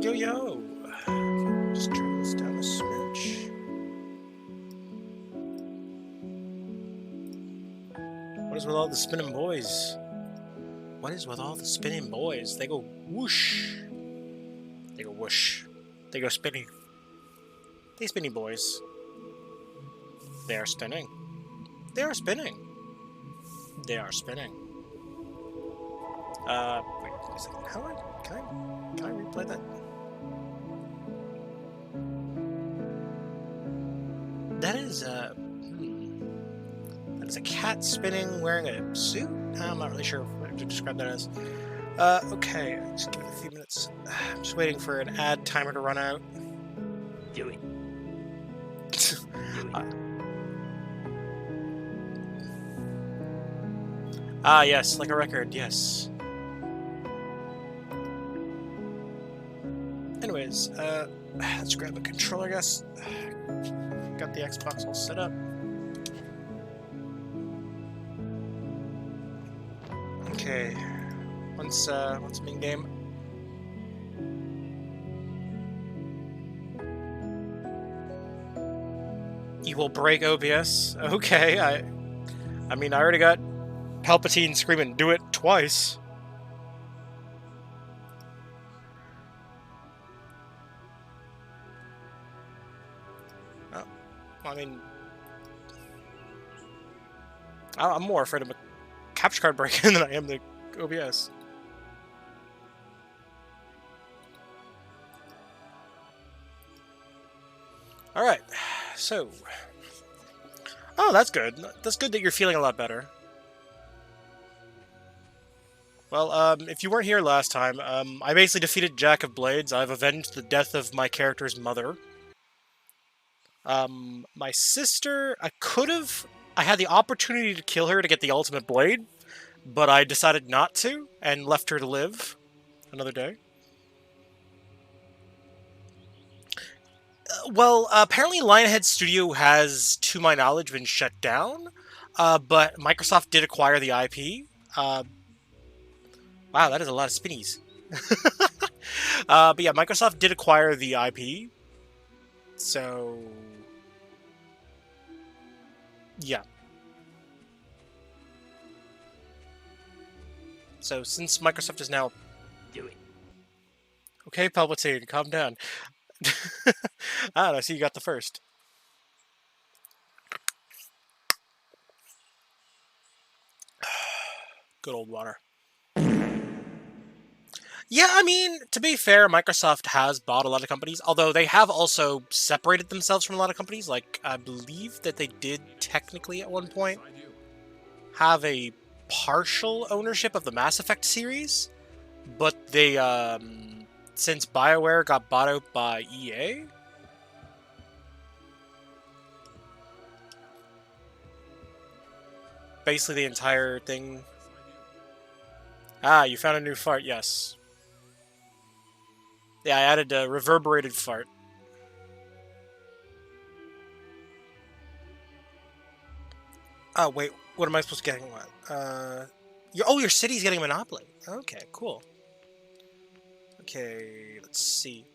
Yo, yo. Just turn this down a smidge. What is with all the spinning boys? What is with all the spinning boys? They go whoosh. They go whoosh. They go spinning. They spinny boys. They are spinning. They are spinning. They are spinning. Wait a second. Can I replay that? That is that is a cat spinning wearing a suit? I'm not really sure what to describe that as. Okay, just give it a few minutes. I'm just waiting for an ad timer to run out. Do it. Yes, like a record, yes. Anyways, let's grab a controller, I guess. Got the Xbox all set up. Okay, once I'm in game. You will break OBS. Okay, I mean, I already got Palpatine screaming, "Do it twice." Oh, I mean, I'm more afraid of a capture card break-in than I am the OBS. Alright, so... Oh, that's good. That's good that you're feeling a lot better. Well, if you weren't here last time, I basically defeated Jack of Blades. I've avenged the death of my character's mother. My sister, I had the opportunity to kill her to get the ultimate blade, but I decided not to, and left her to live another day. Well, apparently Lionhead Studio has, to my knowledge, been shut down, but Microsoft did acquire the IP. Wow, that is a lot of spinnies. But yeah, Microsoft did acquire the IP, so... yeah. So, since Microsoft is now... Do it. Okay, Palpatine, calm down. I see you got the first. Good old water. Yeah, I mean, to be fair, Microsoft has bought a lot of companies, although they have also separated themselves from a lot of companies. Like, I believe that they did technically at one point have a partial ownership of the Mass Effect series, but they, since BioWare got bought out by EA, basically the entire thing... Ah, you found a new fart, yes. Yeah, I added a reverberated fart. Oh, wait, what am I supposed to get? What? Your city's getting a monopoly. Okay, cool. Okay, let's see.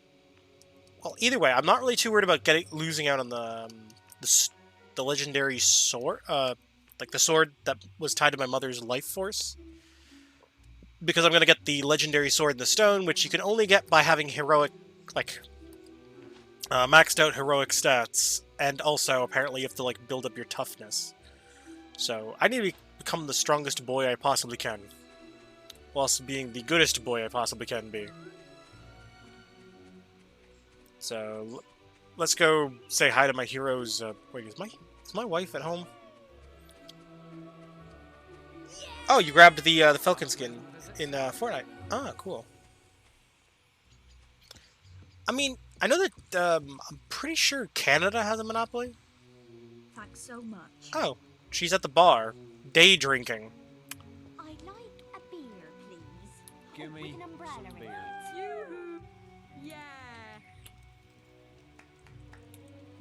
Well, either way, I'm not really too worried about losing out on the legendary sword, like the sword that was tied to my mother's life force. Because I'm going to get the legendary sword in the stone, which you can only get by having heroic, like, maxed out heroic stats. And also, apparently, you have to, like, build up your toughness. So, I need to become the strongest boy I possibly can. Whilst being the goodest boy I possibly can be. So, let's go say hi to my heroes. Wait, is my wife at home? Oh, you grabbed the Falcon skin in Fortnite. Ah, cool. I mean, I know that I'm pretty sure Canada has a monopoly. Thanks so much. Oh, she's at the bar, day drinking. I'd like a beer, please. Give me with an umbrella some in beer. it. Yeah.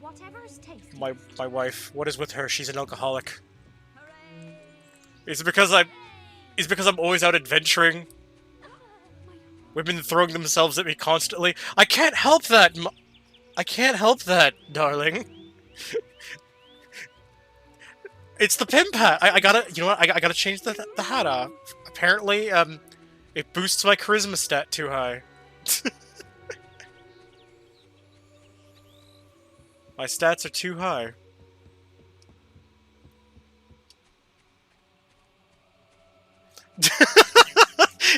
Whatever's tasty. My wife. What is with her? She's an alcoholic. Is it because I'm always out adventuring Women throwing themselves at me constantly. I can't help that. I can't help that, darling. It's the pimp hat. I gotta. You know what? I gotta change the hat off. Apparently, it boosts my charisma stat too high. My stats are too high.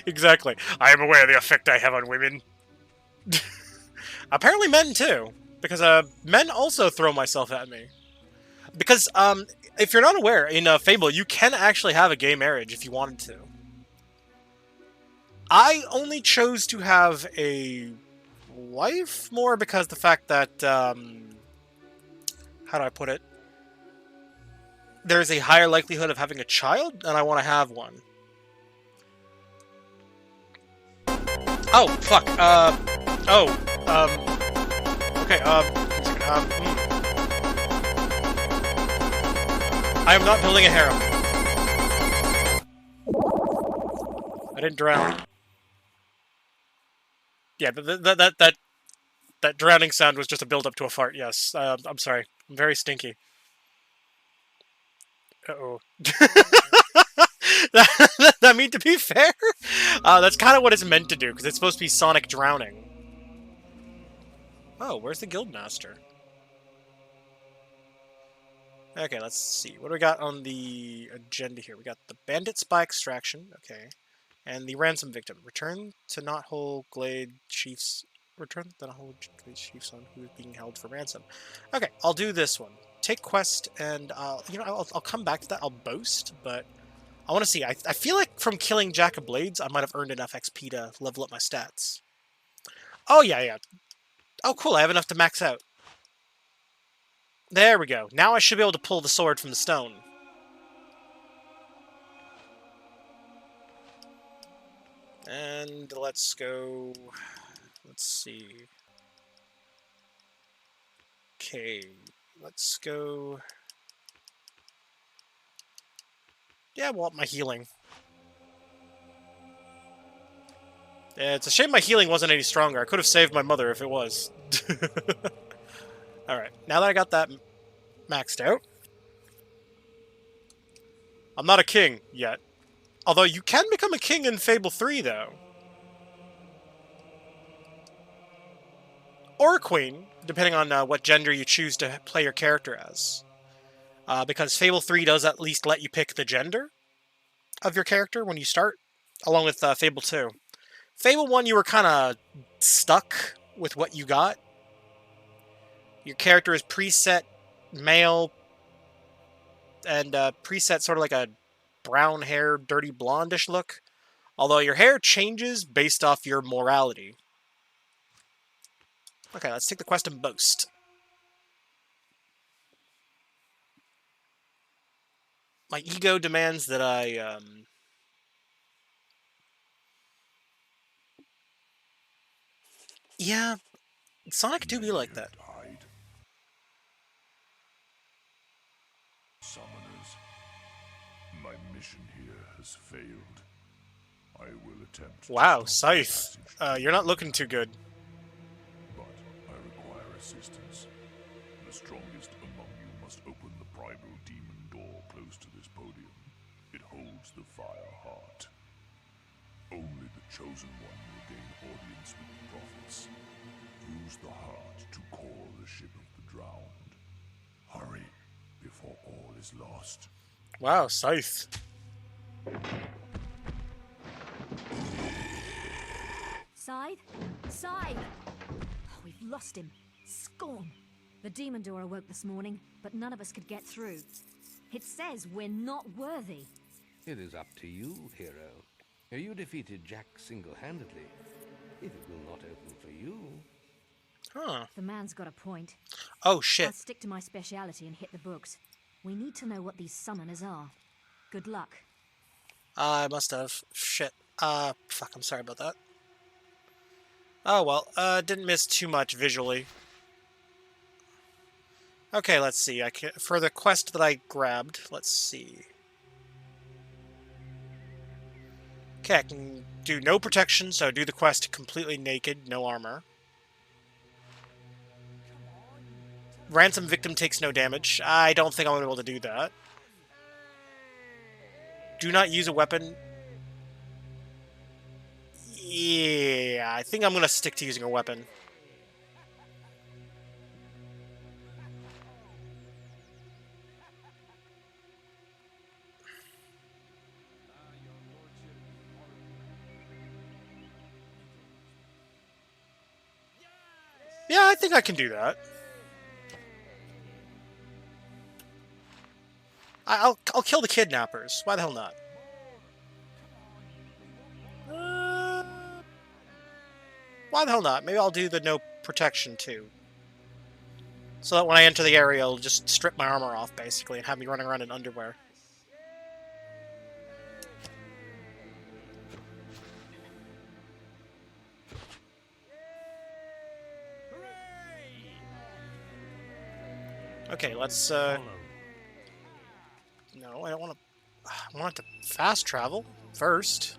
Exactly. I am aware of the effect I have on women. Apparently men too. Because, men also throw myself at me. Because, if you're not aware, in Fable, you can actually have a gay marriage if you wanted to. I only chose to have a wife more because the fact that, how do I put it? There's a higher likelihood of having a child, and I want to have one. Oh, fuck, okay, I am not building a harem. I didn't drown. Yeah, that drowning sound was just a build-up to a fart, yes. I'm sorry. I'm very stinky. Uh-oh. I mean, to be fair, that's kind of what it's meant to do, because it's supposed to be sonic drowning. Oh, where's the guildmaster? Okay, let's see. What do we got on the agenda here? We got the bandit spy extraction, okay. And the ransom victim. Return to Knothole Glade Chiefs. Return to Knothole Glade Chiefs on who is being held for ransom. Okay, I'll do this one. Take quest, and I'll come back to that. I'll boast, but I want to see. I feel like from killing Jack of Blades, I might have earned enough XP to level up my stats. Oh, yeah. Oh, cool, I have enough to max out. There we go. Now I should be able to pull the sword from the stone. And let's go... Let's see... Okay, let's go... Yeah, I want my healing. Yeah, it's a shame my healing wasn't any stronger. I could have saved my mother if it was. Alright, now that I got that maxed out... I'm not a king yet. Although you can become a king in Fable 3, though. Or a queen, depending on what gender you choose to play your character as. Because Fable 3 does at least let you pick the gender of your character when you start, along with Fable 2. Fable 1, you were kind of stuck with what you got. Your character is preset male, and preset sort of like a brown hair, dirty blondish look. Although your hair changes based off your morality. Okay, let's take the quest and boast. My ego demands that I, Yeah, Sonic do be like that. Summoners, my mission here has failed. I will attempt. Wow, Scythe. You're not looking too good. But I require assistance. The strongest among you must open the primal demon door close to this podium. It holds the fire heart. Only the chosen one will gain audience with the prophets. Use the heart to call the ship of the drowned. Hurry, before all is lost. Wow, Scythe. Scythe? Scythe! Oh, we've lost him. Scorn! The demon door awoke this morning, but none of us could get through. It says we're not worthy. It is up to you, hero. You defeated Jack single-handedly. If it will not open for you... Huh. The man's got a point. Oh, I'll shit. stick to my speciality and hit the books. We need to know what these summoners are. Good luck. I must have. Shit. Fuck, I'm sorry about that. Oh, well, didn't miss too much visually. Okay, let's see. For the quest that I grabbed, let's see. Okay, I can do no protection, so do the quest completely naked, no armor. Ransom victim takes no damage. I don't think I'm going to be able to do that. Do not use a weapon. Yeah, I think I'm going to stick to using a weapon. Yeah, I think I can do that. I'll kill the kidnappers. Why the hell not? Why the hell not? Maybe I'll do the no protection too. So that when I enter the area, it'll just strip my armor off, basically, and have me running around in underwear. Okay, let's, No, I don't want to... I want to fast travel first.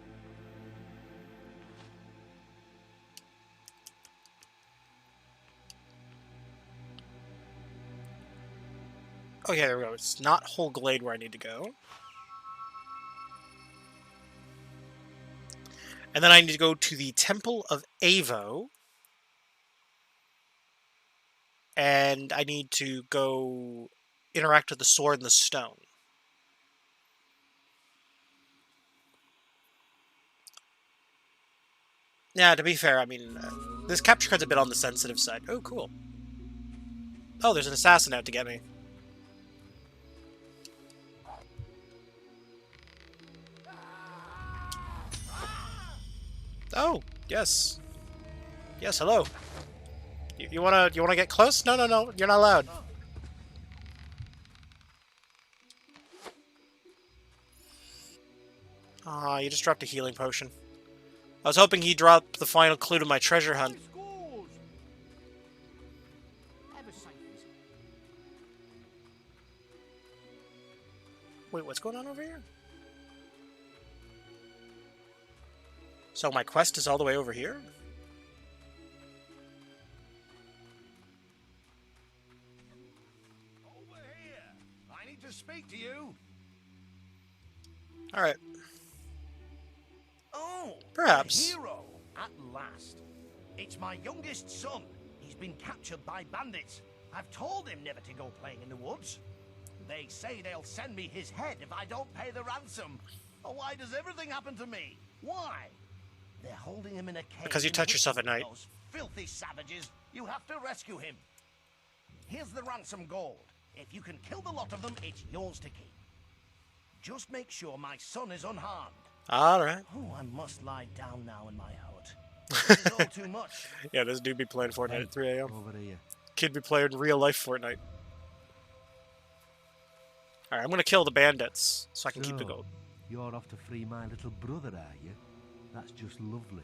Okay, there we go. It's not Whole Glade where I need to go. And then I need to go to the Temple of Avo. And I need to go interact with the sword and the stone. Yeah, to be fair, I mean, this capture card's a bit on the sensitive side. Oh, cool. Oh, there's an assassin out to get me. Oh, yes. Yes, hello. You wanna get close? No, you're not allowed. Ah, you just dropped a healing potion. I was hoping he'd drop the final clue to my treasure hunt. Wait, what's going on over here? So my quest is all the way over here? Over here! I need to speak to you! Alright. Oh! Perhaps. A hero! At last. It's my youngest son. He's been captured by bandits. I've told him never to go playing in the woods. They say they'll send me his head if I don't pay the ransom. Oh, why does everything happen to me? Why? They're holding him in a cage. Because you touch yourself at night. Those filthy savages. You have to rescue him. Here's the ransom gold. If you can kill the lot of them, it's yours to keep. Just make sure my son is unharmed. Alright. Oh, I must lie down now in my hut. This is all too much. Yeah, this dude be playing Fortnite at 3 a.m. Over here. Kid be playing real life Fortnite. Alright, I'm gonna kill the bandits so I can keep the gold. You're off to free my little brother, are you? That's just lovely.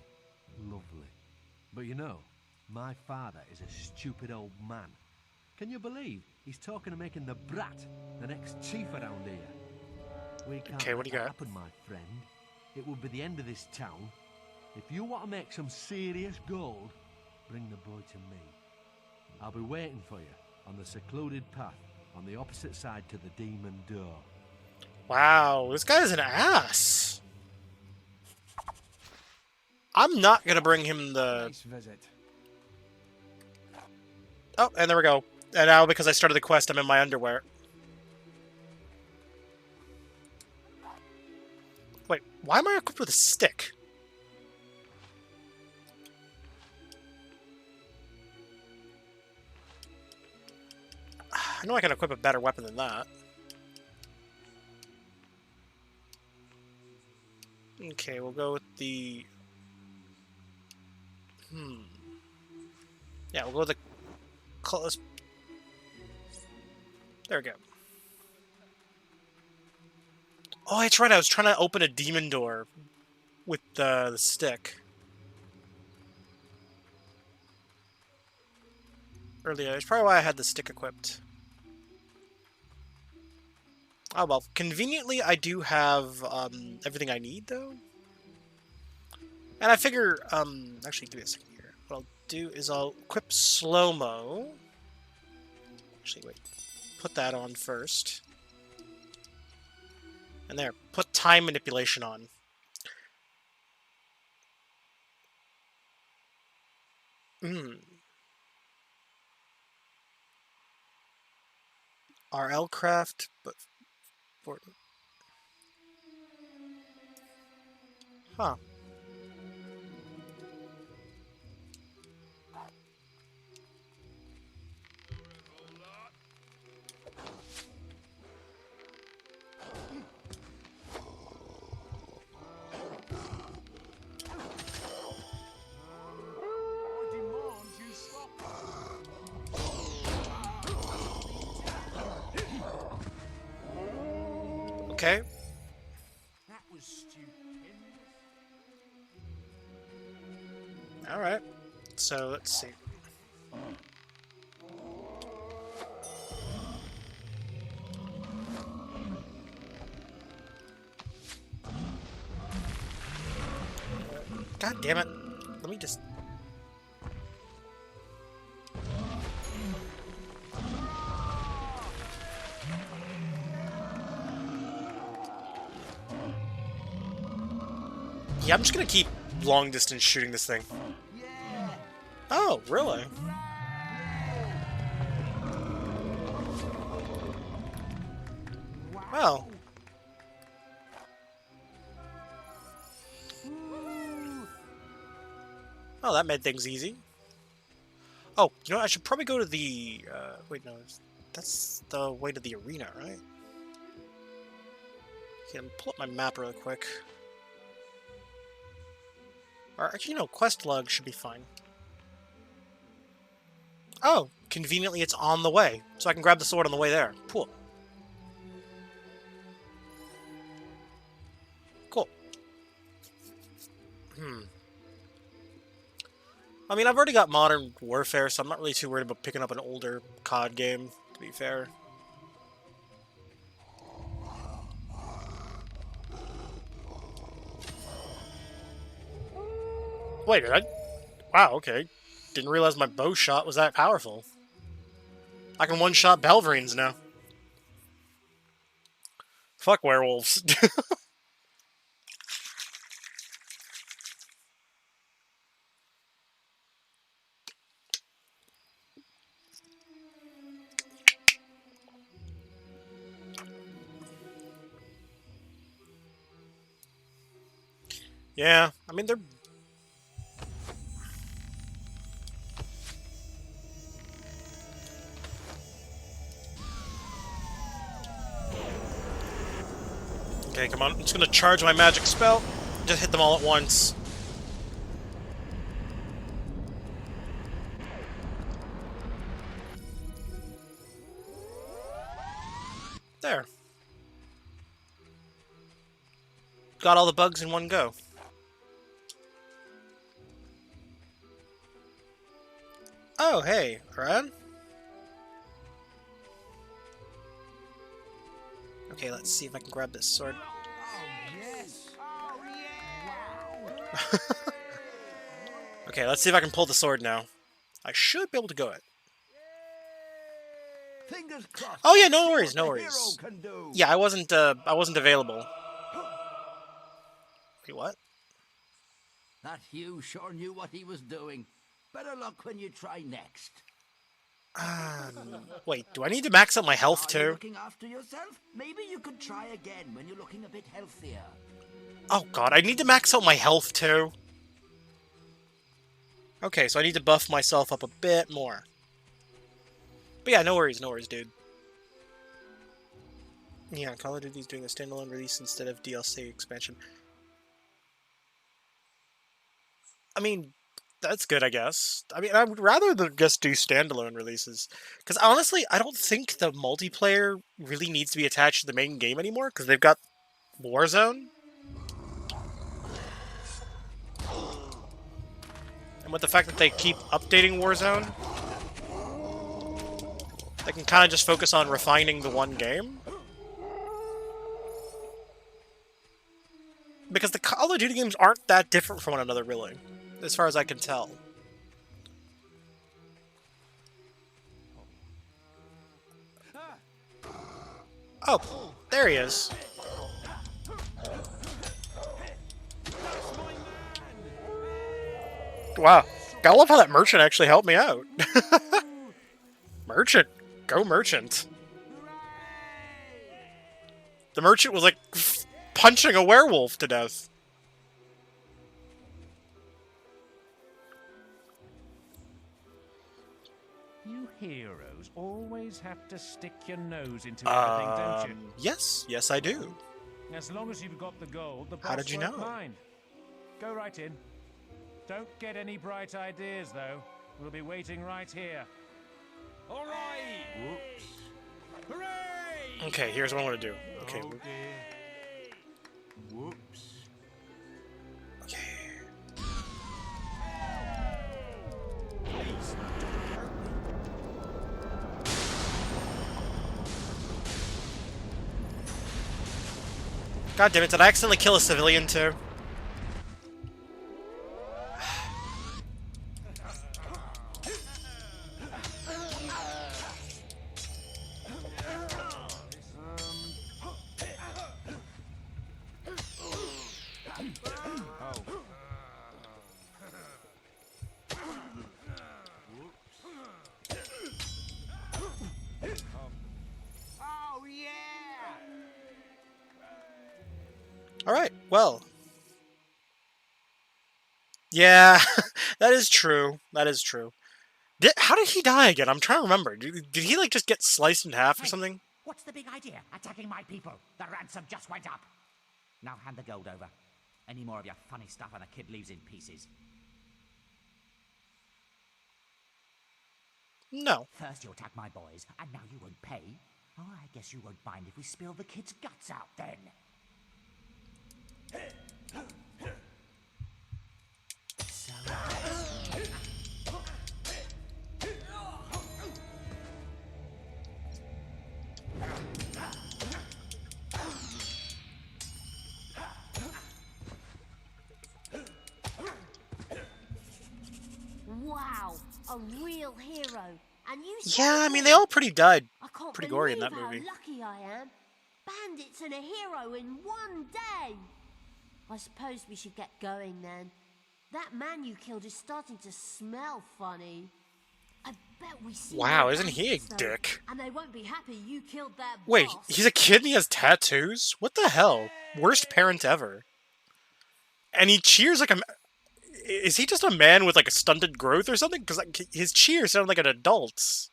Lovely. But you know, my father is a stupid old man. Can you believe he's talking of making the brat the next chief around here? We can't Okay, what do you let that got? happen, my friend. It will be the end of this town. If you want to make some serious gold, bring the boy to me. I'll be waiting for you on the secluded path on the opposite side to the demon door. Wow, this guy's an ass. I'm not gonna bring him the... Nice visit. Oh, and there we go. And now, because I started the quest, I'm in my underwear. Wait, why am I equipped with a stick? I know I can equip a better weapon than that. Okay, we'll go with the... Yeah, we'll go with the close. There we go. Oh, that's right. I was trying to open a demon door with the stick. Earlier. That's probably why I had the stick equipped. Oh, well. Conveniently, I do have everything I need, though. And I figure, actually, give me a second here. What I'll do is I'll equip slow-mo. Actually, wait. Put that on first. And there, put time manipulation on. RL craft, but for... Huh. Okay. That was stupid. Alright. So, let's see. God damn it. Let me just... Yeah, I'm just gonna keep long distance shooting this thing. Oh, really? Well. Oh, that made things easy. Oh, you know what? I should probably go to the... wait, no. That's the way to the arena, right? Okay, let me pull up my map really quick. Or, actually, no. Quest log should be fine. Oh, conveniently it's on the way. So I can grab the sword on the way there. Cool. Cool. I mean, I've already got Modern Warfare, so I'm not really too worried about picking up an older COD game, to be fair. Wait, did I... Wow, okay. Didn't realize my bow shot was that powerful. I can one-shot Belverines now. Fuck werewolves. Yeah, I mean, they're... Okay, come on. I'm just gonna charge my magic spell. Just hit them all at once. There. Got all the bugs in one go. Oh, hey, Ryan. Okay, let's see if I can grab this sword. Okay, let's see if I can pull the sword now. I should be able to go it. Fingers crossed. Oh yeah, no See worries, what no the worries. hero can do. Yeah, I wasn't available. Wait, what? That Hugh sure knew what he was doing. Better luck when you try next. Wait, do I need to max out my health Are you too? looking after yourself? Maybe you could try again when you're looking a bit healthier. Oh god, I need to max out my health too. Okay, so I need to buff myself up a bit more. But yeah, no worries, dude. Yeah, Call of Duty's doing a standalone release instead of DLC expansion. I mean, that's good, I guess. I mean, I would rather than just do standalone releases. Because honestly, I don't think the multiplayer really needs to be attached to the main game anymore, because they've got Warzone. And with the fact that they keep updating Warzone, they can kind of just focus on refining the one game. Because the Call of Duty games aren't that different from one another, really, as far as I can tell. Oh, there he is. Wow. I love how that merchant actually helped me out. Merchant. Go merchant. The merchant was like punching a werewolf to death. You heroes always have to stick your nose into everything, don't you? Yes. Yes, I do. As long as you've got the gold, the boss How did you won't know? mind. Go right in. Don't get any bright ideas, though. We'll be waiting right here. All right! Whoops. Hooray! Okay, here's what I want to do. Okay. Oh dear. Whoops. Okay. God damn it, did I accidentally kill a civilian too? Oh, yeah! Alright, well. Yeah, that is true. That is true. How did he die again? I'm trying to remember. Did he, like, just get sliced in half or something? What's the big idea? Attacking my people. The ransom just went up. Now hand the gold over. Any more of your funny stuff and the kid leaves in pieces. No. First you attack my boys, and now you won't pay. Oh, I guess you won't mind if we spill the kid's guts out then. So, Wow, a real hero. And you Yeah, I mean, they all pretty died. I can't pretty gory in believe that movie. How lucky I am. Bandits and a hero in one day. I suppose we should get going then. That man you killed is starting to smell funny. I bet we see Wow, more isn't he a bandits, though, dick? And they won't be happy you killed their Wait, boss. he's a kid and he has tattoos? What the hell? Worst parent ever. And he cheers like a... Is he just a man with, like, a stunted growth or something? Because like, his cheers sound like an adult's.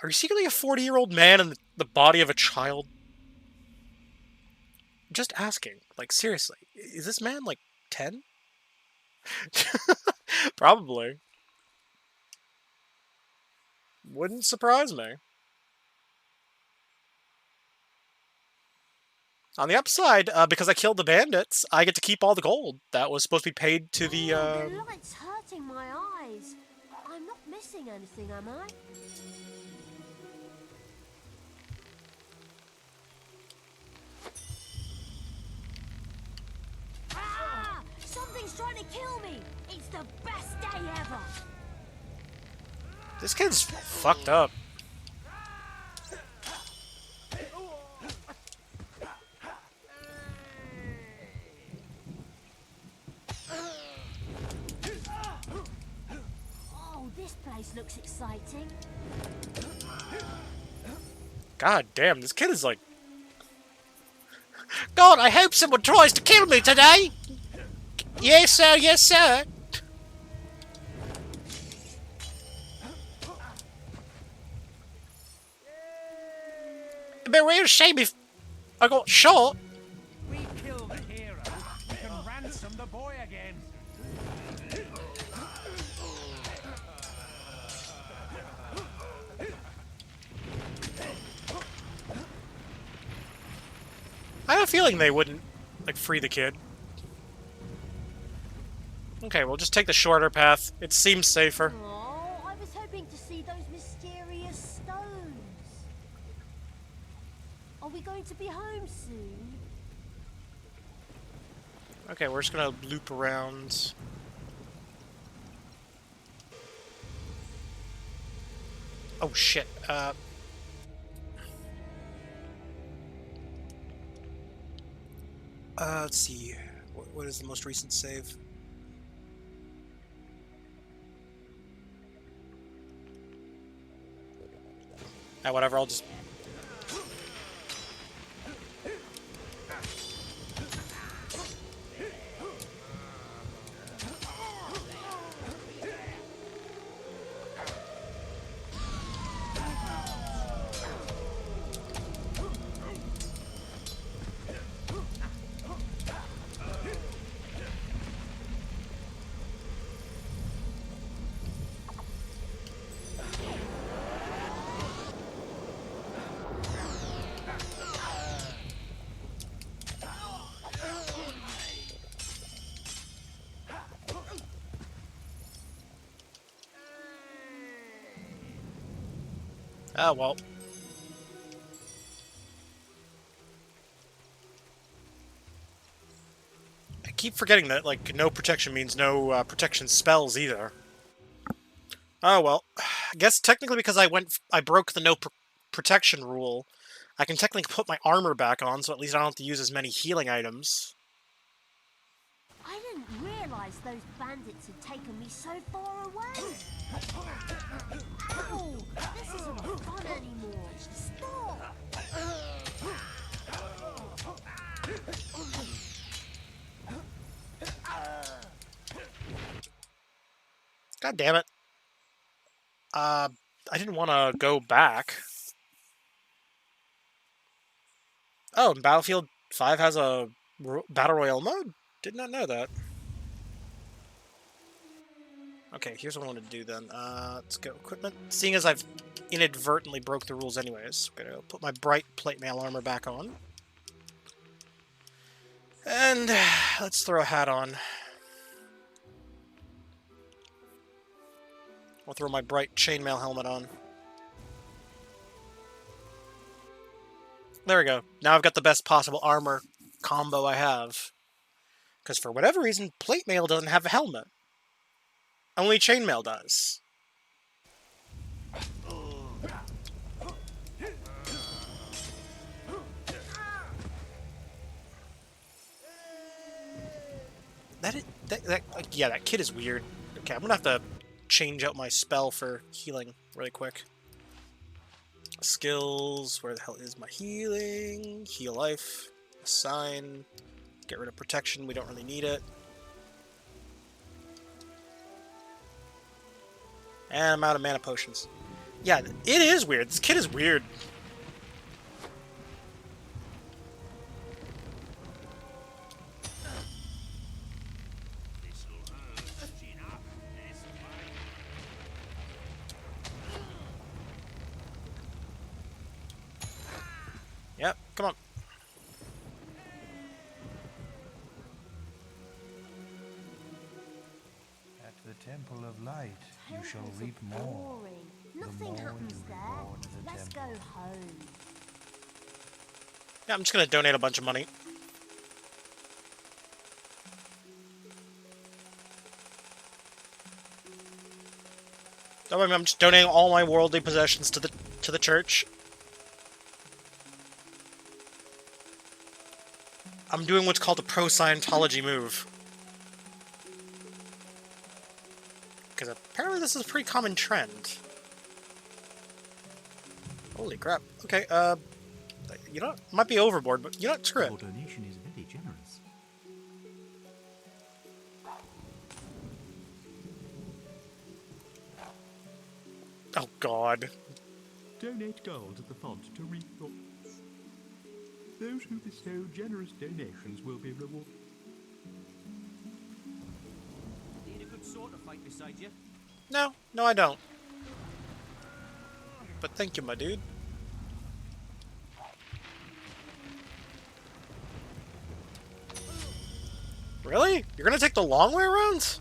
Are you secretly a 40-year-old man in the body of a child? Just asking. Like, seriously. Is this man, like, 10? Probably. Wouldn't surprise me. On the upside, because I killed the bandits, I get to keep all the gold that was supposed to be paid to the, The light's hurting my eyes. I'm not missing anything, am I? Ah! Something's trying to kill me. It's the best day ever. This kid's fucked up. Oh, this place looks exciting. God damn, this kid is like... God, I hope someone tries to kill me today! Yes, sir, yes, sir! It'd be a real shame if I got shot. We kill the hero, we can ransom the boy again. I have a feeling they wouldn't, like, free the kid. Okay, we'll just take the shorter path. It seems safer. Oh, I was hoping to see those mysterious stones. Are we going to be home soon? Okay, we're just gonna loop around. Oh shit. Let's see. What is the most recent save? Whatever, I'll just... Ah, well. I keep forgetting that, like, no protection means no protection spells either. Oh, well. I guess technically because I broke the no protection rule, I can technically put my armor back on, so at least I don't have to use as many healing items. I didn't realize those bandits had taken me so far away. Ow! This isn't fun anymore. Stop! God damn it. I didn't want to go back. Oh, and Battlefield 5 has a Battle Royale mode? Did not know that. Okay, here's what I want to do then. Let's go equipment. Seeing as I've inadvertently broke the rules anyways, I'm gonna put my bright plate mail armor back on. And let's throw a hat on. I'll throw my bright chainmail helmet on. There we go. Now I've got the best possible armor combo I have. Because for whatever reason, plate mail doesn't have a helmet. Only chainmail does. Yeah, that kid is weird. Okay, I'm gonna have to change out my spell for healing really quick. Skills, where the hell is my healing? Heal life, assign, get rid of protection, we don't really need it. And I'm out of mana potions. Yeah, it is weird. This kid is weird. Yep, come on. At the Temple of Light, you shall Temples reap are more. boring. The Nothing more happens you there. reward the Let's go temple. home. Yeah, I'm just gonna donate a bunch of money. Don't worry, I'm just donating all my worldly possessions to the church. I'm doing what's called a pro-Scientology move. Because apparently this is a pretty common trend. Holy crap. Okay, you know what? Might be overboard, but you know what? Screw it. Your donation is very generous. Oh, God. Donate gold at the font to reap your... Those who bestow generous donations will be rewarded. Need a good sword to fight beside you? No, I don't. But thank you, my dude. Really? You're gonna take the long way around?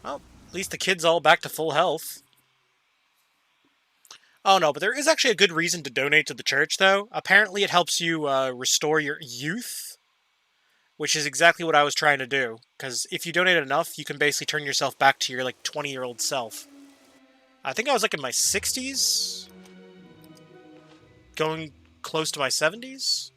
Well, at least the kid's all back to full health. Oh no, but there is actually a good reason to donate to the church, though. Apparently it helps you restore your youth, which is exactly what I was trying to do. Because if you donate enough, you can basically turn yourself back to your, like, 20-year-old self. I think I was, like, in my 60s? Going close to my 70s?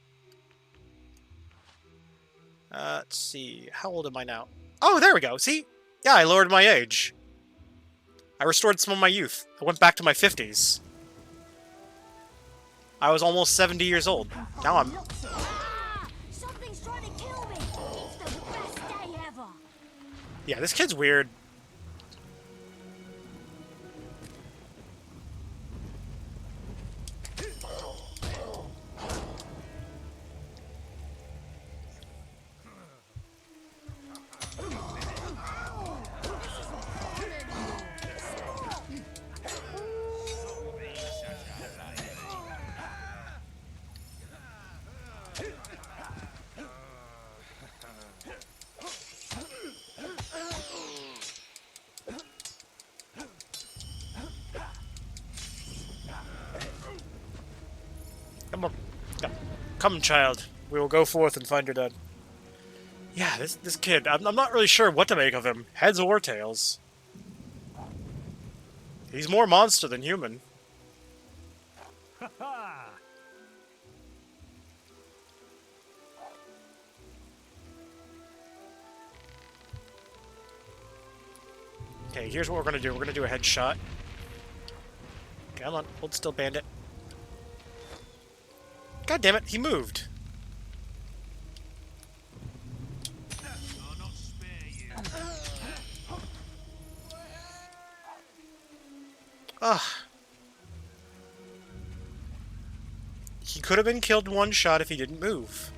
Let's see. How old am I now? Oh, there we go. See? Yeah, I lowered my age. I restored some of my youth. I went back to my 50s. I was almost 70 years old. Now I'm... Something's trying to kill me. It's the best day ever. Yeah, this kid's weird. Come on. Come, child. We will go forth and find your dad. Yeah, this kid, I'm not really sure what to make of him. Heads or tails. He's more monster than human. Okay, here's what we're gonna do. We're gonna do a headshot. Come on, hold still, bandit. God damn it, he moved. Ugh. He could have been killed in one shot if he didn't move.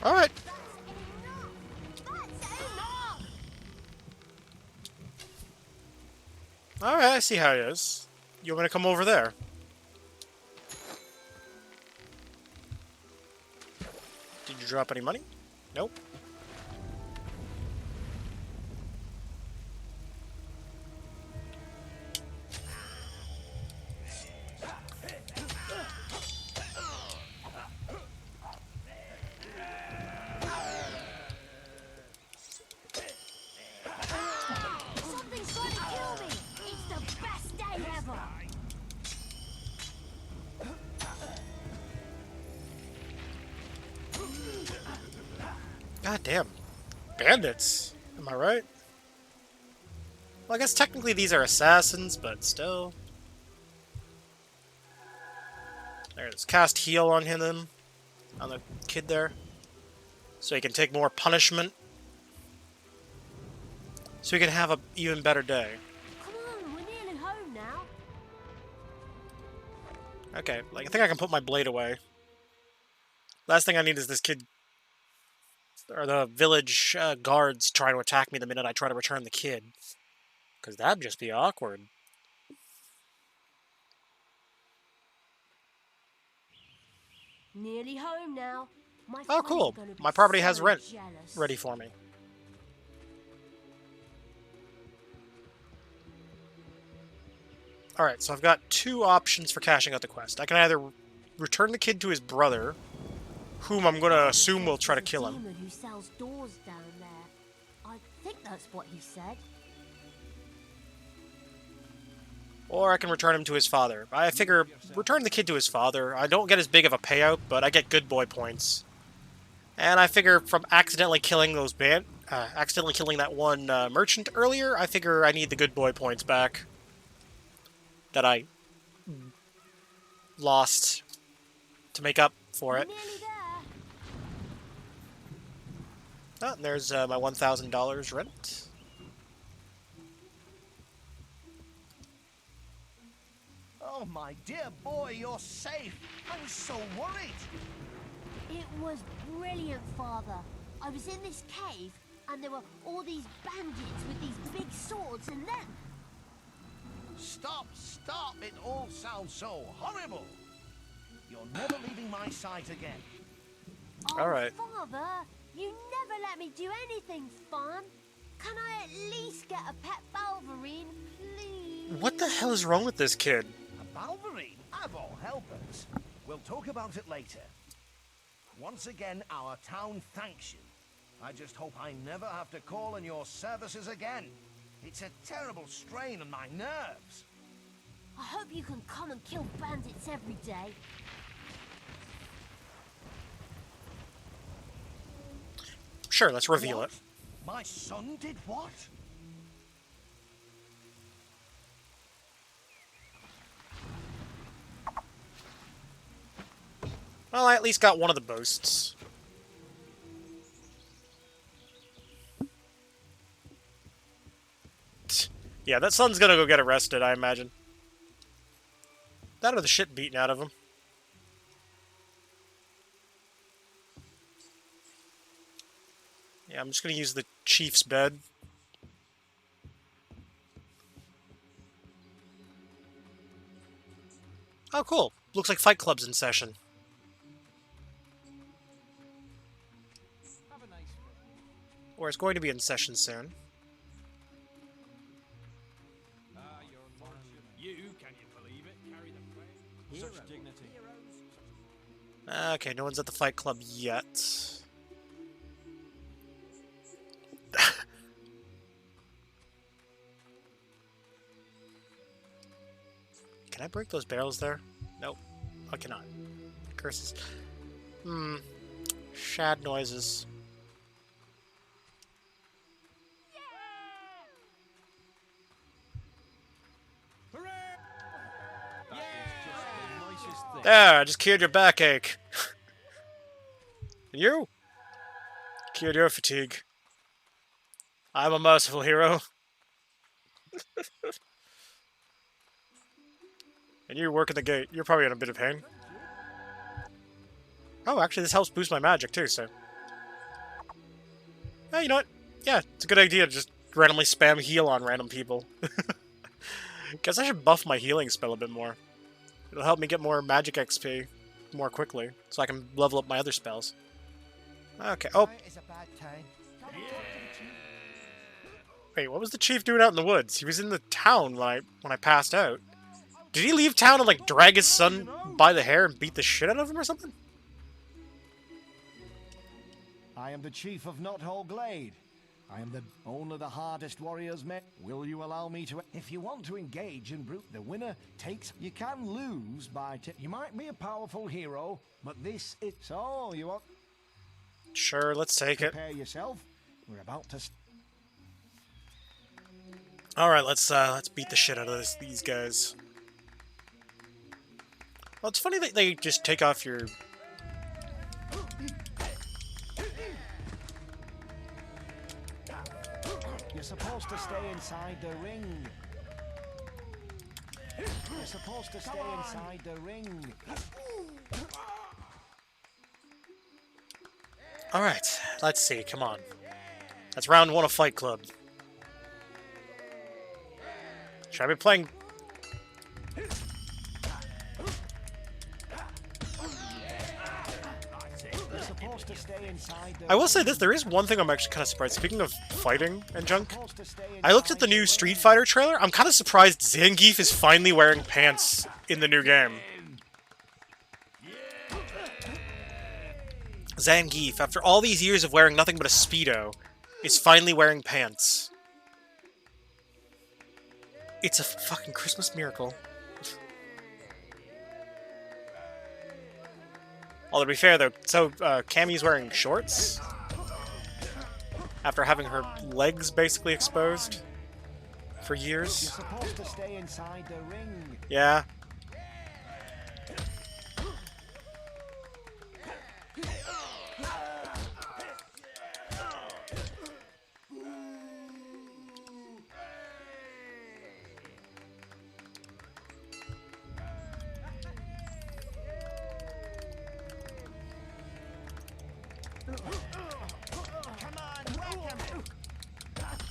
Alright. Alright, I see how it is. You want me to come over there? Did you drop any money? Nope. God damn. Bandits. Am I right? Well, I guess technically these are assassins, but still. There's cast heal on him, on the kid there. So he can take more punishment. So he can have an even better day. Come on, we're nearly home now. Okay, like I think I can put my blade away. Last thing I need is this kid, or the village guards trying to attack me the minute I try to return the kid. Because that'd just be awkward. Nearly home now. Oh, cool. My property has rent ready for me. Alright, so I've got two options for cashing out the quest. I can either return the kid to his brother, whom I'm going to assume will try to kill him. Demon who sells doors down there. I think that's what he said. Or I can return him to his father. I figure, return the kid to his father. I don't get as big of a payout, but I get good boy points. And I figure from accidentally killing those accidentally killing that one merchant earlier, I figure I need the good boy points back that I lost to make up for it. Oh, and there's my $1,000 rent. Oh, my dear boy, you're safe. I was so worried. It was brilliant, Father. I was in this cave, and there were all these bandits with these big swords, and then... Stop, stop. It all sounds so horrible. You're never leaving my sight again. Oh, All right. Father, you never let me do anything fun. Can I at least get a pet Balverine, please? What the hell is wrong with this kid? A Balverine? I've all helpers. We'll talk about it later. Once again, our town thanks you. I just hope I never have to call on your services again. It's a terrible strain on my nerves. I hope you can come and kill bandits every day. Sure, let's reveal What? it. My son did what? Well, I at least got one of the boasts. Yeah, that son's gonna go get arrested, I imagine. That or the shit beaten out of him. Yeah, I'm just gonna use the chief's bed. Oh, cool. Looks like Fight Club's in session. Or it's going to be in session soon. You, can you believe it? Carry the flag. Such dignity. Okay, no one's at the Fight Club yet. Can I break those barrels there? Nope. I cannot. Curses. Shad noises. There, I just cured your backache. And you? Cured your fatigue. I'm a merciful hero. And you work at the gate. You're probably in a bit of pain. Oh, actually, this helps boost my magic, too, so... Oh, you know what? Yeah, it's a good idea to just randomly spam heal on random people. Guess I should buff my healing spell a bit more. It'll help me get more magic XP more quickly, so I can level up my other spells. Okay, oh! Wait, what was the chief doing out in the woods? He was in the town when I passed out. Did he leave town and, like, drag his son by the hair and beat the shit out of him or something? I am the chief of Knothole Glade. I am only the hardest warriors met. Will you allow me to... If you want to engage in brute, the winner takes... You can lose by... You might be a powerful hero, but this is... So, you want... Sure, let's take it. Prepare yourself. We're about to... Alright, let's beat the shit out of these guys. Well, it's funny that they just take off your... You're supposed to stay inside the ring. You're supposed to stay inside the ring. Alright, let's see, come on. That's round 1 of Fight Club. Should I be playing... I will say this, there is one thing I'm actually kind of surprised. Speaking of fighting and junk, I looked at the new Street Fighter trailer. I'm kind of surprised Zangief is finally wearing pants in the new game. Zangief, after all these years of wearing nothing but a Speedo, is finally wearing pants. It's a fucking Christmas miracle. Although, to be fair, though, so Cammy's wearing shorts after having her legs basically exposed for years. You're supposed to stay inside the ring. Yeah.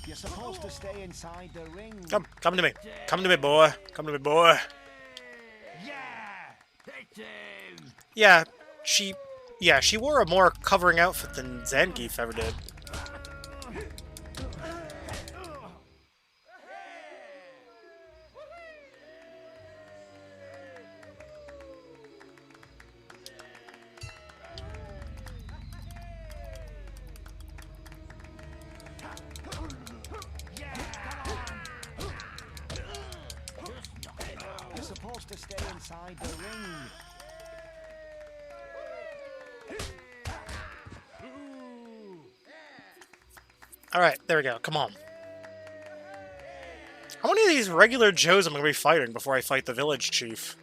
You're supposed to stay inside the ring. Come to me. Come to me, boy. Come to me, boy. Yeah, she wore a more covering outfit than Zangief ever did. You're supposed to stay inside the ring. Alright, there we go. Come on. How many of these regular Joes am I going to be fighting before I fight the village chief?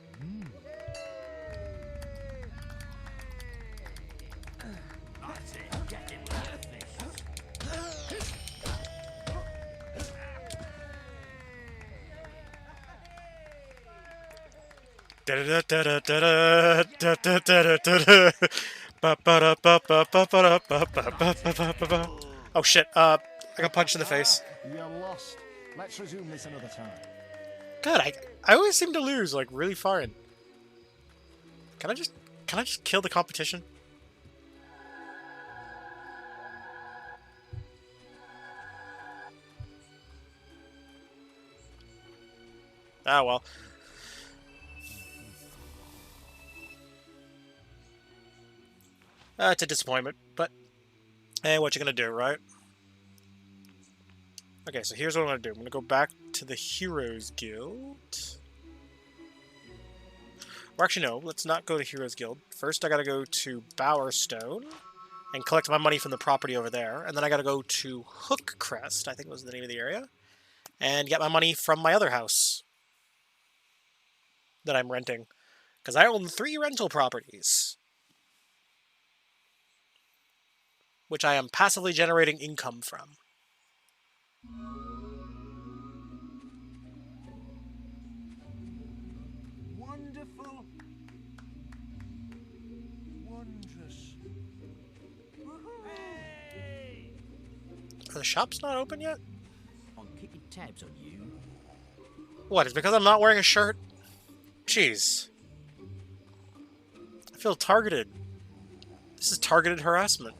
Oh shit, I got punched in the face. You're lost. Let's resume this another time. God, I always seem to lose, like, really fine. Can I just kill the competition? Ah, well. It's a disappointment, but hey, what you gonna do, right? Okay, so here's what I'm gonna do. I'm gonna go back to the Heroes Guild. Or actually, no, let's not go to Heroes Guild. First, I gotta go to Bowerstone and collect my money from the property over there. And then I gotta go to Hookcrest, I think was the name of the area, and get my money from my other house that I'm renting. Because I own 3 rental properties, which I am passively generating income from. Wonderful. Wondrous. Are the shops not open yet? I'm keeping tabs on you. What, it's because I'm not wearing a shirt? Jeez. I feel targeted. This is targeted harassment.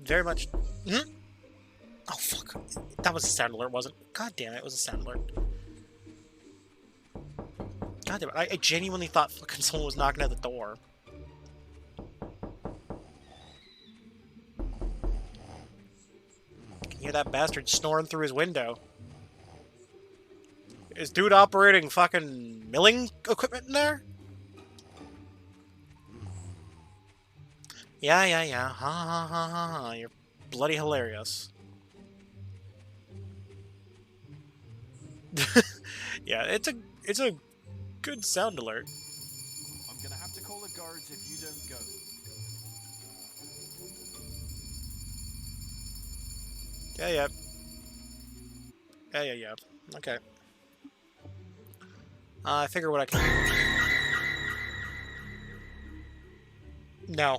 Very much. Oh, fuck. That was a sound alert, wasn't it? God damn it, it was a sound alert. God damn it, I genuinely thought fucking someone was knocking at the door. Can hear that bastard snoring through his window. Is dude operating fucking milling equipment in there? Yeah. Ha ha ha ha ha. You're bloody hilarious. Yeah, it's a good sound alert. I'm gonna have to call the guards if you don't go. Yeah. Okay. I figure what I can do. No.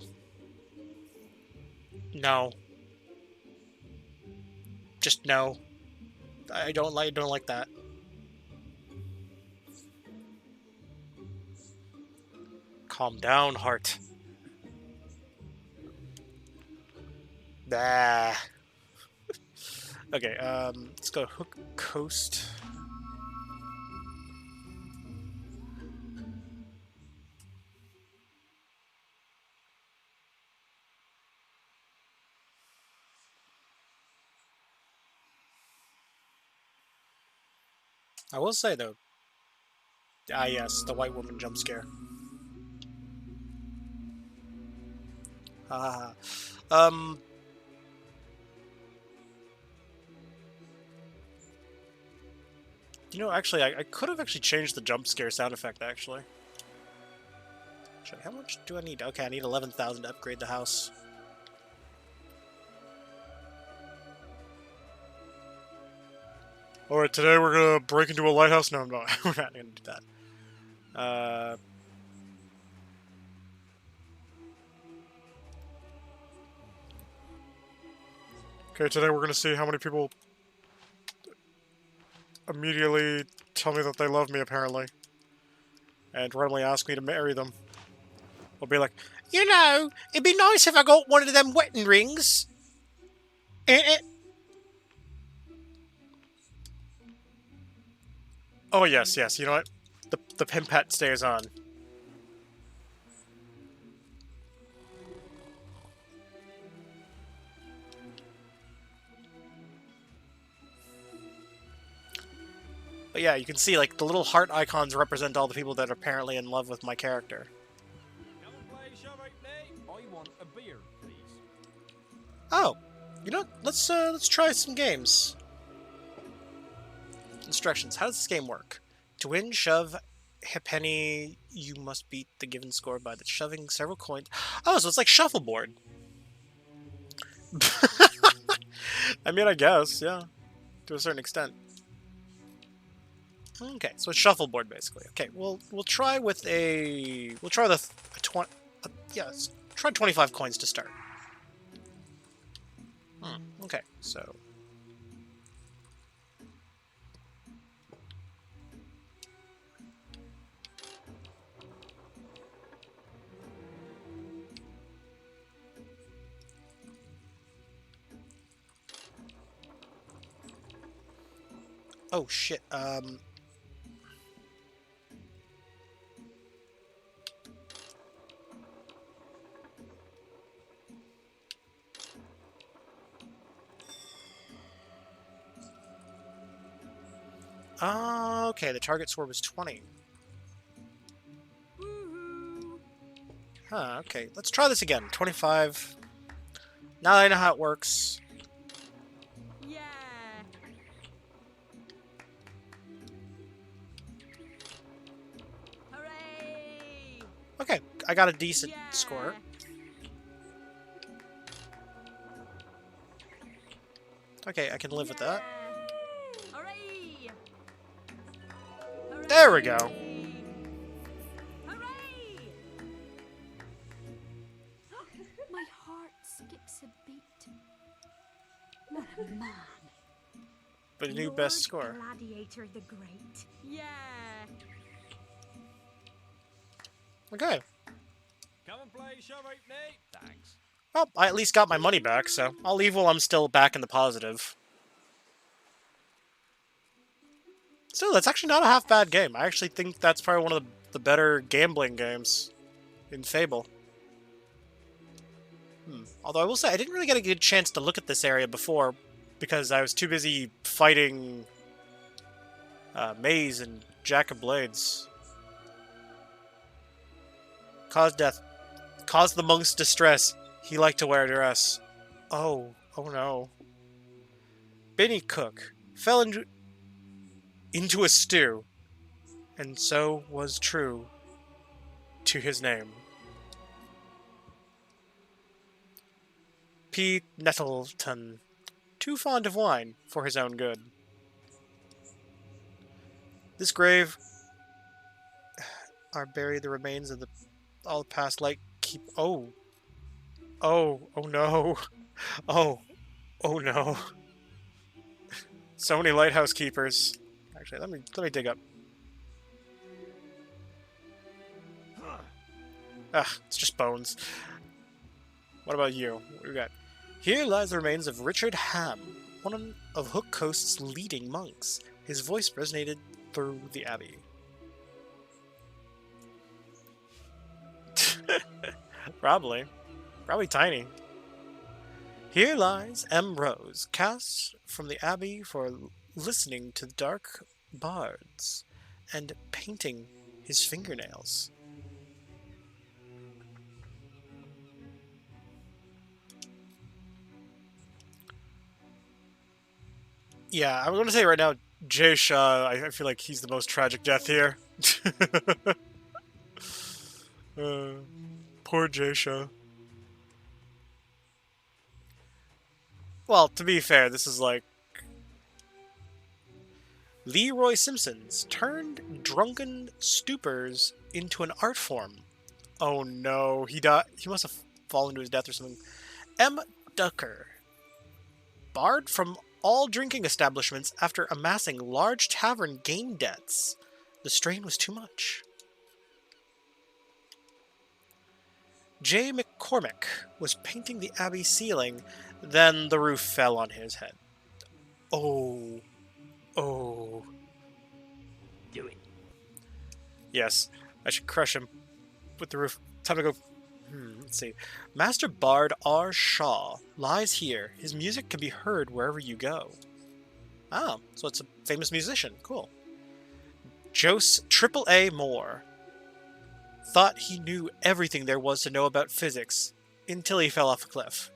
No. Just no. I don't like that. Calm down, heart. Bah. Okay, let's go Hook Coast. I will say though, yes, the white woman jump scare. You know, actually, I could have actually changed the jump scare sound effect, actually. Actually, how much do I need? Okay, I need 11,000 to upgrade the house. Alright, today we're gonna break into a lighthouse. No, no, we're not gonna do that. Okay, today we're gonna see how many people immediately tell me that they love me, apparently. And randomly ask me to marry them. I'll be like, you know, it'd be nice if I got one of them wedding rings. Oh, yes, yes, you know what? The pimpette stays on. But yeah, you can see, like, the little heart icons represent all the people that are apparently in love with my character. Come and play Shove Out Nate. I want a beer, please. Oh, you know what? Let's try some games. Instructions. How does this game work? To win, shove a penny, you must beat the given score by the shoving several coins. Oh, so it's like shuffleboard. I mean, I guess, yeah. To a certain extent. Okay, so it's shuffleboard, basically. Okay, we'll try with a... We'll try with a 20... yeah, let's try 25 coins to start. Okay, so... Oh, shit, okay, the target score was 20. Huh, okay. Let's try this again. 25. Now that I know how it works. Yeah. Hooray! Okay, I got a decent score. Okay, I can live with that. Hooray! There we go. Hooray! My heart skips a beat. What a man. But a new Lord best score. Gladiator the Great. Yeah. Okay. Come and play Shove Out Nate. Thanks. Well, I at least got my money back, so I'll leave while I'm still back in the positive. Still, that's actually not a half-bad game. I actually think that's probably one of the better gambling games in Fable. Although I will say, I didn't really get a good chance to look at this area before, because I was too busy fighting Maze and Jack of Blades. Cause death. Cause the monk's distress. He liked to wear a dress. Oh no. Benny Cook fell into a stew, and so was true to his name. P. Nettleton, too fond of wine for his own good. This grave are buried the remains of all the past light keep. Oh no. Oh no. So many lighthouse keepers. Actually, let me dig up. It's just bones. What about you? What do we got? Here lies the remains of Richard Ham, one of Hook Coast's leading monks. His voice resonated through the abbey. Probably tiny. Here lies M. Rose, cast from the abbey for listening to dark bards and painting his fingernails. Yeah, I'm gonna say right now, Jay Shaw, I feel like he's the most tragic death here. Poor Jay Shaw. Well, to be fair, this is like... Leroy Simpson's turned drunken stupors into an art form. Oh no, he died. He must have fallen to his death or something. M. Ducker, barred from all drinking establishments after amassing large tavern game debts. The strain was too much. J. McCormick was painting the abbey ceiling, then the roof fell on his head. Oh. Oh. Do it. Yes, I should crush him with the roof. Time to go. Let's see. Master Bard R. Shaw lies here. His music can be heard wherever you go. Oh, so it's a famous musician. Cool. Jose AAA Moore thought he knew everything there was to know about physics until he fell off a cliff.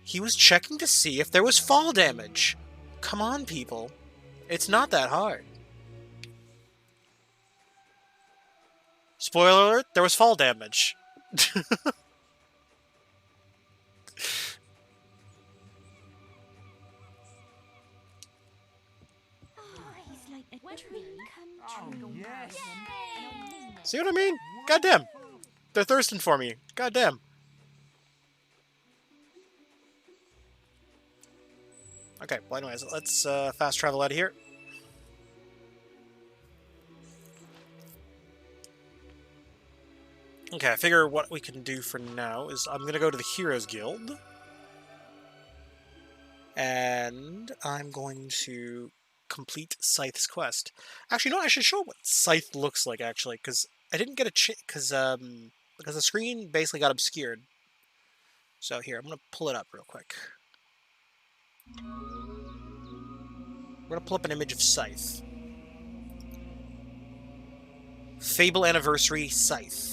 He was checking to see if there was fall damage. Come on, people. It's not that hard. Spoiler alert, there was fall damage. See what I mean? Goddamn. They're thirsting for me. Goddamn. Okay, well anyways, let's fast travel out of here. Okay, I figure what we can do for now is I'm going to go to the Heroes Guild. And I'm going to complete Scythe's quest. Actually, no, I should show what Scythe looks like, actually, because I didn't get a because the screen basically got obscured. So here, I'm going to pull it up real quick. We're going to pull up an image of Scythe. Fable Anniversary Scythe.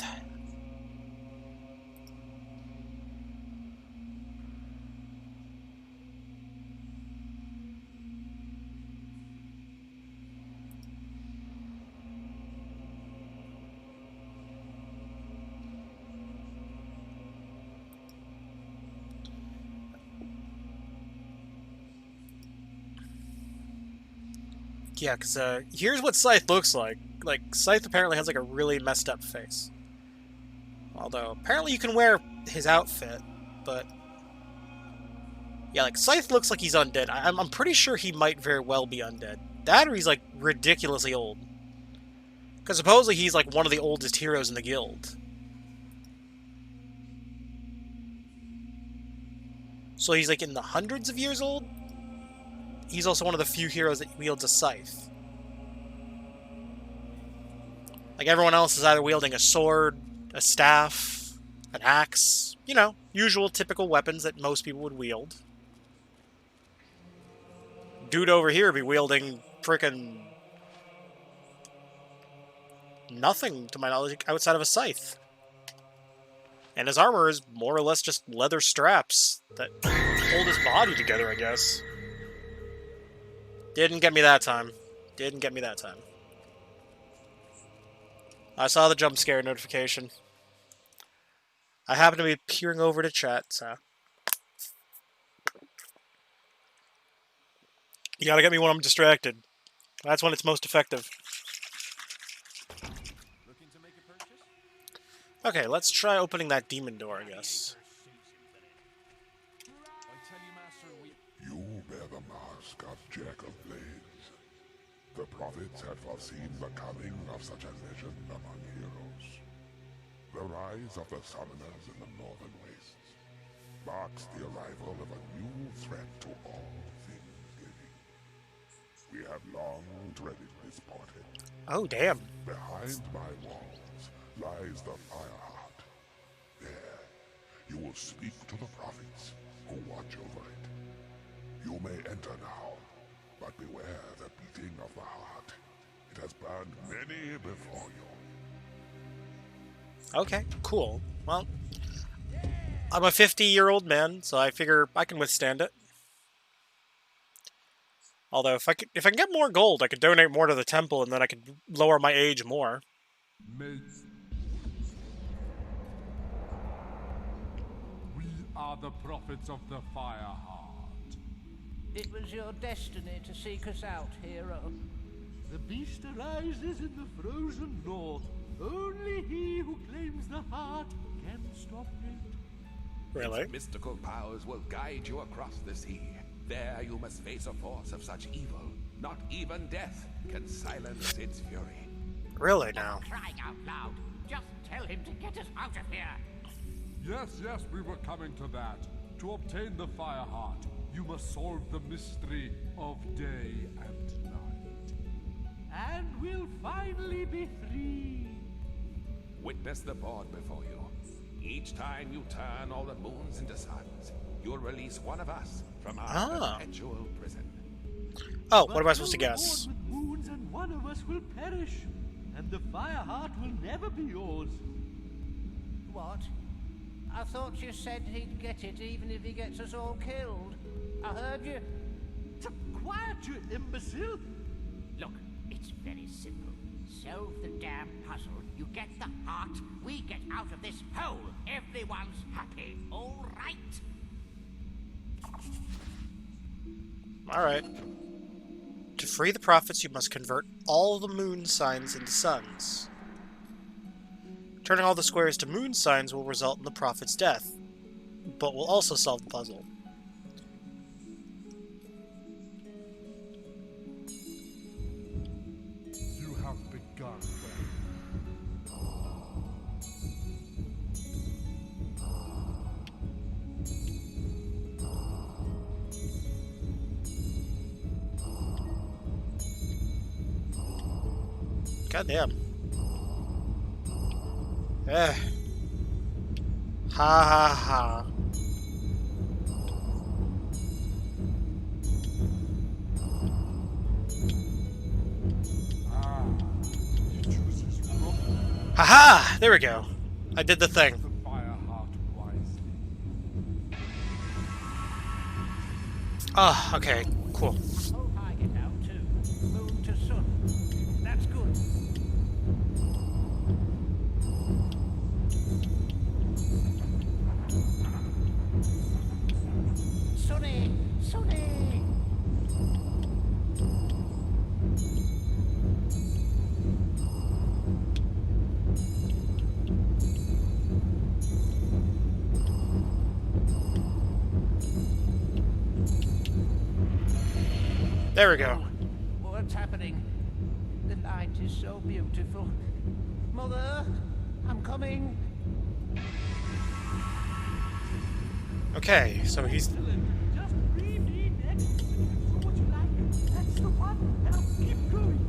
Yeah, because here's what Scythe looks like. Like, Scythe apparently has like a really messed up face. Although, apparently you can wear his outfit, but... Yeah, like, Scythe looks like he's undead. I'm pretty sure he might very well be undead. That or he's, like, ridiculously old. Because supposedly he's, like, one of the oldest heroes in the guild. So he's, like, in the hundreds of years old? He's also one of the few heroes that wields a scythe. Like, everyone else is either wielding a sword, a staff, an axe. You know, usual, typical weapons that most people would wield. Dude over here be wielding frickin' nothing, to my knowledge, outside of a scythe. And his armor is more or less just leather straps that hold his body together, I guess. Didn't get me that time. Didn't get me that time. I saw the jump scare notification. I happen to be peering over to chat, so... You gotta get me when I'm distracted. That's when it's most effective. Looking to make a purchase? Okay, let's try opening that demon door, I guess. I tell you, Master, we... You bear the mask of Jack of Blades. The prophets had foreseen the coming of such a legend among heroes. The rise of the summoners in the northern wastes marks the arrival of a new threat to all things living. We have long dreaded this portent. Oh, damn. Behind my walls lies the Fireheart. There, you will speak to the prophets who watch over it. You may enter now, but beware the beating of the heart. It has burned many before you. Okay, cool. Well, I'm a 50-year-old man, so I figure I can withstand it. Although, if I can get more gold, I could donate more to the temple, and then I could lower my age more. We are the prophets of the Fireheart. It was your destiny to seek us out, hero. The beast arises in the frozen north. Only he who claims the heart can stop it. Really? Its mystical powers will guide you across the sea. There you must face a force of such evil. Not even death can silence its fury. Really now? Crying out loud. Just tell him to get us out of here. Yes, we were coming to that. To obtain the fire heart, you must solve the mystery of day and night. And we'll finally be free. Witness the board before you. Each time you turn all the moons into suns, you'll release one of us from our perpetual prison. Oh, what am I supposed to guess? With moons and one of us will perish, and the fire heart will never be yours. What? I thought you said he'd get it even if he gets us all killed. I heard you. Quiet, you imbecile! Look, it's very simple. Solve the damn puzzle. You get the heart, we get out of this hole. Everyone's happy, all right? Alright. To free the prophets, you must convert all the moon signs into suns. Turning all the squares to moon signs will result in the prophet's death, but will also solve the puzzle. You have begun Goddamn. Eh. Ha ha ha. Haha! There we go. I did the thing. Ah, okay, cool. Oh, I get out too. Moon to sun. That's good. Sunny! Sunny! There we go. What's happening? The light is so beautiful. Mother, I'm coming. Okay, so he's... Just free me next. Do what you like. That's the one. Now keep going.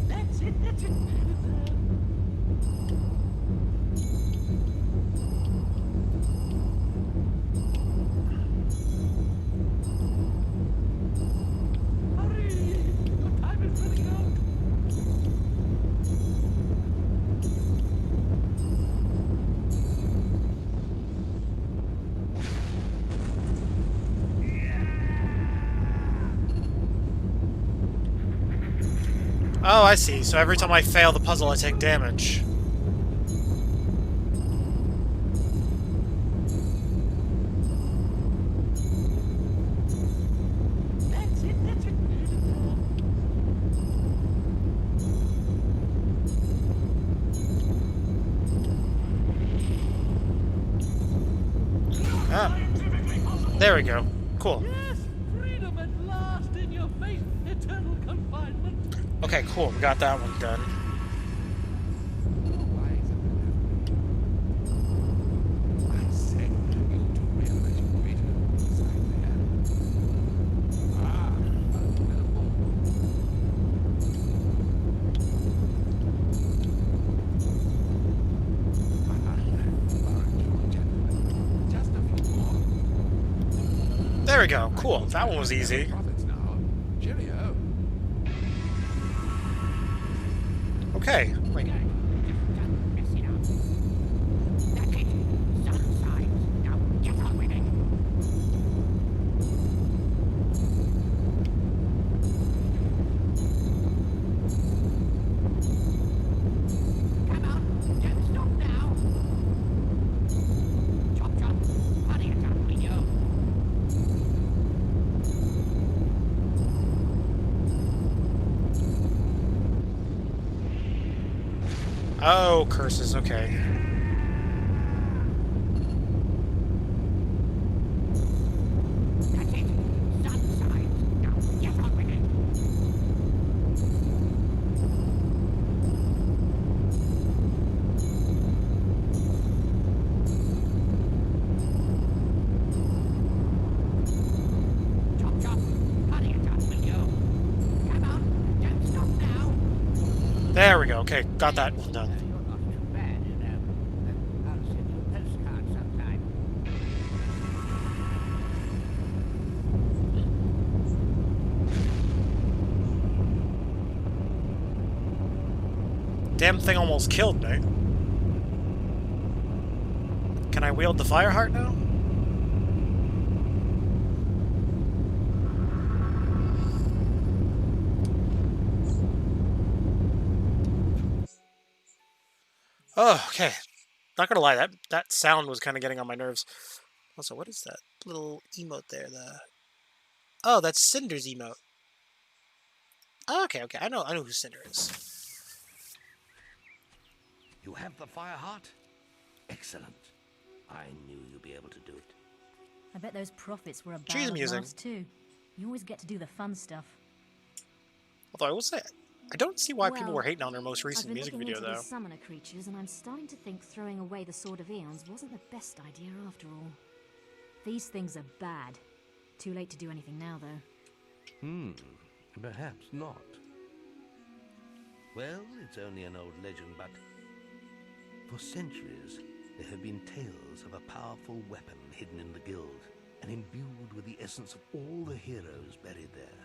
That's it. That's it. Oh, I see. So every time I fail the puzzle, I take damage. That's it. That's it. Ah. There we go. Cool. Yes, freedom at last in your face, eternal confinement. Okay, cool. We got that one done. I said you to realize your greater inside there. Ah, a little more. Just a few more. There we go. Cool. That one was easy. Profits now. Cheerio. Okay. Wait. Oh, curses, okay. That's it. Sun side. Now get on with it. Chop chop. Hurry it up, will you? Come on. Don't stop now. There we go. Okay, got that one done. You're not too bad, you know. I'll send you a postcard sometime. Damn thing almost killed me. Can I wield the fire heart now? Oh, okay. Not gonna lie, that sound was kind of getting on my nerves. Also, what is that little emote there? Oh, that's Cinder's emote. Oh, okay, I know who Cinder is. You have the fire heart? Excellent. I knew you'd be able to do it. I bet those profits were a She's barrel of amusing. laughs too. You always get to do the fun stuff. Although I will say, I don't see why people Well, were hating on her most I've recent been music looking video, into though. these summoner creatures, and I'm starting to think throwing away the Sword of Eons wasn't the best idea after all. These things are bad. Too late to do anything now, though. Perhaps not. Well, it's only an old legend, but for centuries there have been tales of a powerful weapon hidden in the guild and imbued with the essence of all the heroes buried there.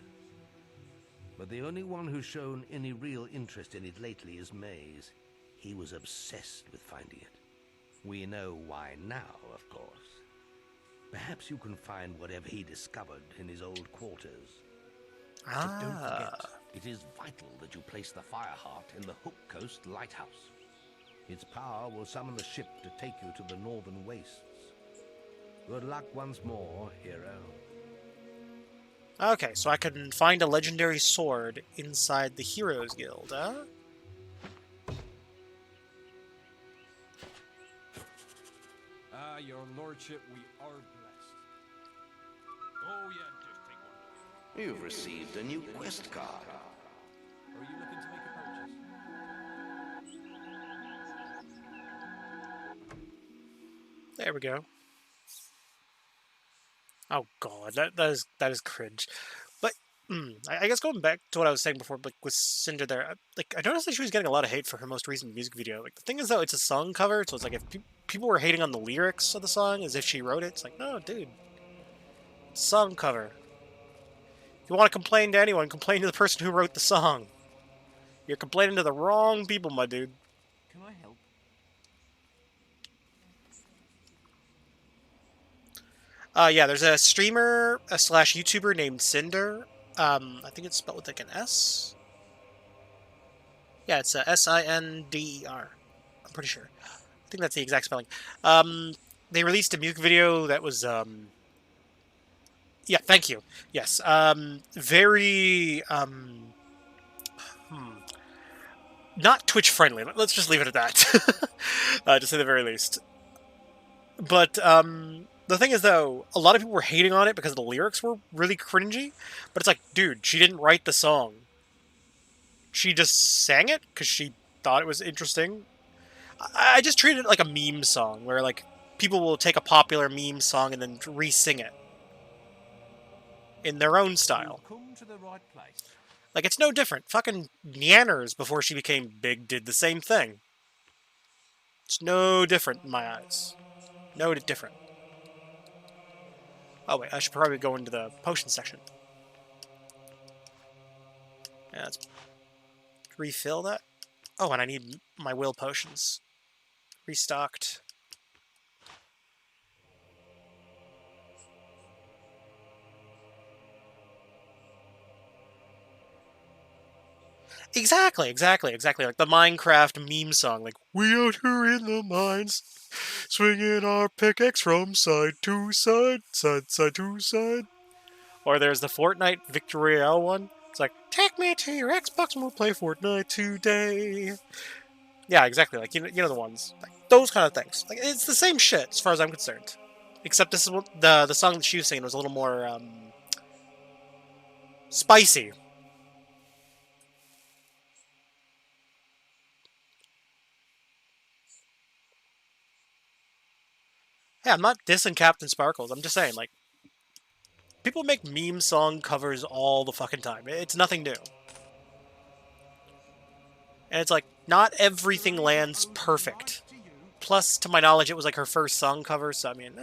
But the only one who's shown any real interest in it lately is Maze. He was obsessed with finding it. We know why now, of course. Perhaps you can find whatever he discovered in his old quarters. But don't forget, it is vital that you place the fire heart in the Hook Coast Lighthouse. Its power will summon the ship to take you to the northern wastes. Good luck once more, hero. Okay, so I can find a legendary sword inside the Heroes Guild, huh? Your lordship, we are blessed. Oh, yeah, just take one. You've received a new quest card. Are you looking to make a purchase? There we go. Oh god, that is cringe. But I guess going back to what I was saying before, like with Cinder there, I noticed that she was getting a lot of hate for her most recent music video. Like the thing is though, it's a song cover, so it's like if people were hating on the lyrics of the song as if she wrote it, it's like no, dude, it's a song cover. If you want to complain to anyone, complain to the person who wrote the song. You're complaining to the wrong people, my dude. Can I help? Yeah, there's a streamer slash YouTuber named Cinder. I think it's spelled with like an S. Yeah, it's Sinder. I'm pretty sure. I think that's the exact spelling. They released a music video that was yeah, thank you. Yes, very not Twitch friendly. Let's just leave it at that. To say the very least. But the thing is, though, a lot of people were hating on it because the lyrics were really cringy. But it's like, dude, she didn't write the song. She just sang it because she thought it was interesting. I just treated it like a meme song, where like people will take a popular meme song and then re-sing it in their own style. You've come to the right place. Like it's no different. Fucking Nyanners, before she became big, did the same thing. It's no different in my eyes. No different. Oh wait, I should probably go into the potion section. Yeah, let's refill that. Oh, and I need my will potions. Restocked. Exactly. Like the Minecraft meme song, like, we out here in the mines, swinging our pickaxe from side to side, side to side. Or there's the Fortnite Victory Royale one. It's like, take me to your Xbox and we'll play Fortnite today. Yeah, exactly. Like you know the ones, like those kind of things. Like it's the same shit as far as I'm concerned, except this is the song that she was singing was a little more spicy. Yeah, I'm not dissing Captain Sparkles. I'm just saying, like, people make meme song covers all the fucking time. It's nothing new. And it's like, not everything lands perfect. Plus, to my knowledge, it was like her first song cover, so I mean,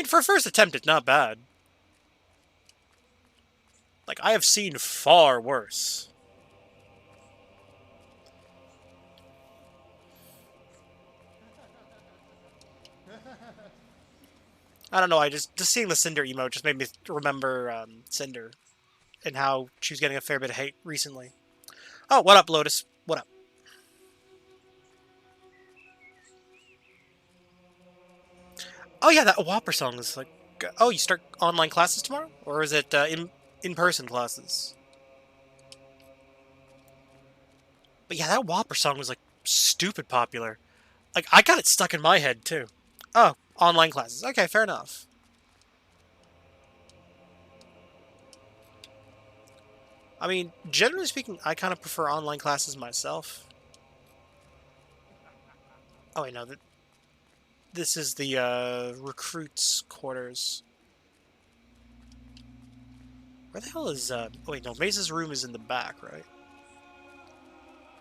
for first attempt, it's not bad. Like, I have seen far worse. I don't know, I just seeing the Cinder emote just made me remember Cinder and how she was getting a fair bit of hate recently. Oh, what up, Lotus? What up? Oh yeah, that Whopper song is like... Oh, you start online classes tomorrow? Or is it in-person classes? But yeah, that Whopper song was like stupid popular. Like, I got it stuck in my head too. Oh, online classes. Okay, fair enough. I mean, generally speaking, I kind of prefer online classes myself. Oh, wait, no. This is the recruits' quarters. Where the hell is... Oh, wait, no. Maze's room is in the back, right?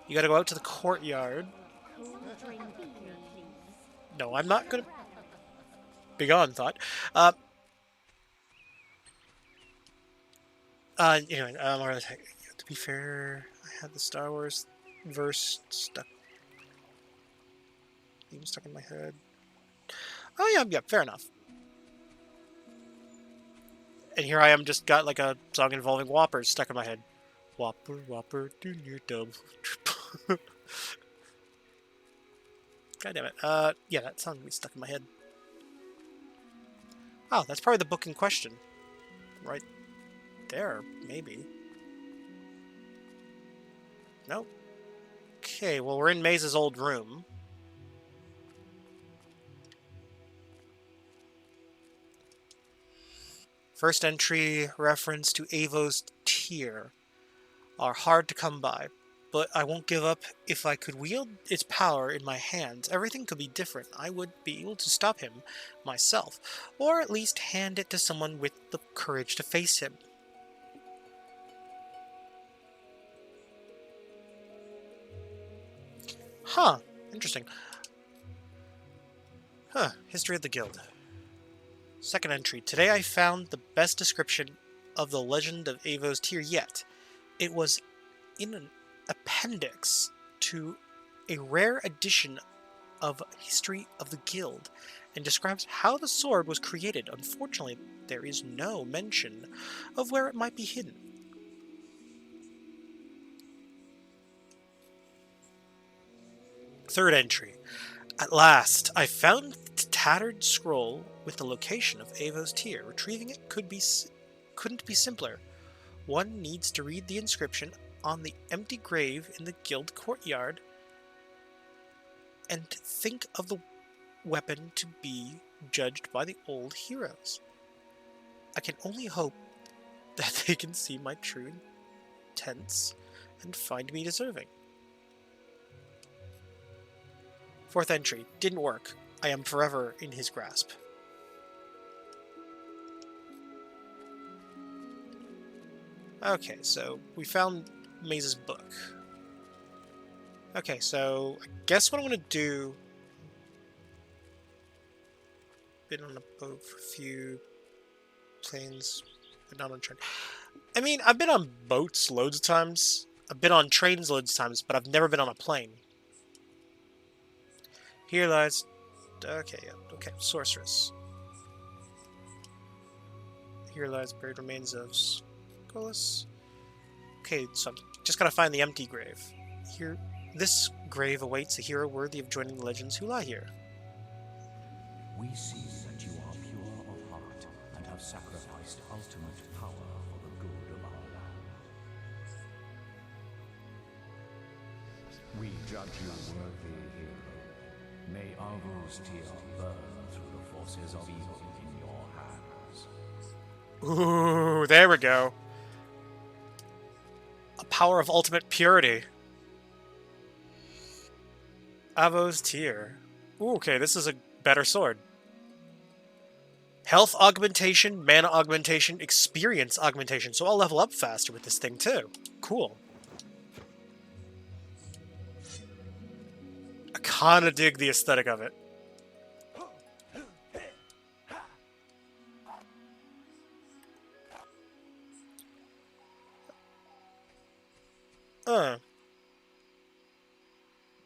You gotta go out to the courtyard. No, I'm not gonna... Be gone, thought. Anyway, to be fair, I had the Star Wars verse stuck... Even stuck in my head. Oh, yeah, fair enough. And here I am, just got like a song involving Whoppers stuck in my head. Whopper, Whopper, do your dub. God damn it. Yeah, that song will be stuck in my head. Oh, that's probably the book in question. Right there, maybe. Nope. Okay, well, we're in Maze's old room. First entry reference to Avo's tear are hard to come by, but I won't give up. If I could wield its power in my hands, everything could be different. I would be able to stop him myself, or at least hand it to someone with the courage to face him. Huh, interesting. Huh, history of the guild. Second entry. Today I found the best description of the legend of Avo's tear yet. It was in an appendix to a rare edition of History of the Guild and describes how the sword was created. Unfortunately, there is no mention of where it might be hidden. Third entry. At last, I found the tattered scroll with the location of Avo's tear. Retrieving it couldn't be simpler. One needs to read the inscription on the empty grave in the guild courtyard and think of the weapon to be judged by the old heroes. I can only hope that they can see my true intents and find me deserving. Fourth entry. Didn't work. I am forever in his grasp. Okay, so we found Maze's book. Okay, so I guess what I'm gonna do... Been on a boat for a few planes, but not on train. I mean, I've been on boats loads of times. I've been on trains loads of times, but I've never been on a plane. Here lies... Okay, yeah, okay, sorceress. Here lies buried remains of Scolas. Okay, so I'm just gotta find the empty grave. Here, this grave awaits a hero worthy of joining the legends who lie here. We see that you are pure of heart and have sacrificed ultimate power for the good of our land. We judge you worthy, hero. May Arvo's tear burn through the forces of evil in your hands. Ooh, there we go. A power of ultimate purity. Avo's Tear. Ooh, okay, this is a better sword. Health augmentation, mana augmentation, experience augmentation. So I'll level up faster with this thing too. Cool. I kinda dig the aesthetic of it.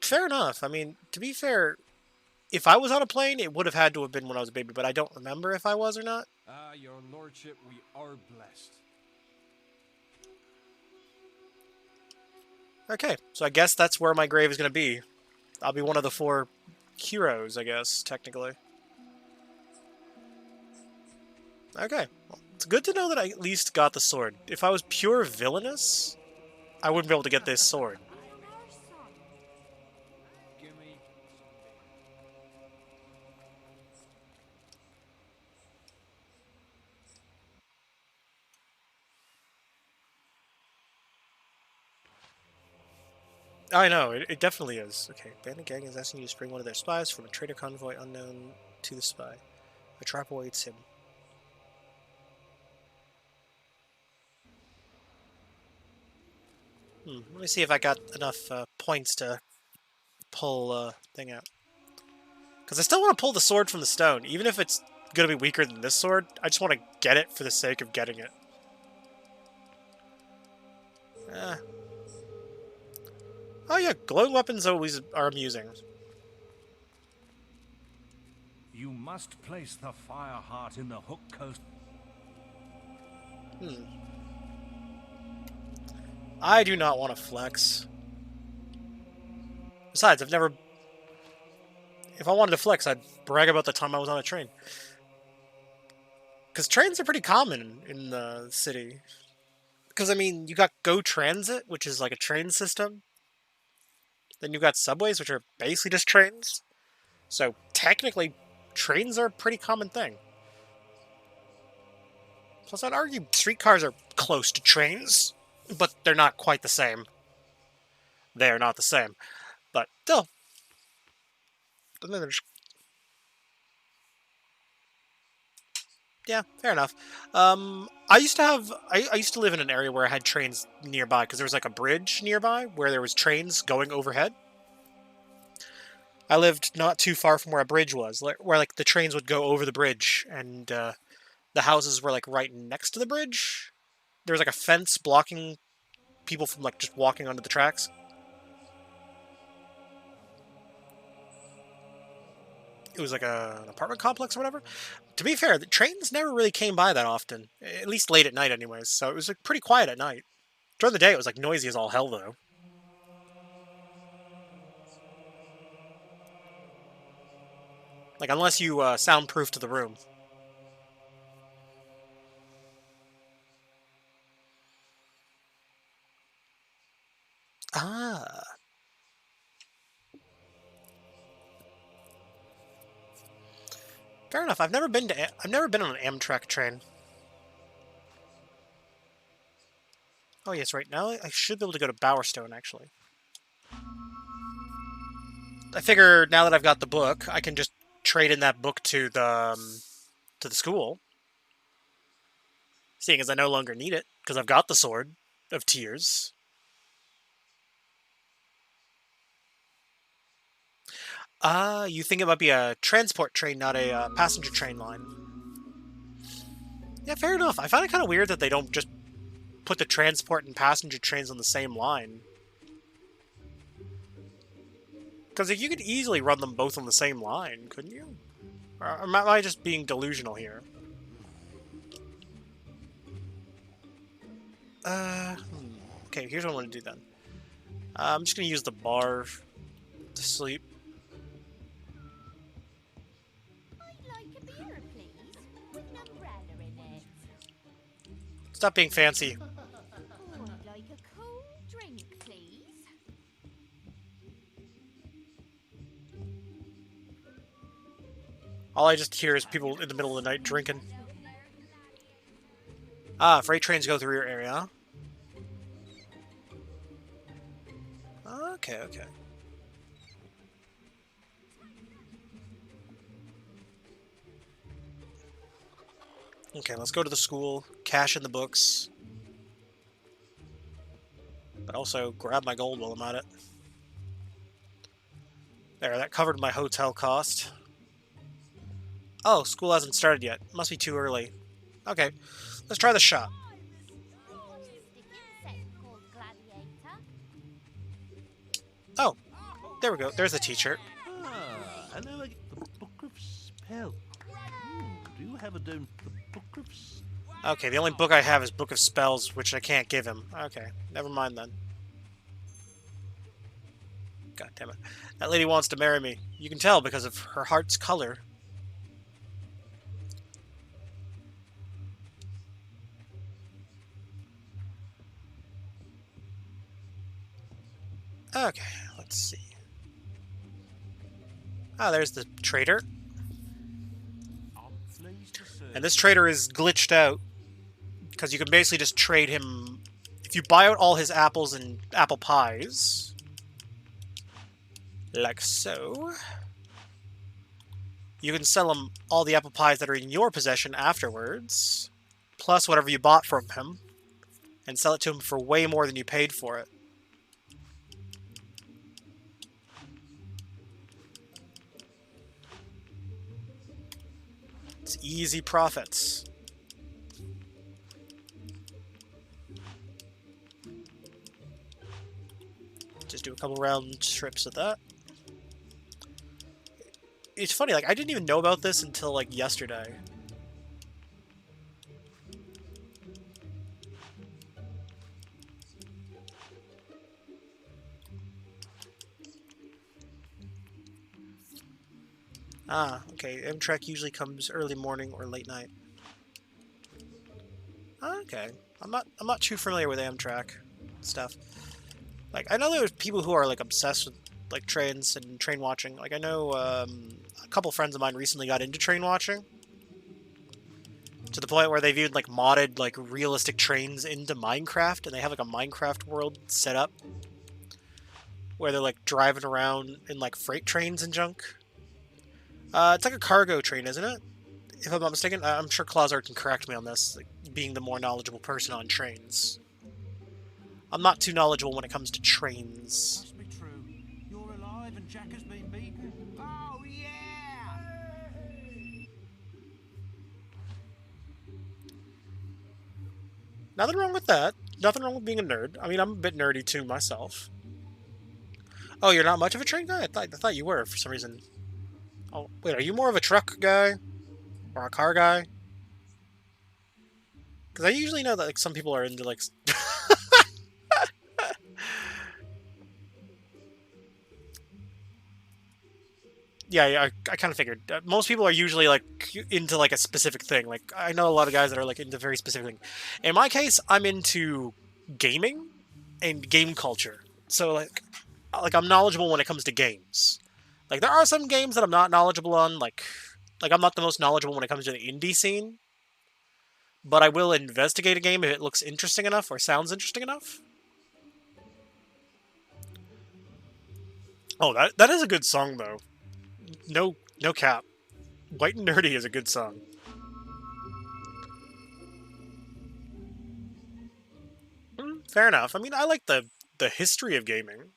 Fair enough. I mean, to be fair, if I was on a plane, it would have had to have been when I was a baby, but I don't remember if I was or not. Ah, your lordship, we are blessed. Okay, so I guess that's where my grave is going to be. I'll be one of the 4 heroes, I guess, technically. Okay, well, it's good to know that I at least got the sword. If I was pure villainous, I wouldn't be able to get this sword. Give me I know, it definitely is. Okay, Bandit Gang is asking you to bring one of their spies from a traitor convoy unknown to the spy. A trap awaits him. Let me see if I got enough points to pull thing out. Because I still want to pull the sword from the stone, even if it's going to be weaker than this sword. I just want to get it for the sake of getting it. Oh yeah, glowing weapons always are amusing. You must place the fire heart in the Hook Coast. I do not want to flex. Besides, I've never... If I wanted to flex, I'd brag about the time I was on a train. Because trains are pretty common in the city. Because, I mean, you got Go Transit, which is like a train system. Then you've got subways, which are basically just trains. So, technically, trains are a pretty common thing. Plus, I'd argue streetcars are close to trains, but they're not quite the same. They're not the same. But, still. And then there's... Yeah, fair enough. I used to live in an area where I had trains nearby, because there was like a bridge nearby where there was trains going overhead. I lived not too far from where a bridge was, where like the trains would go over the bridge, and the houses were like right next to the bridge. There was like a fence blocking people from like just walking onto the tracks. It was like an apartment complex or whatever. To be fair, the trains never really came by that often, at least late at night anyways, so it was like pretty quiet at night. During the day it was like noisy as all hell though. Like unless you soundproof to the room. Ah. Fair enough. I've never been on an Amtrak train. Oh yes, right now I should be able to go to Bowerstone actually. I figure now that I've got the book, I can just trade in that book to the school. Seeing as I no longer need it because I've got the Sword of Tears. You think it might be a transport train, not a passenger train line. Yeah, fair enough. I find it kind of weird that they don't just put the transport and passenger trains on the same line. Because you could easily run them both on the same line, couldn't you? Or am I just being delusional here? Okay, here's what I want to do then. I'm just going to use the bar to sleep. Stop being fancy. I'd like a cold drink, please. All I just hear is people in the middle of the night drinking. Ah, freight trains go through your area. Okay, okay. Okay, let's go to the school, cash in the books. But also grab my gold while I'm at it. There, that covered my hotel cost. Oh, school hasn't started yet. Must be too early. Okay, let's try the shop. Oh, there we go. There's the teacher. Ah, hello again. The Book of Spell. Do you have a the Book of Okay, the only book I have is Book of Spells, which I can't give him. Okay, never mind then. God damn it. That lady wants to marry me. You can tell because of her heart's color. Okay, let's see. Ah, there's the trader. And this trader is glitched out because you can basically just trade him. If you buy out all his apples and apple pies, like so, you can sell him all the apple pies that are in your possession afterwards, plus whatever you bought from him, and sell it to him for way more than you paid for it. It's easy profits. Just do a couple round trips of that. It's funny, like, I didn't even know about this until, like, yesterday. Ah, okay. Amtrak usually comes early morning or late night. Okay. I'm not too familiar with Amtrak stuff. Like, I know there's people who are, like, obsessed with, like, trains and train watching. Like, I know a couple friends of mine recently got into train watching. To the point where they've even, like, modded, like, realistic trains into Minecraft. And they have, like, a Minecraft world set up. Where they're, like, driving around in, like, freight trains and junk. It's like a cargo train, isn't it? If I'm not mistaken. I'm sure Clausart can correct me on this, like, being the more knowledgeable person on trains. I'm not too knowledgeable when it comes to trains. Must be true. You're alive and Jack has been beaten. Oh, yeah! Nothing wrong with that. Nothing wrong with being a nerd. I mean, I'm a bit nerdy too myself. Oh, you're not much of a train guy? I thought you were for some reason. Oh, wait, are you more of a truck guy? Or a car guy? Because I usually know that, like, some people are into, like... Yeah, I kind of figured. Most people are usually, like, into, like, a specific thing. Like, I know a lot of guys that are, like, into very specific thing. In my case, I'm into gaming and game culture. So, like, I'm knowledgeable when it comes to games. Like, there are some games that I'm not knowledgeable on. Like I'm not the most knowledgeable when it comes to the indie scene. But I will investigate a game if it looks interesting enough or sounds interesting enough. Oh, that is a good song, though. No cap. White and Nerdy is a good song. Fair enough. I mean, I like the history of gaming.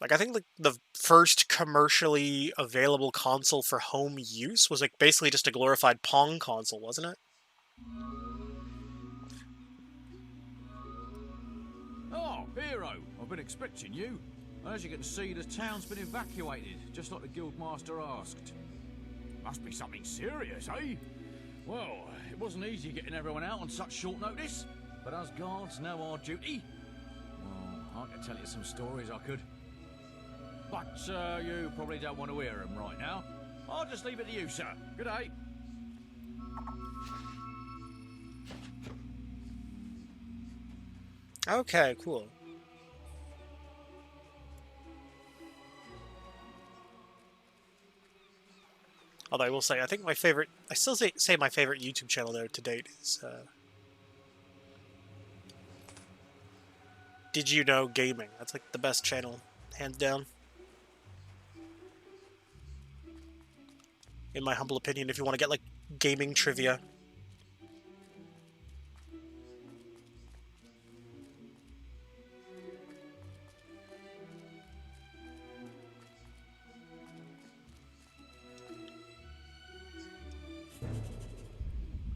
Like, I think the first commercially available console for home use was, like, basically just a glorified Pong console, wasn't it? Oh, Hero, I've been expecting you. As you can see, the town's been evacuated, just like the Guildmaster asked. Must be something serious, eh? Well, it wasn't easy getting everyone out on such short notice, but us guards know our duty. Well, I could tell you some stories I could. But you probably don't want to hear them right now. I'll just leave it to you, sir. Good day. Okay, cool. Although I will say, I think my favorite, I still say my favorite YouTube channel there to date is Did You Know Gaming. That's like the best channel, hands down. In my humble opinion, if you want to get like gaming trivia.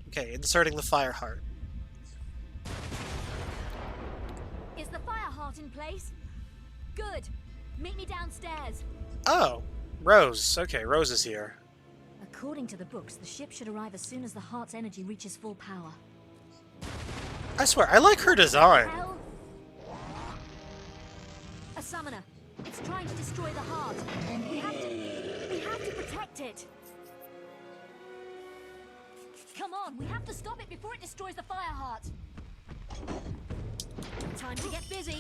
Okay, inserting the fire heart. Is the fire heart in place? Good. Meet me downstairs. Oh, Rose. Okay, Rose is here. According to the books, the ship should arrive as soon as the heart's energy reaches full power. I swear, I like her design. Hell? A summoner. It's trying to destroy the heart. We have to protect it. Come on, we have to stop it before it destroys the fire heart. Time to get busy.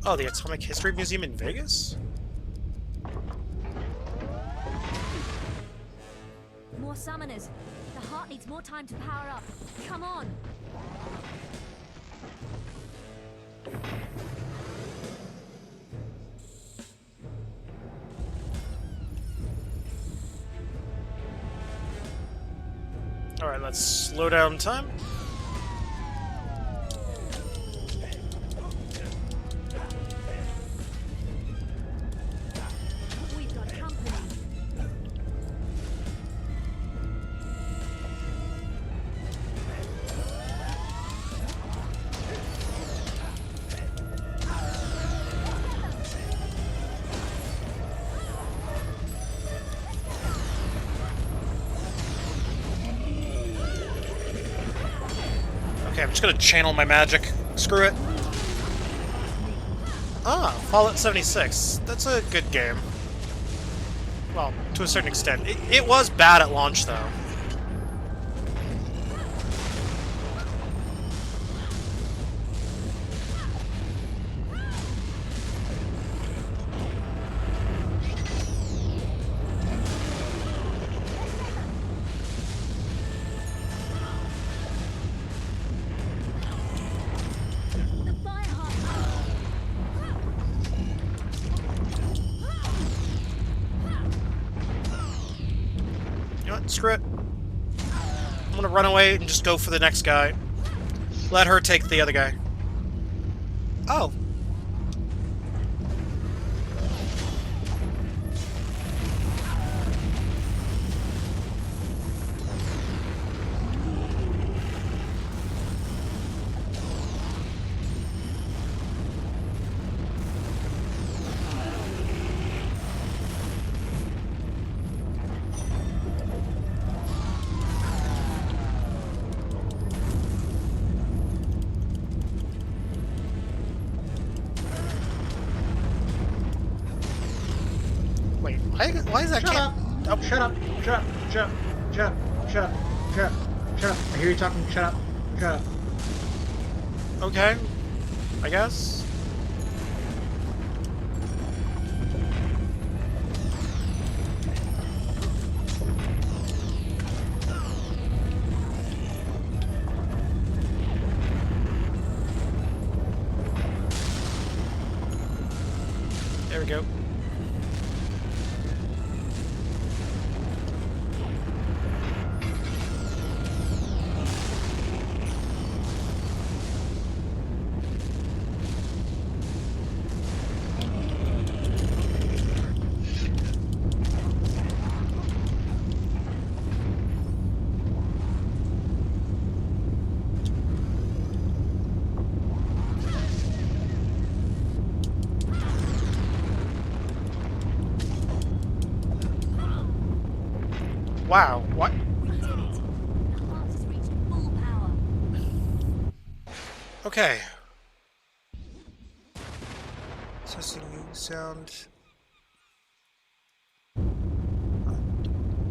Oh, the Atomic History Museum in Vegas? More summoners. The heart needs more time to power up. Come on. Alright, let's slow down time. We've got company. Okay, I'm just gonna channel my magic. Screw it. Ah, Fallout 76. That's a good game. Well, to a certain extent. It was bad at launch, though. The fire heart. You know what? Screw it. I'm gonna run away and just go for the next guy. Let her take the other guy. Oh. Wait, why is that Shut kid? up! Oh. Shut up! Shut up! Shut up! Shut up! Shut up! Shut up! Shut up! I hear you talking. Shut up! Shut up! Okay. I guess. There we go. Wow, what? We did it. The heart has reached full power. Okay. Testing sound.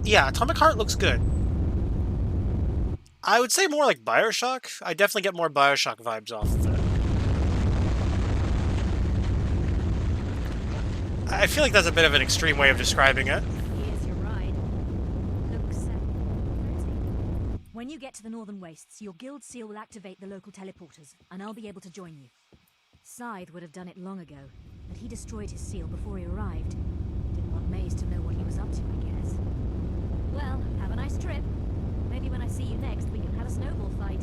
Yeah, Atomic Heart looks good. I would say more like Bioshock. I definitely get more Bioshock vibes off of it. I feel like that's a bit of an extreme way of describing it. Here's your ride. Looks pretty. When you get to the Northern Wastes, your guild seal will activate the local teleporters, and I'll be able to join you. Scythe would have done it long ago, but he destroyed his seal before he arrived. Didn't want Maze to know what he was up to, I guess. Well, have a nice trip. Maybe when I see you next, we can have a snowball fight.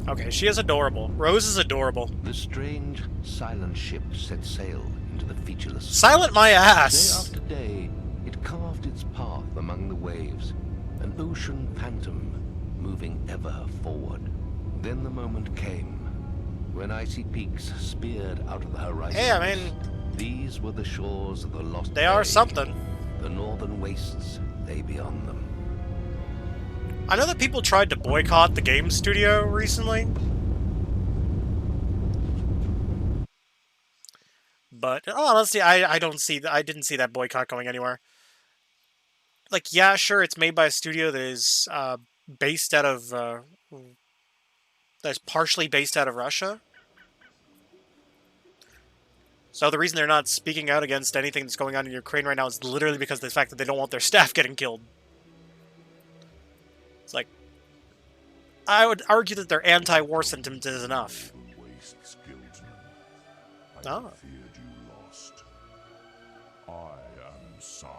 Okay, she is adorable. Rose is adorable. The strange, silent ship set sail into the featureless... Silent my ass! Day after day, it carved its path among the waves, an ocean phantom moving ever forward. Then the moment came, when icy peaks speared out of the horizon. Hey, I mean... These were the shores of the Lost They are Bay. something. The Northern Wastes lay beyond them. I know that people tried to boycott the game studio recently. But honestly, I didn't see that boycott going anywhere. Like, yeah, sure, it's made by a studio that is based out of that's partially based out of Russia. So the reason they're not speaking out against anything that's going on in Ukraine right now is literally because of the fact that they don't want their staff getting killed. It's like, I would argue that their anti-war sentiment is enough. Oh. Feared you lost. I am Scythe,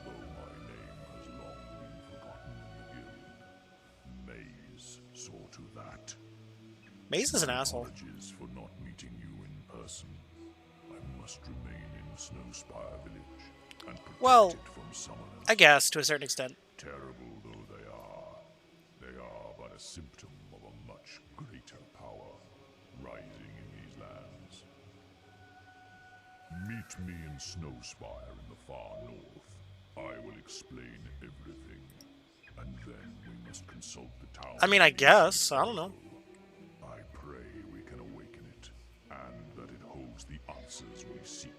though my name has long been forgotten in the guild. Maze saw to that. Maze is an asshole. Apologies for not meeting you in person. I must remain in Snowspire Village and protect it from summoners. I guess, to a certain extent. Terrible though they are but a symptom of a much greater power rising in these lands. Meet me in Snowspire in the far north. I will explain everything, and then we must consult the town. I mean, I guess. I don't know. I pray we can awaken it, and that it holds the answers we seek.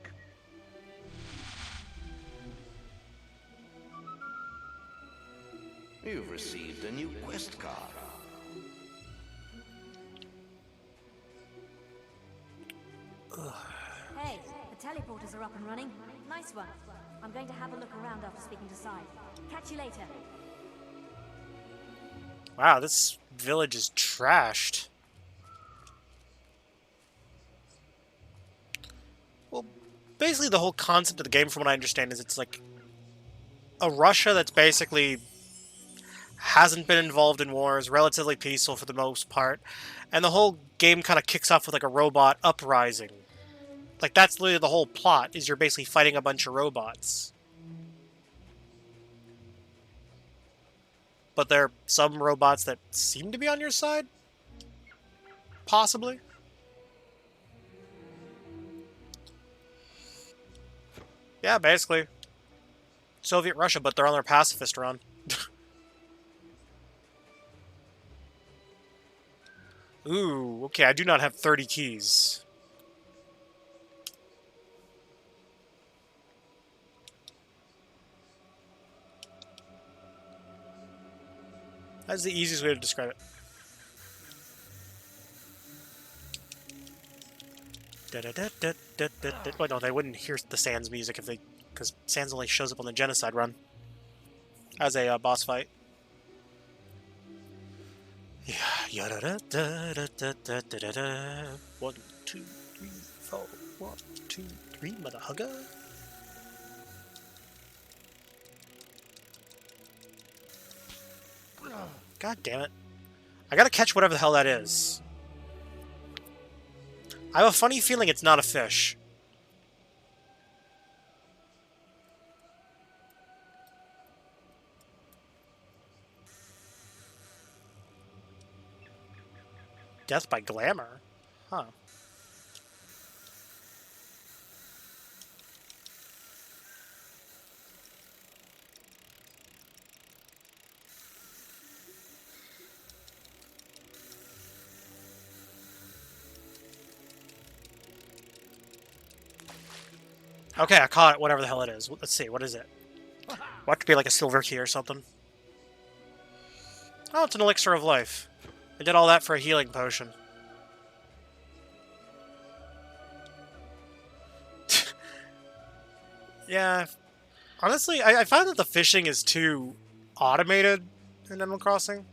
You've received a new quest card. Hey, the teleporters are up and running. Nice one. I'm going to have a look around after speaking to Scythe. Catch you later. Wow, this village is trashed. Well, basically the whole concept of the game, from what I understand, is it's like a Russia that's basically hasn't been involved in wars, relatively peaceful for the most part, and the whole game kind of kicks off with like a robot uprising. Like, that's literally the whole plot, is you're basically fighting a bunch of robots. But there are some robots that seem to be on your side? Possibly? Yeah, basically. Soviet Russia, but they're on their pacifist run. Ooh, okay, I do not have 30 keys. That's the easiest way to describe it. Wait, no, they wouldn't hear the Sans music if they... because Sans only shows up on the Genocide run. As a boss fight. Yeah, 1, 2, 3, 4. 1, 2, 3, mother hugger. God damn it. I gotta catch whatever the hell that is. I have a funny feeling it's not a fish. Death by glamour? Huh. Okay, I caught it, whatever the hell it is. Let's see, what is it? What could be like a silver key or something? Oh, it's an elixir of life. I did all that for a healing potion. Yeah. Honestly, I find that the fishing is too automated in Animal Crossing.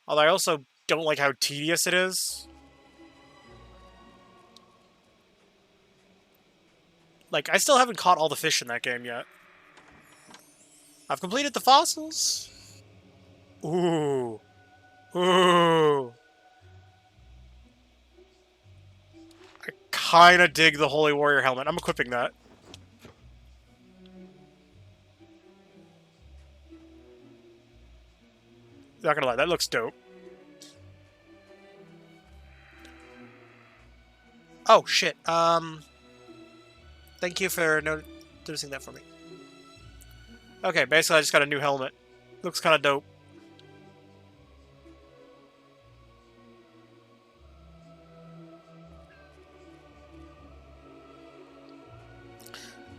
Although I also don't like how tedious it is. Like, I still haven't caught all the fish in that game yet. I've completed the fossils. Ooh. Ooh. I kinda dig the Holy Warrior helmet. I'm equipping that. Not gonna lie, that looks dope. Oh, shit. Thank you for noticing that for me. Okay, basically I just got a new helmet. Looks kinda dope.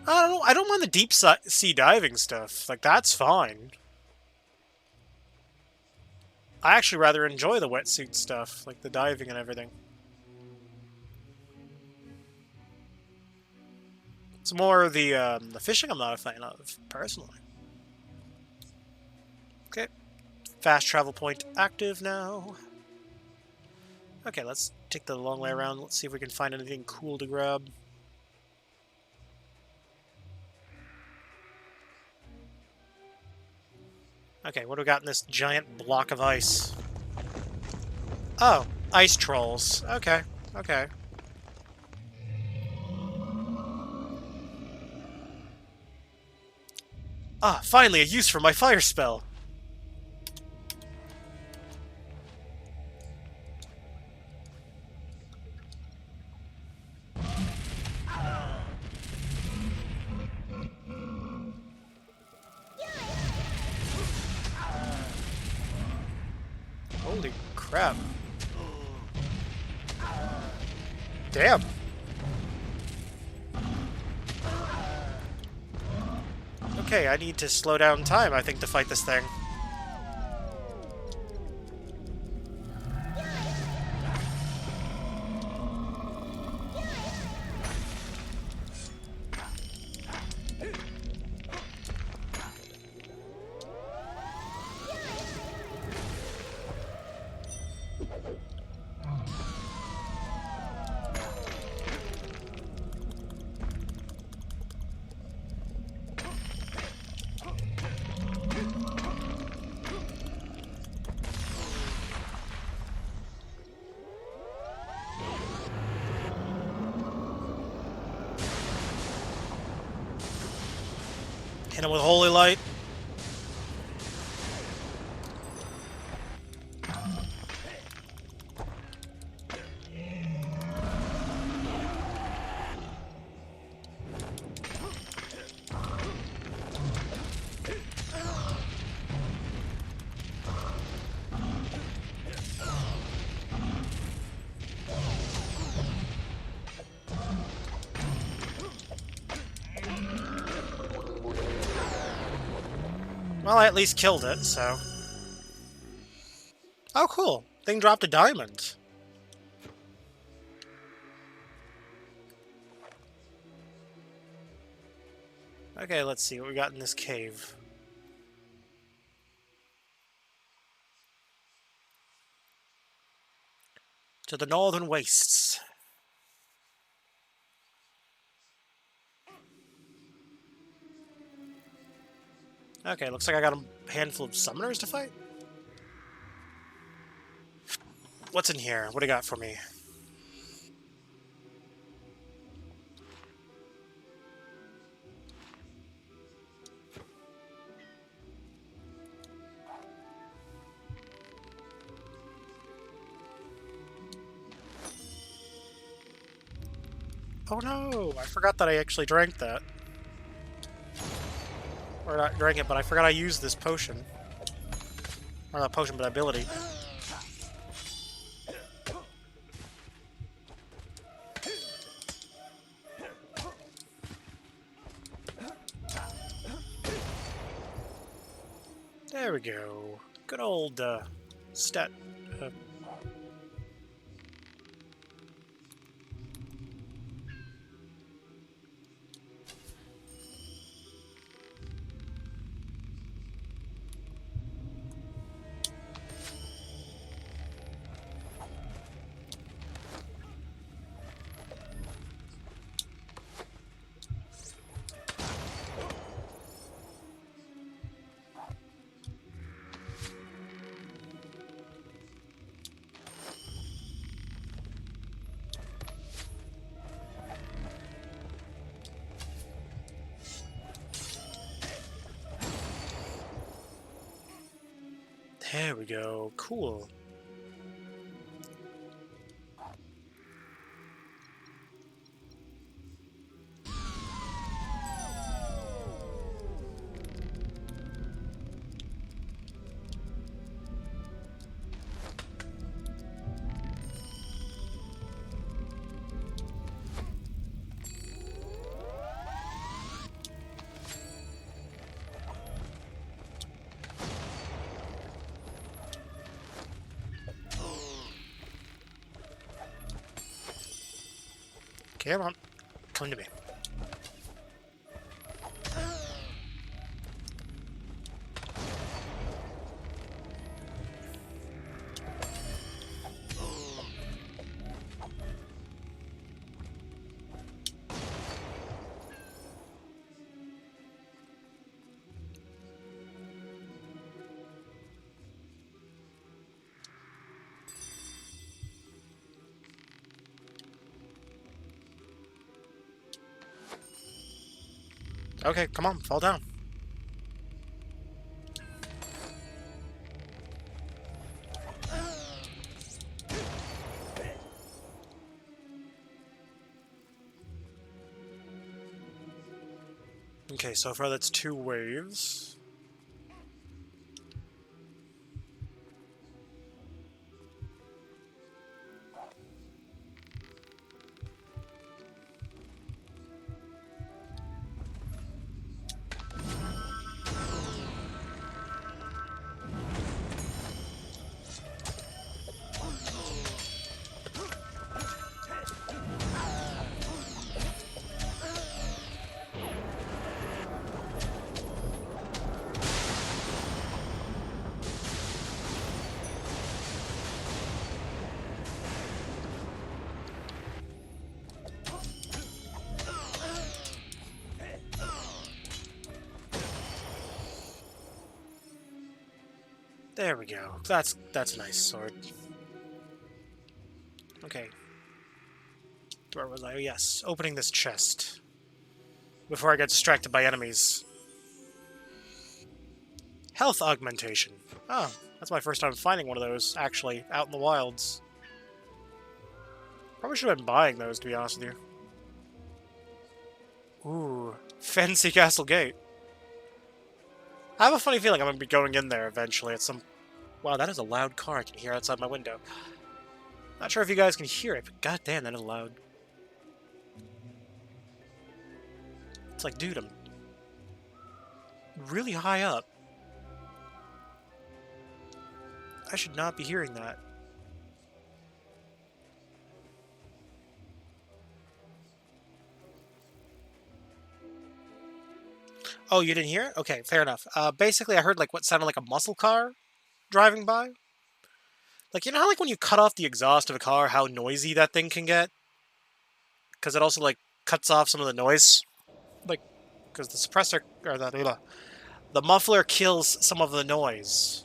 I don't mind the deep sea diving stuff. Like, that's fine. I actually rather enjoy the wetsuit stuff, like the diving and everything. It's more the fishing I'm not a fan of, personally. Okay. Fast travel point active now. Okay, let's take the long way around. Let's see if we can find anything cool to grab. Okay, what do we got in this giant block of ice? Oh, ice trolls. Okay, okay. Ah, finally a use for my fire spell! Holy crap. Damn. Okay, I need to slow down time, I think, to fight this thing. Hit him with Holy Light. Well, I at least killed it, so... Oh, cool. Thing dropped a diamond. Okay, let's see what we got in this cave. To the northern wastes. Okay, looks like I got a handful of summoners to fight. What's in here? What do you got for me? Oh no! I forgot that I actually drank that. Or not drank it, but I forgot I used this potion. Or not potion, but ability. There we go. Good old stat. There we go. Cool. Come on. Come to me. Okay, come on, fall down. Okay, so far that's 2 waves. There we go. That's a nice sword. Okay. Where was I? Oh, yes. Opening this chest. Before I get distracted by enemies. Health augmentation. Oh, that's my first time finding one of those, actually, out in the wilds. Probably should have been buying those, to be honest with you. Ooh. Fancy Castle Gate. I have a funny feeling I'm going to be going in there eventually at some... Wow, that is a loud car I can hear outside my window. Not sure if you guys can hear it, but goddamn, that is loud. It's like, dude, I'm really high up. I should not be hearing that. Oh, you didn't hear it? Okay, fair enough. Basically, I heard like what sounded like a muscle car driving by. Like, you know how like when you cut off the exhaust of a car, how noisy that thing can get? Because it also like cuts off some of the noise. Like, because the suppressor, or the muffler kills some of the noise.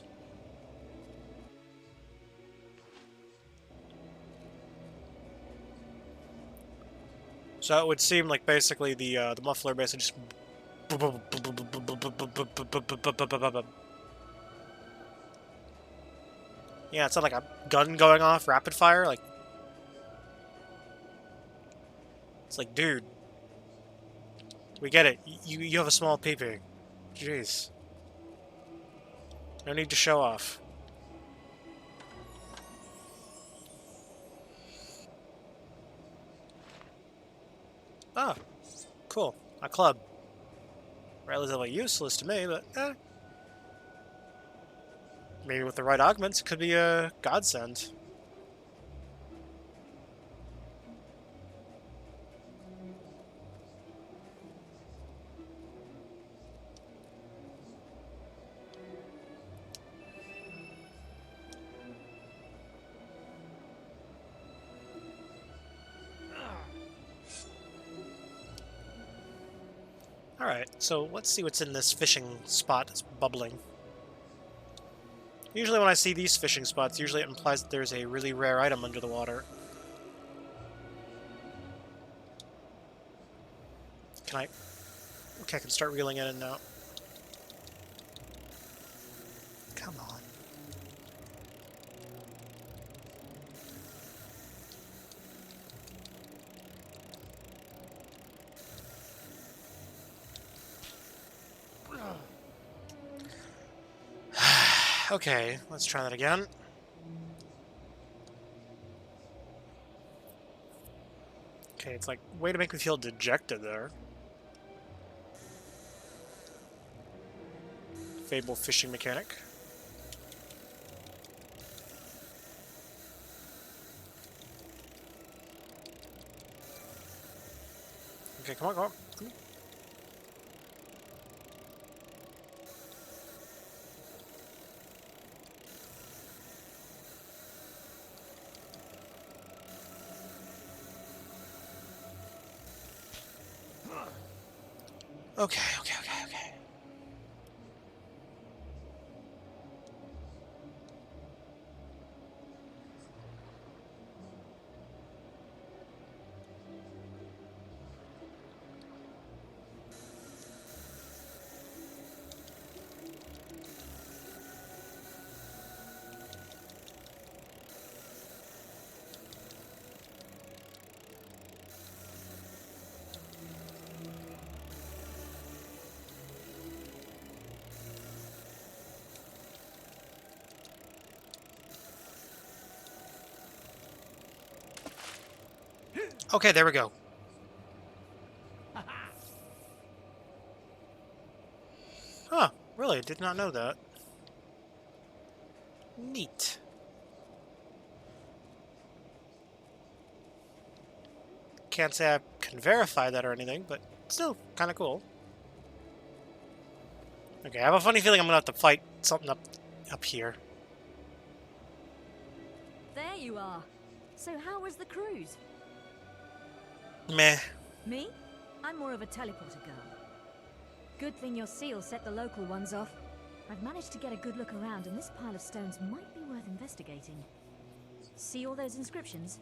So it would seem like basically the muffler basically just... Yeah, it's not like a gun going off, rapid fire, like... It's like, dude. We get it. You have a small peepee. Jeez. No need to show off. Oh, cool. A club. Relatively useless to me, but eh. maybe with the right augments, it could be a godsend. Alright, so let's see what's in this fishing spot that's bubbling. Usually when I see these fishing spots, usually it implies that there's a really rare item under the water. Can I... Okay, I can start reeling it in now. Come on. Okay, let's try that again. Okay, it's like, way to make me feel dejected there. Fable fishing mechanic. Okay, come on, come on. Come on. Okay. Okay, there we go. Huh, really? Did not know that. Neat. Can't say I can verify that or anything, but still kind of cool. Okay, I have a funny feeling I'm gonna have to fight something up here. There you are. So how was the cruise? Meh. Me? I'm more of a teleporter girl. Good thing your seal set the local ones off. I've managed to get a good look around, and this pile of stones might be worth investigating. See all those inscriptions?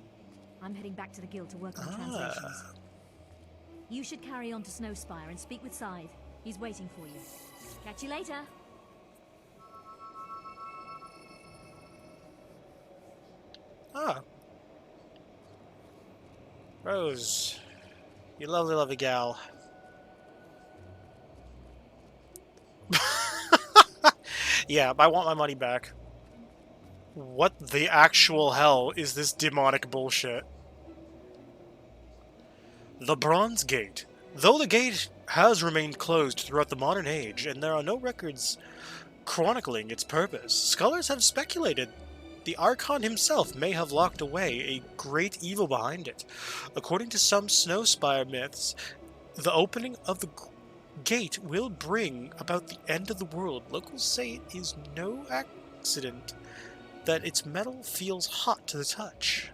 I'm heading back to the guild to work on translations. You should carry on to Snowspire and speak with Scythe. He's waiting for you. Catch you later. Ah. Rose. You lovely, lovely gal. Yeah, I want my money back. What the actual hell is this demonic bullshit? The Bronze Gate. Though the gate has remained closed throughout the modern age, and there are no records chronicling its purpose, scholars have speculated the Archon himself may have locked away a great evil behind it. According to some Snowspire myths, the opening of the gate will bring about the end of the world. Locals say it is no accident that its metal feels hot to the touch.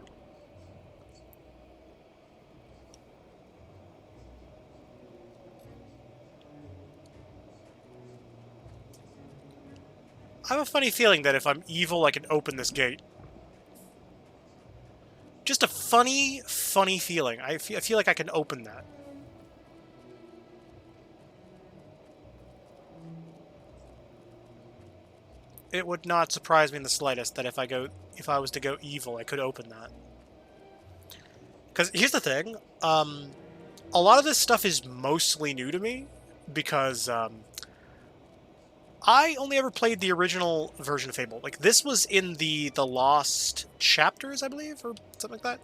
I have a funny feeling that if I'm evil, I can open this gate. Just a funny feeling. I feel like I can open that. It would not surprise me in the slightest that if I was to go evil, I could open that. Because here's the thing, a lot of this stuff is mostly new to me, because I only ever played the original version of Fable. Like, this was in the Lost Chapters, I believe, or something like that.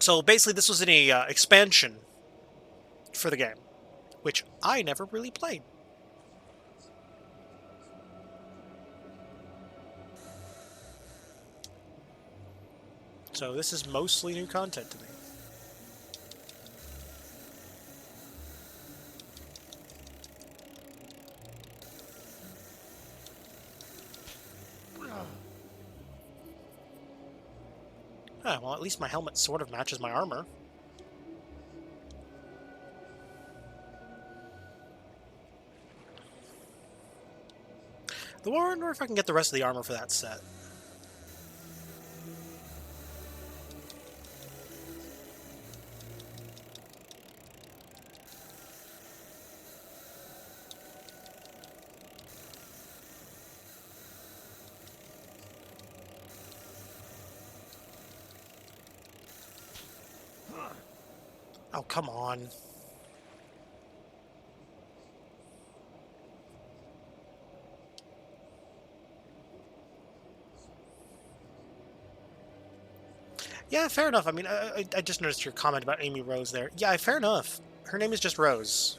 So basically, this was in a expansion for the game, which I never really played. So this is mostly new content to me. Ah, well, at least my helmet sort of matches my armor. I wonder if I can get the rest of the armor for that set. Oh, come on. Yeah, fair enough. I mean, I just noticed your comment about Amy Rose there. Yeah, fair enough. Her name is just Rose.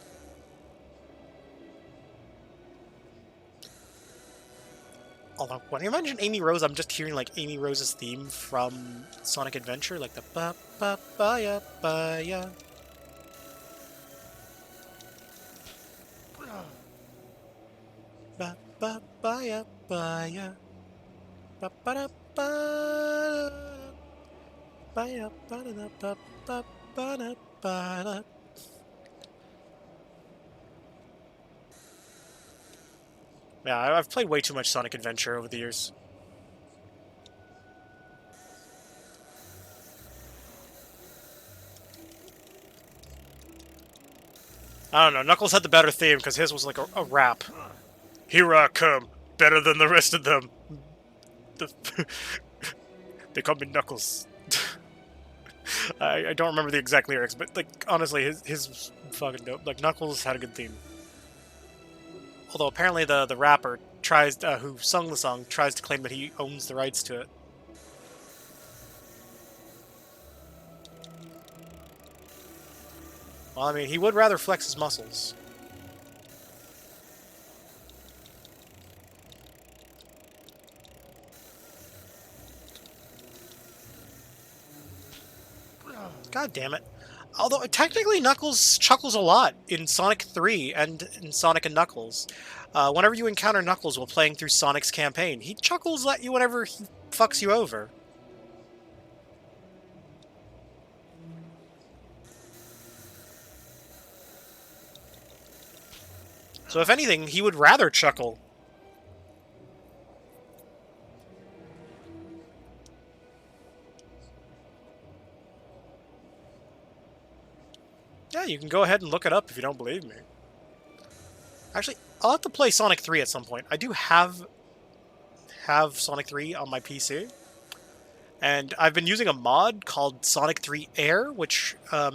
Although, when I mention Amy Rose, I'm just hearing, like, Amy Rose's theme from Sonic Adventure, like the ba-ba-ba-ya, ba-ya. Ba-ba-ba-ya, ba-ya. Ba-ba-da-ba. Ba-ya, ba-da-da-ba-ba-ba-da-ba-da. Yeah, I've played way too much Sonic Adventure over the years. I don't know, Knuckles had the better theme because his was like a rap. Here I come, better than the rest of them. They call me Knuckles. I don't remember the exact lyrics, but like honestly, his was fucking dope. Like Knuckles had a good theme. Although apparently the rapper tries who sung the song tries to claim that he owns the rights to it. Well, I mean, he would rather flex his muscles. God damn it. Although, technically, Knuckles chuckles a lot in Sonic 3 and in Sonic and Knuckles. Whenever you encounter Knuckles while playing through Sonic's campaign, he chuckles at you whenever he fucks you over. So if anything, he would rather chuckle. Yeah, you can go ahead and look it up if you don't believe me. Actually, I'll have to play Sonic 3 at some point. I do have Sonic 3 on my PC. And I've been using a mod called Sonic 3 Air, which, oh,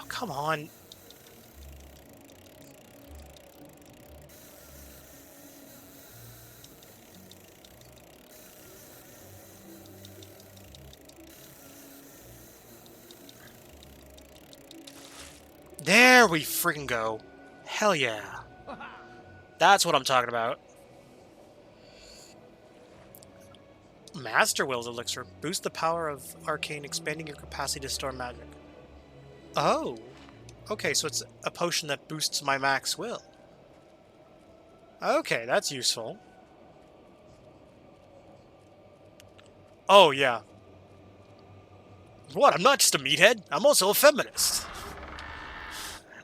come on. There we freaking go. Hell yeah. That's what I'm talking about. Master Will's Elixir. Boost the power of Arcane, expanding your capacity to store magic. Oh. Okay, so it's a potion that boosts my max will. Okay, that's useful. Oh, yeah. What, I'm not just a meathead? I'm also a feminist.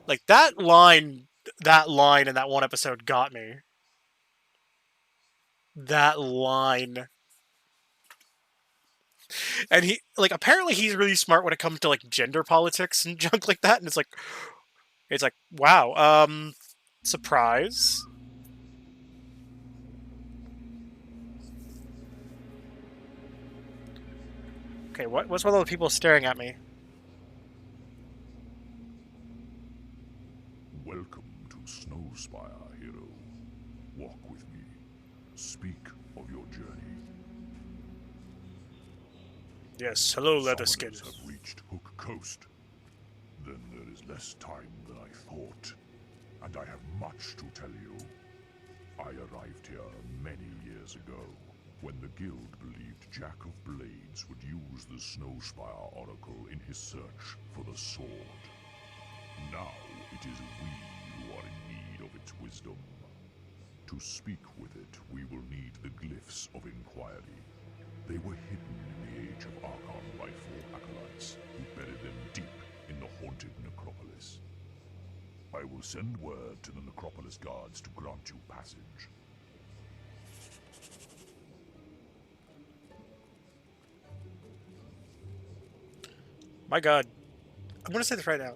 Like, that line in that one episode got me. That line. And he, like, apparently he's really smart when it comes to, like, gender politics and junk like that, and it's like, wow, surprise. Okay, what's one of the people staring at me? Welcome to Snowspire, hero. Walk with me. Speak of your journey. Yes, hello, Leatherskin. Summoners have reached Hook Coast. Then there is less time than I thought. and I have much to tell you. I arrived here many years ago, when the guild believed Jack of Blades would use the Snowspire Oracle in his search for the sword. Now it is we who are in need of its wisdom. To speak with it, we will need the Glyphs of Inquiry. They were hidden in the Age of Archon by 4 acolytes, who buried them deep in the haunted necropolis. I will send word to the necropolis guards to grant you passage. My god. I'm gonna say this right now.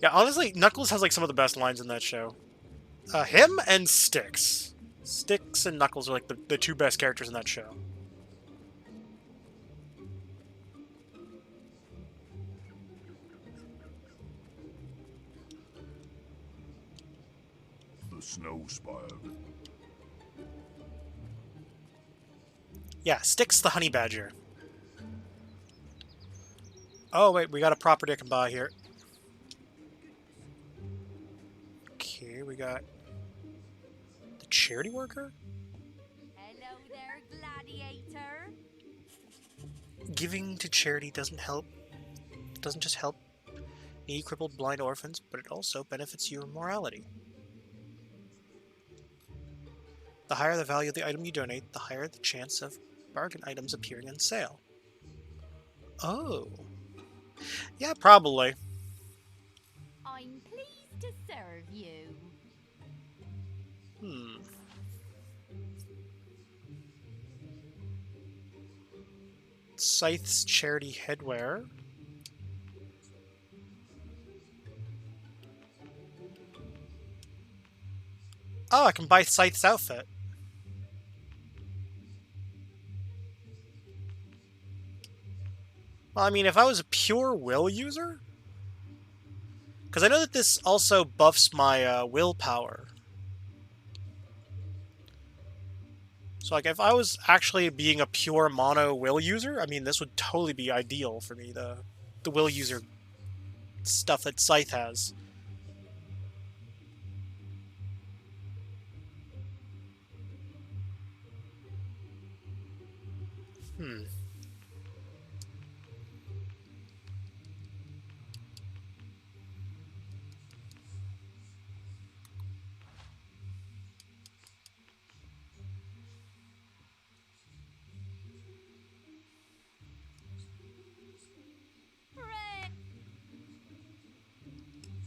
Yeah, honestly, Knuckles has like some of the best lines in that show. Him and Styx. Styx and Knuckles are like the two best characters in that show. The Snowspire. Yeah, Styx the Honey Badger. Oh wait, we got a property I can buy here. Okay, we got the charity worker. Hello there, gladiator. Giving to charity doesn't just help needy, crippled, blind orphans, but it also benefits your morality. The higher the value of the item you donate, the higher the chance of bargain items appearing on sale. Oh. Yeah, probably. I'm pleased to serve you. Scythe's charity headwear. Oh, I can buy Scythe's outfit. Well, I mean, if I was a pure will user? Because I know that this also buffs my willpower. So, like, if I was actually being a pure mono will user, I mean, this would totally be ideal for me, the will user stuff that Scythe has.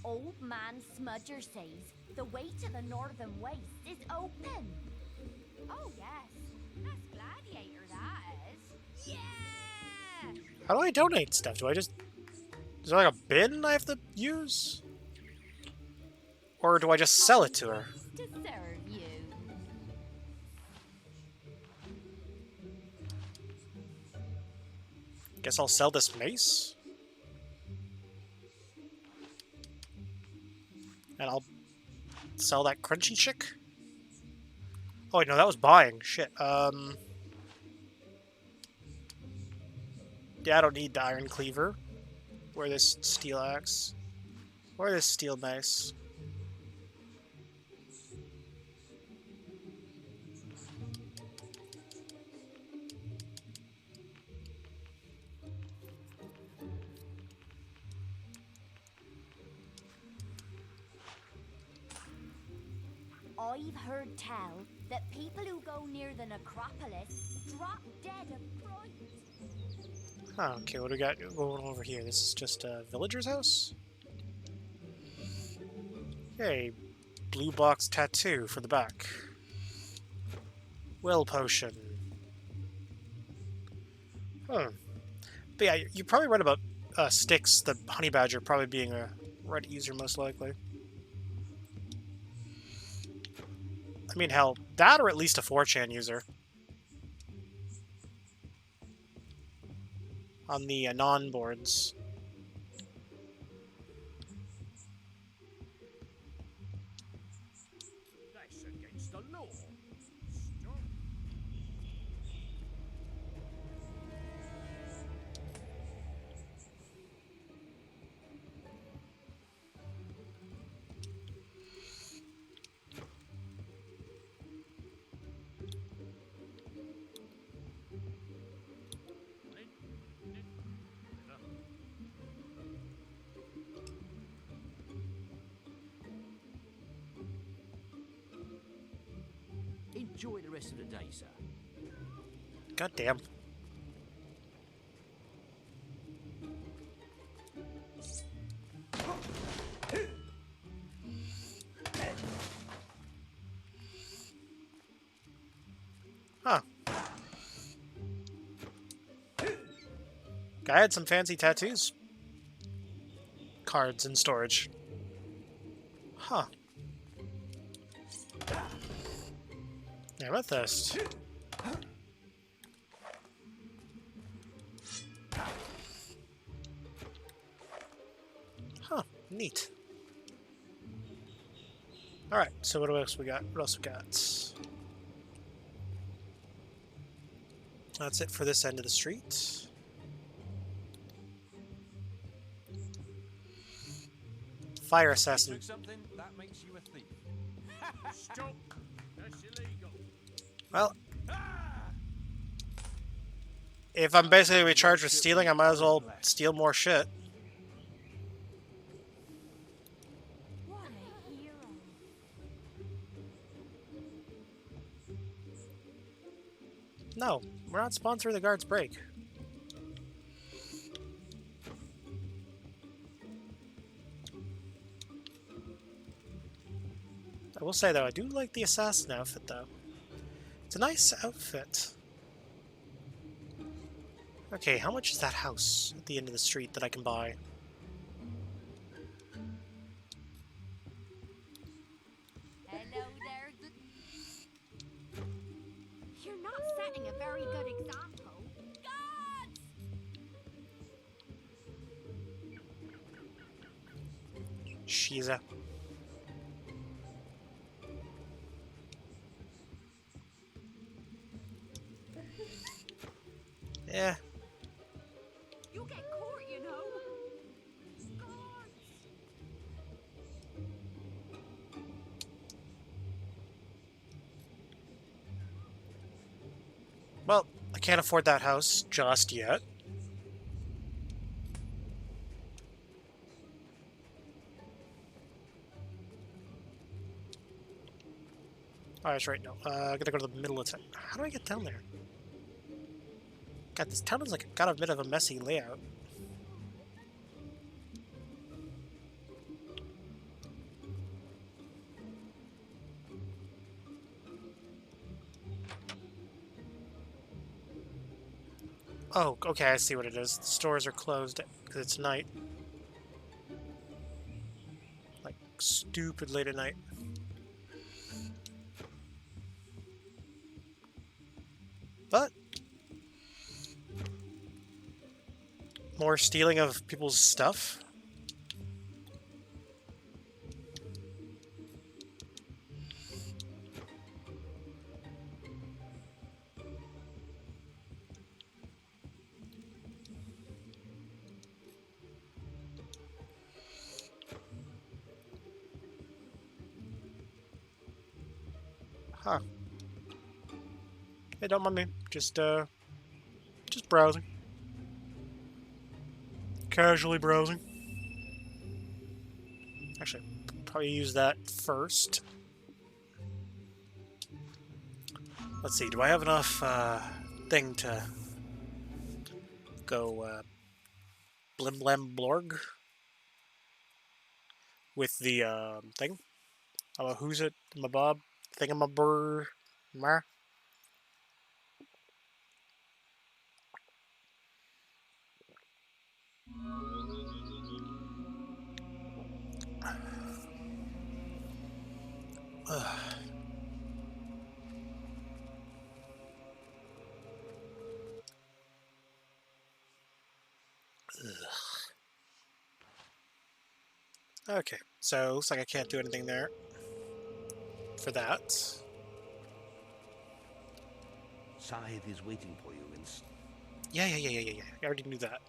Old man Smudger says the way to the northern waste is open. Oh yes, that's gladiator that is. Yeah! How do I donate stuff? Do I just... Is there like a bin I have to use? Or do I just sell it to her? To serve you. Guess I'll sell this mace. And I'll sell that crunchy chick. Oh wait, no, that was buying. Shit. Yeah, I don't need the iron cleaver. Or this steel axe. Or this steel mace. I've heard tell that people who go near the necropolis drop dead of fright. Oh, okay, what do we got going over here? This is just a villager's house? Okay, blue box tattoo for the back. Will potion. But yeah, you're probably right about Styx, the honey badger, probably being a Reddit user most likely. I mean, hell, that or at least a 4chan user. On the non-boards. That's against the law. Enjoy the rest of the day, sir. God damn. Huh. Guy had some fancy tattoos. Cards in storage. Huh. Amethyst. Huh. Neat. Alright, so what else we got? What else we got? That's it for this end of the street. Fire assassin. Something that makes you a thief. Stop. That's illegal. Well, if I'm basically gonna be charged with stealing, I might as well steal more shit. What a hero. No, we're not sponsoring the guard's break. I will say though, I do like the assassin outfit though. It's a nice outfit. Okay, how much is that house at the end of the street that I can buy? Hello there, You're not setting a very good example. Guards! She's a... Yeah. You get caught, you know. Guards! Well, I can't afford that house just yet. Oh, that's right, no. I gotta go to the middle of town. How do I get down there? God, this town is like got a bit of a messy layout. Oh, okay, I see what it is. The stores are closed because it's night. Like, stupid late at night. But more stealing of people's stuff. Huh. Hey, don't mind me. Just browsing. Casually browsing. Actually, probably use that first. Let's see, do I have enough thing to go blim blam blorg with the thing? Who's it? Mabob? Thingamabur? Mar? Okay, so looks like I can't do anything there for that. Scythe is waiting for you in... Yeah. I already knew that.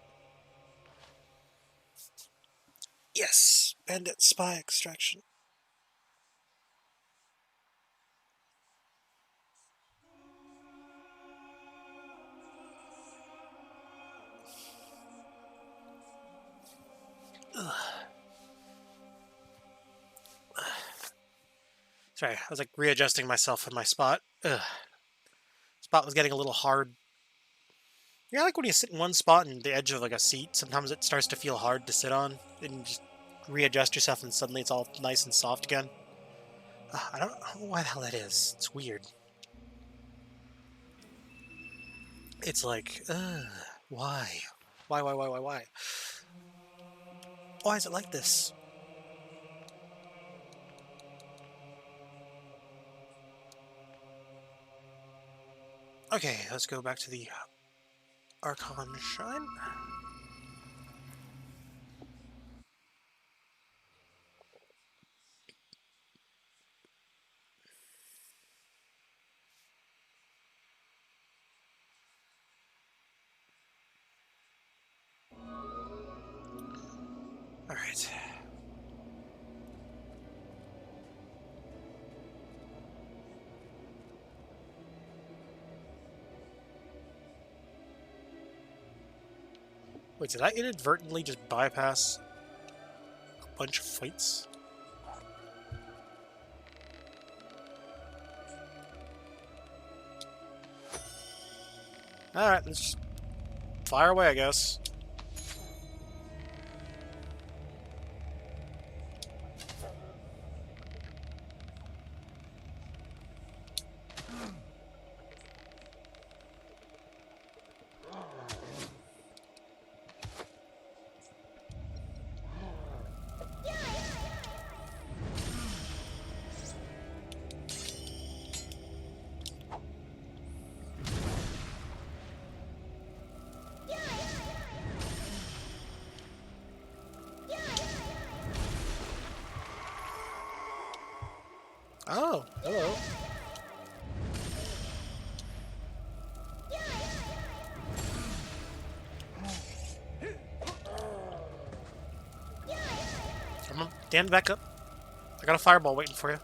Yes! Bandit spy extraction. Ugh. Sorry, I was like readjusting myself in my spot ugh. Spot was getting a little hard. Yeah, like when you sit in one spot and the edge of like a seat, sometimes it starts to feel hard to sit on, and you just readjust yourself, and suddenly it's all nice and soft again. I don't know why the hell that is. It's weird. It's like, why? Why? Why is it like this? Okay, let's go back to the Archon Shrine. Alright. Wait, did I inadvertently just bypass a bunch of fights? Alright, let's just fire away, I guess. Oh, hello. Come on, stand back up. I got a fireball waiting for you.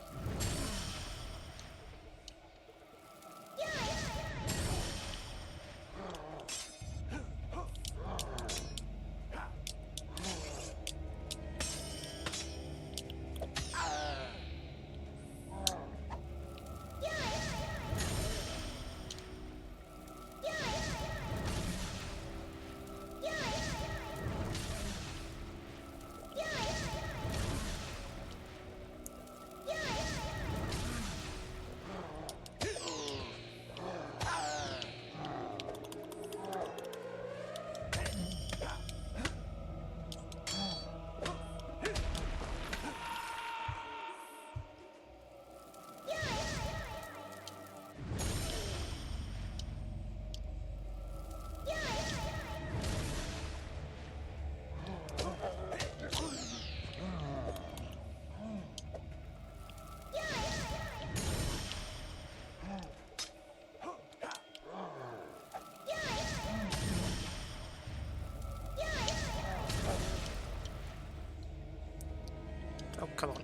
Oh, come on.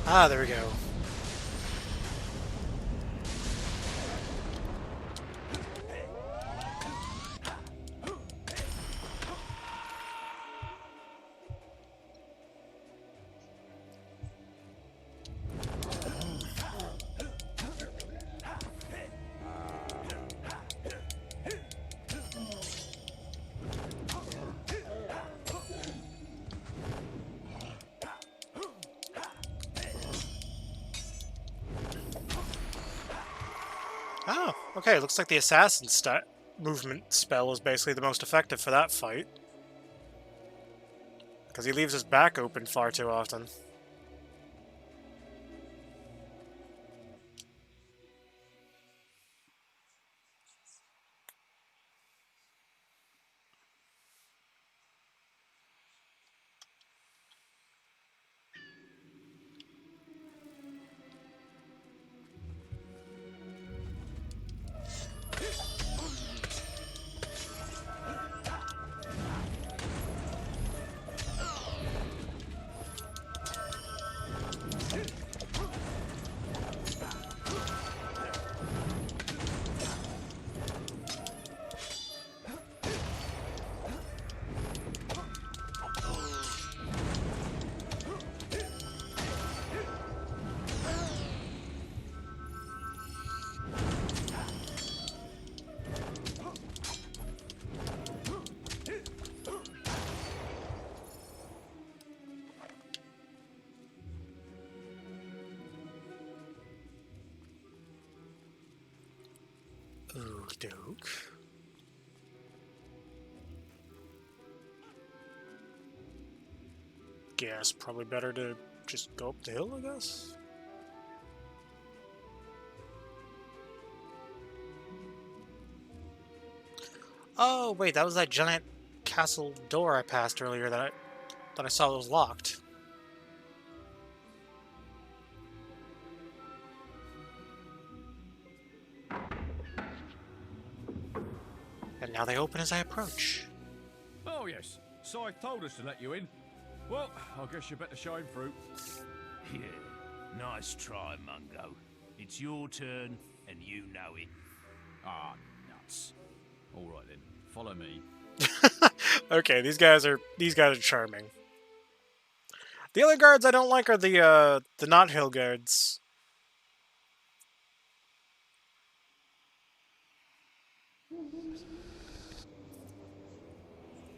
Ah, there we go. Oh, okay, looks like the assassin movement spell is basically the most effective for that fight. Because he leaves his back open far too often. Okey-doke. Guess probably better to just go up the hill, I guess. Oh wait, that was that giant castle door I passed earlier that I saw was locked. And now they open as I approach. Oh yes, Scythe told us to let you in. Well, I guess you better show him through. Yeah, nice try, Mungo. It's your turn, and you know it. Ah, nuts. All right then, follow me. Okay, these guys are charming. The other guards I don't like are the Knot Hill guards.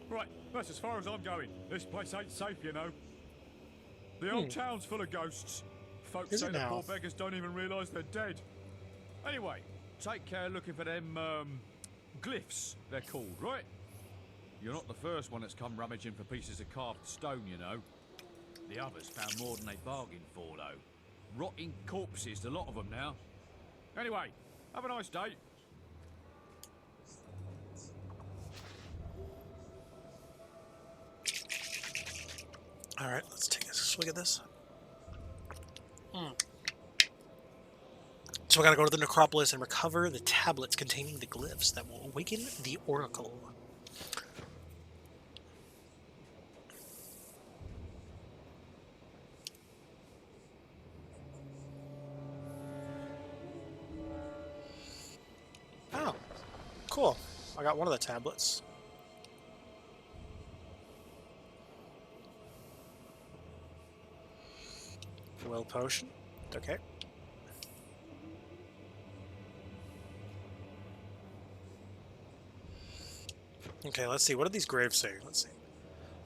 Right, that's as far as I'm going. This place ain't safe, you know. The old town's full of ghosts. Folks Is say it the now? poor beggars don't even realise they're dead. Anyway, take care looking for them, glyphs, they're called, right? You're not the first one that's come rummaging for pieces of carved stone, you know. The others found more than they bargained for, though. Rotting corpses, a lot of them now. Anyway, have a nice day. Alright, let's take a swig of this. So we gotta go to the necropolis and recover the tablets containing the glyphs that will awaken the oracle. Oh, cool. I got one of the tablets. Will potion. Okay. Okay, let's see. What do these graves say? Let's see.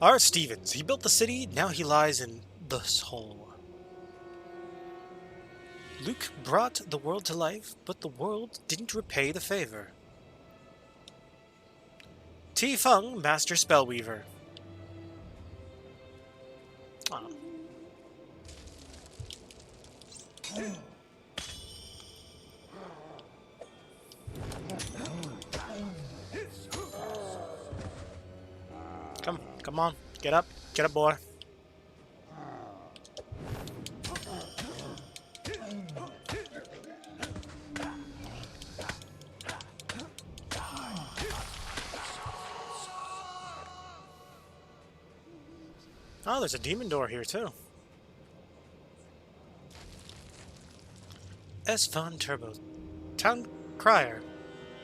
R. Stevens. He built the city. Now he lies in this hole. Luke brought the world to life, but the world didn't repay the favor. T. Feng, Master Spellweaver. Oh. Come on, get up, boy. Oh, there's a demon door here too. S. Von Turbo. Town Crier.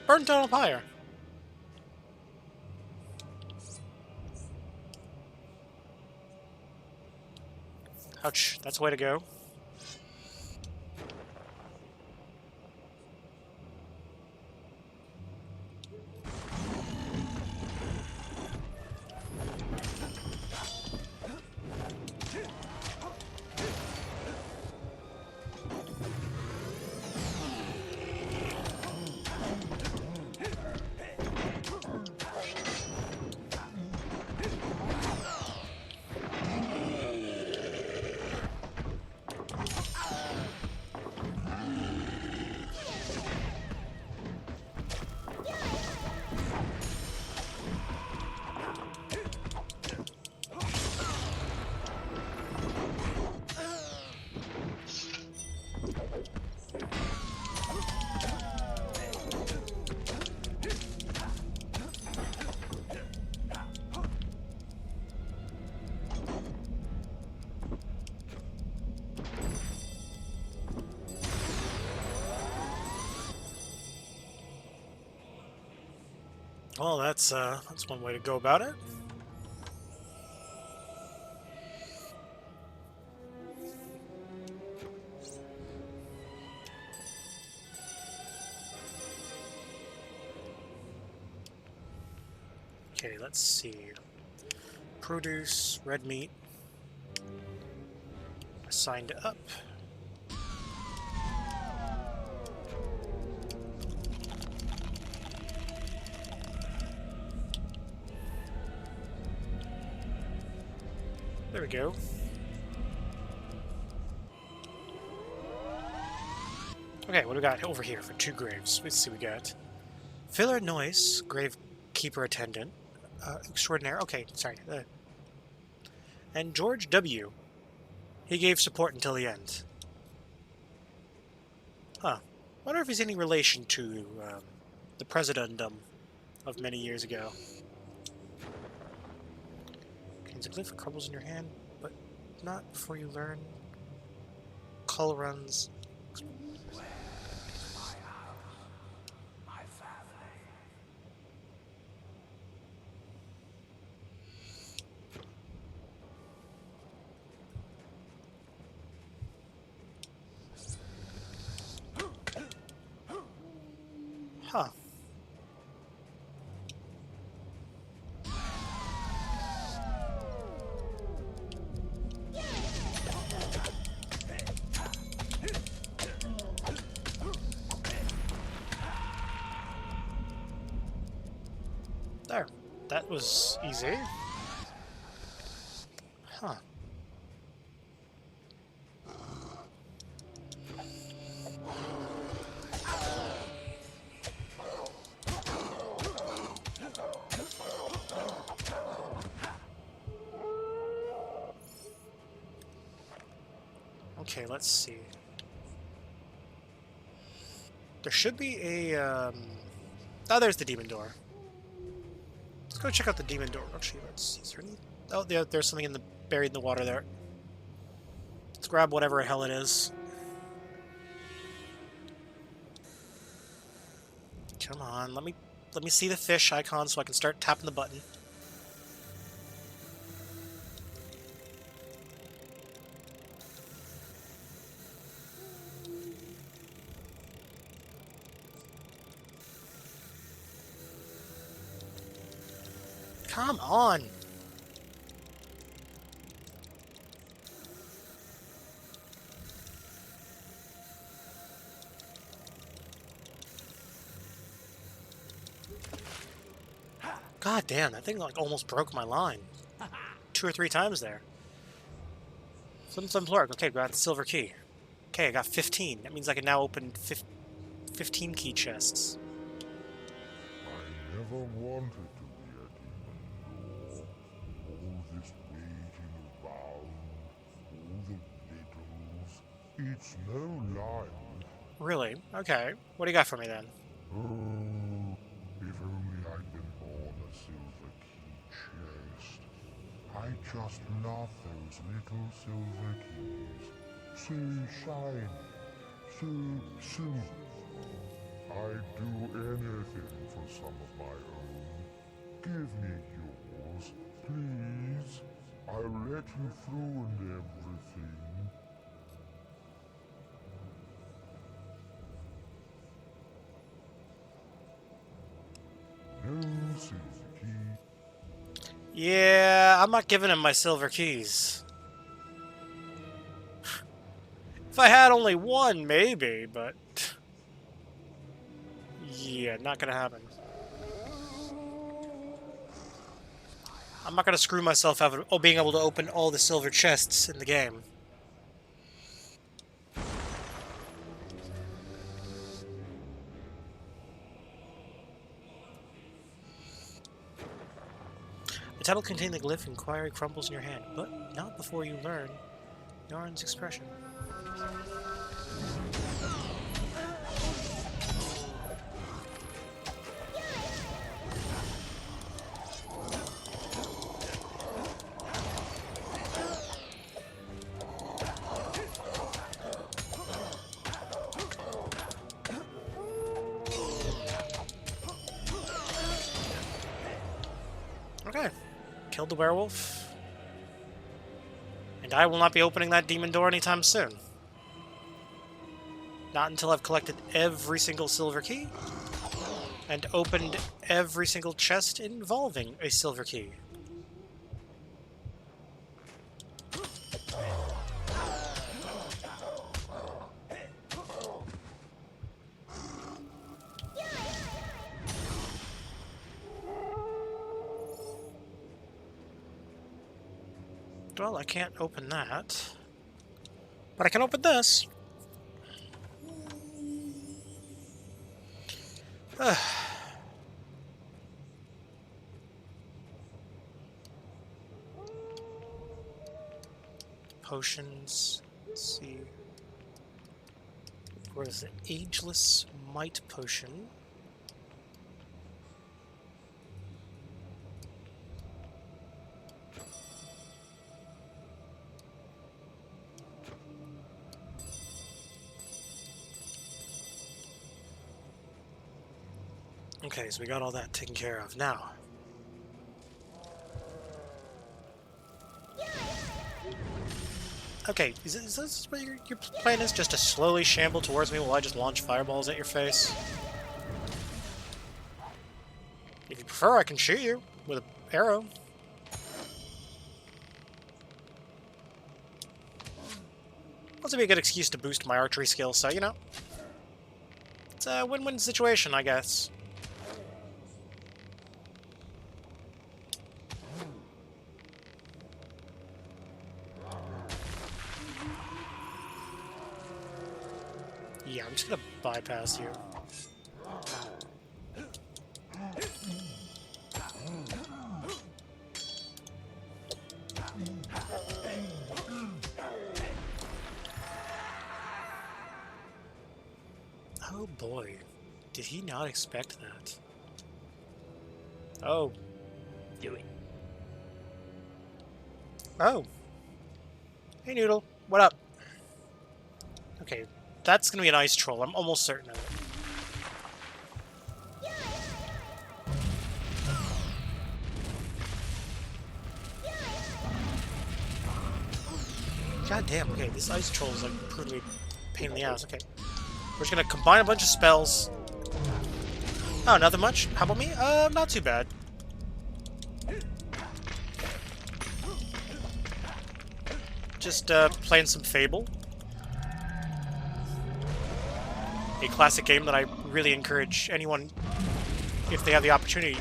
Burn Tunnel Pyre. Ouch, that's the way to go. Well, that's one way to go about it. Okay, let's see. Produce, red meat. Assigned up. . There we go. Okay, what do we got over here for 2 graves? Let's see what we got. Filler Noyce, gravekeeper attendant. Extraordinaire. Okay, sorry. And George W. He gave support until the end. Huh. Wonder if he's any relation to the presidentum of many years ago. Gains a glyph, crumbles in your hand, but not before you learn. Cull runs. Huh. There. That was easy. Huh. Okay, let's see. There should be a, Oh, there's the demon door. Let's go check out the demon door. Actually, let's see. Is there any... Oh, there's something buried in the water there. Let's grab whatever the hell it is. Come on, let me see the fish icon so I can start tapping the button. Come on! God damn, that thing like almost broke my line. 2 or 3 times there. Some plurk. Okay, got the silver key. Okay, I got 15. That means I can now open 15 key chests. I never wanted to be a demon. All this waiting around, all the riddles. It's no lie. Really? Okay. What do you got for me then? Oh, if only I'd been born a silver key chest. I just love those little silver keys. So shiny, so silver. I'd do anything for some of my own. Give me yours, please. I'll let you through and everything. No silver key. Yeah, I'm not giving him my silver keys. If I had only one, maybe, but... Yeah, not gonna happen. I'm not gonna screw myself out of being able to open all the silver chests in the game. The title contains the glyph inquiry crumbles in your hand, but not before you learn Yarn's expression. Okay, killed the werewolf. And I will not be opening that demon door anytime soon. Not until I've collected every single silver key and opened every single chest involving a silver key. Well, I can't open that. But I can open this. Potions. Let's see. Where's the Ageless Might Potion? Okay, so we got all that taken care of. Now. Okay, is this what your plan is? Just to slowly shamble towards me while I just launch fireballs at your face? If you prefer, I can shoot you with an arrow. This would be a good excuse to boost my archery skills, so, you know. It's a win-win situation, I guess. Yeah, I'm just gonna bypass you. Oh boy, did he not expect that? Oh. Do it. Oh. Hey Noodle, what up? Okay, that's gonna be an ice troll, I'm almost certain of it. God damn, okay, this ice troll is like brutally pain in the ass, okay. We're just gonna combine a bunch of spells. Oh, nothing much? How about me? Not too bad. Just, playing some Fable. A classic game that I really encourage anyone, if they have the opportunity,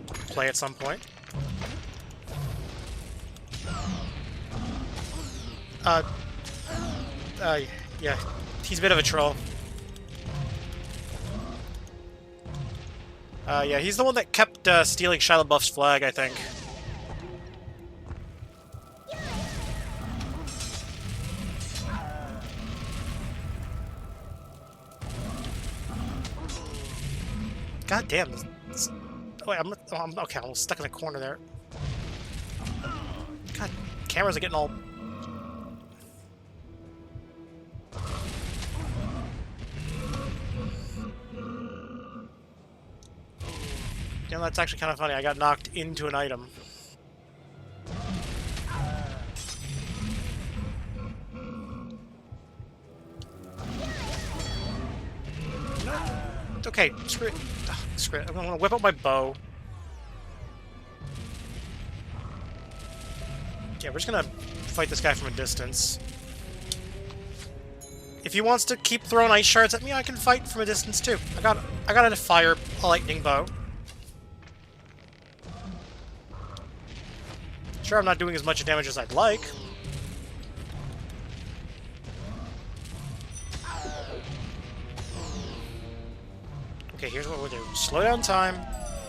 to play at some point. Yeah, he's a bit of a troll. Yeah, he's the one that kept, stealing Shia LaBeouf's flag, I think. God damn. Wait, I'm okay, I'm stuck in a corner there. God, cameras are getting all... You know, that's actually kind of funny. I got knocked into an item. No. Okay, screw it. Ugh, screw it. I'm gonna whip out my bow. Yeah, we're just gonna fight this guy from a distance. If he wants to keep throwing ice shards at me, I can fight from a distance too. I got to fire a lightning bow. Sure, I'm not doing as much damage as I'd like. Okay, here's what we'll do. Slow down time,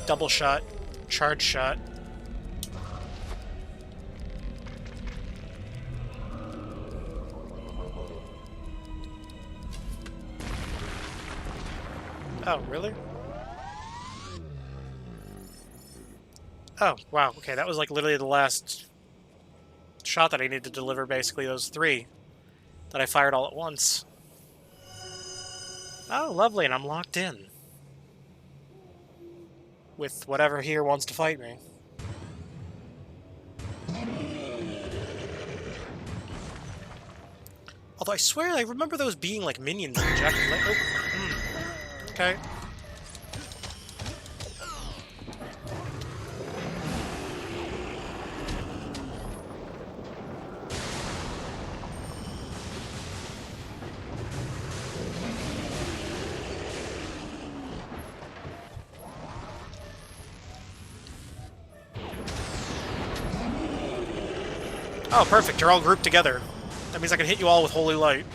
double shot, charge shot. Oh, really? Oh, wow. Okay, that was like literally the last shot that I needed to deliver, basically, those three that I fired all at once. Oh, lovely, and I'm locked in. With whatever here wants to fight me. Although I swear I remember those being like minions in Jack. Oh, okay. Oh, perfect. You're all grouped together. That means I can hit you all with Holy Light.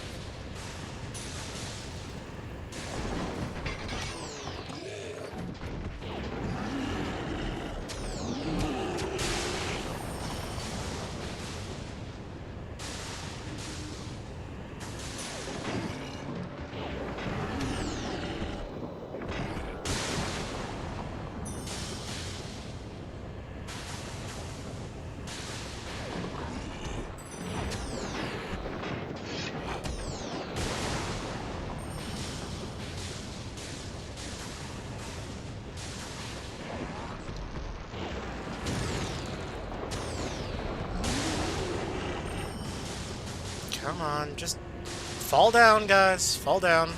Come on, just fall down, guys. Fall down.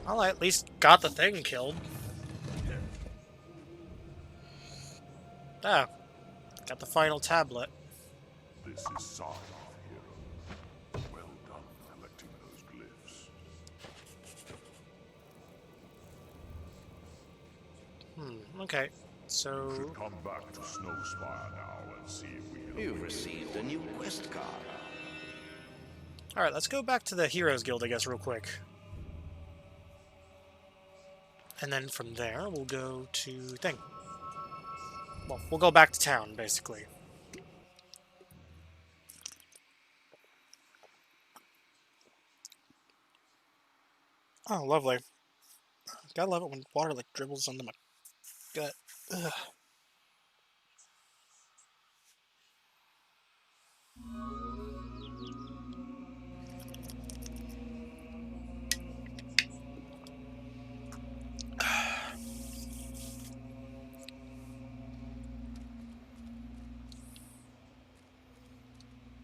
Well, I at least got the thing killed. Ah, got the final tablet. This is Sarnoff, hero. Well done collecting those glyphs. Okay. So... Should come back to Snowspire now and see if we can... You've received a new quest card. Alright, let's go back to the Heroes Guild, I guess, real quick. And then from there, we'll go to... thing. Well, we'll go back to town, basically. Oh, lovely. Gotta love it when water, like, dribbles onto my gut. Ugh.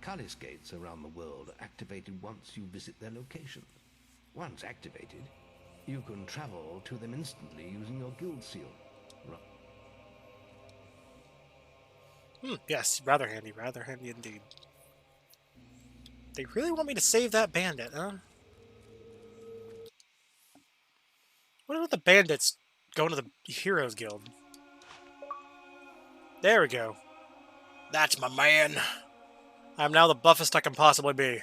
Callis gates around the world are activated once you visit their locations. Once activated, you can travel to them instantly using your guild seal. Yes, rather handy indeed. They really want me to save that bandit, huh? What about the bandits going to the Heroes Guild? There we go. That's my man. I'm now the buffest I can possibly be.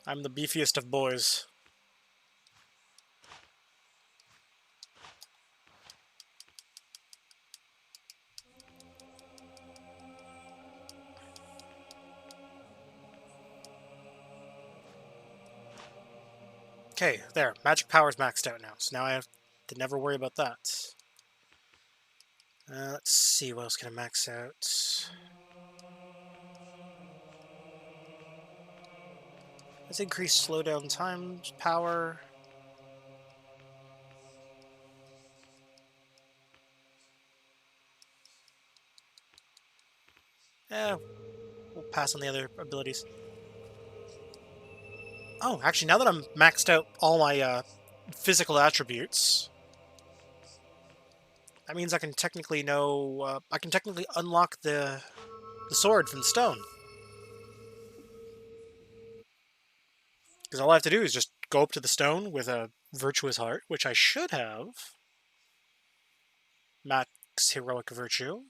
I'm the beefiest of boys. Okay, there. Magic power's maxed out now, so now I have to never worry about that. Let's see, what else can I max out? Let's increase slowdown time power. We'll pass on the other abilities. Oh, actually, now that I'm maxed out all my physical attributes, that means I can technically unlock the sword from the stone. Because all I have to do is just go up to the stone with a virtuous heart, which I should have. Max heroic virtue.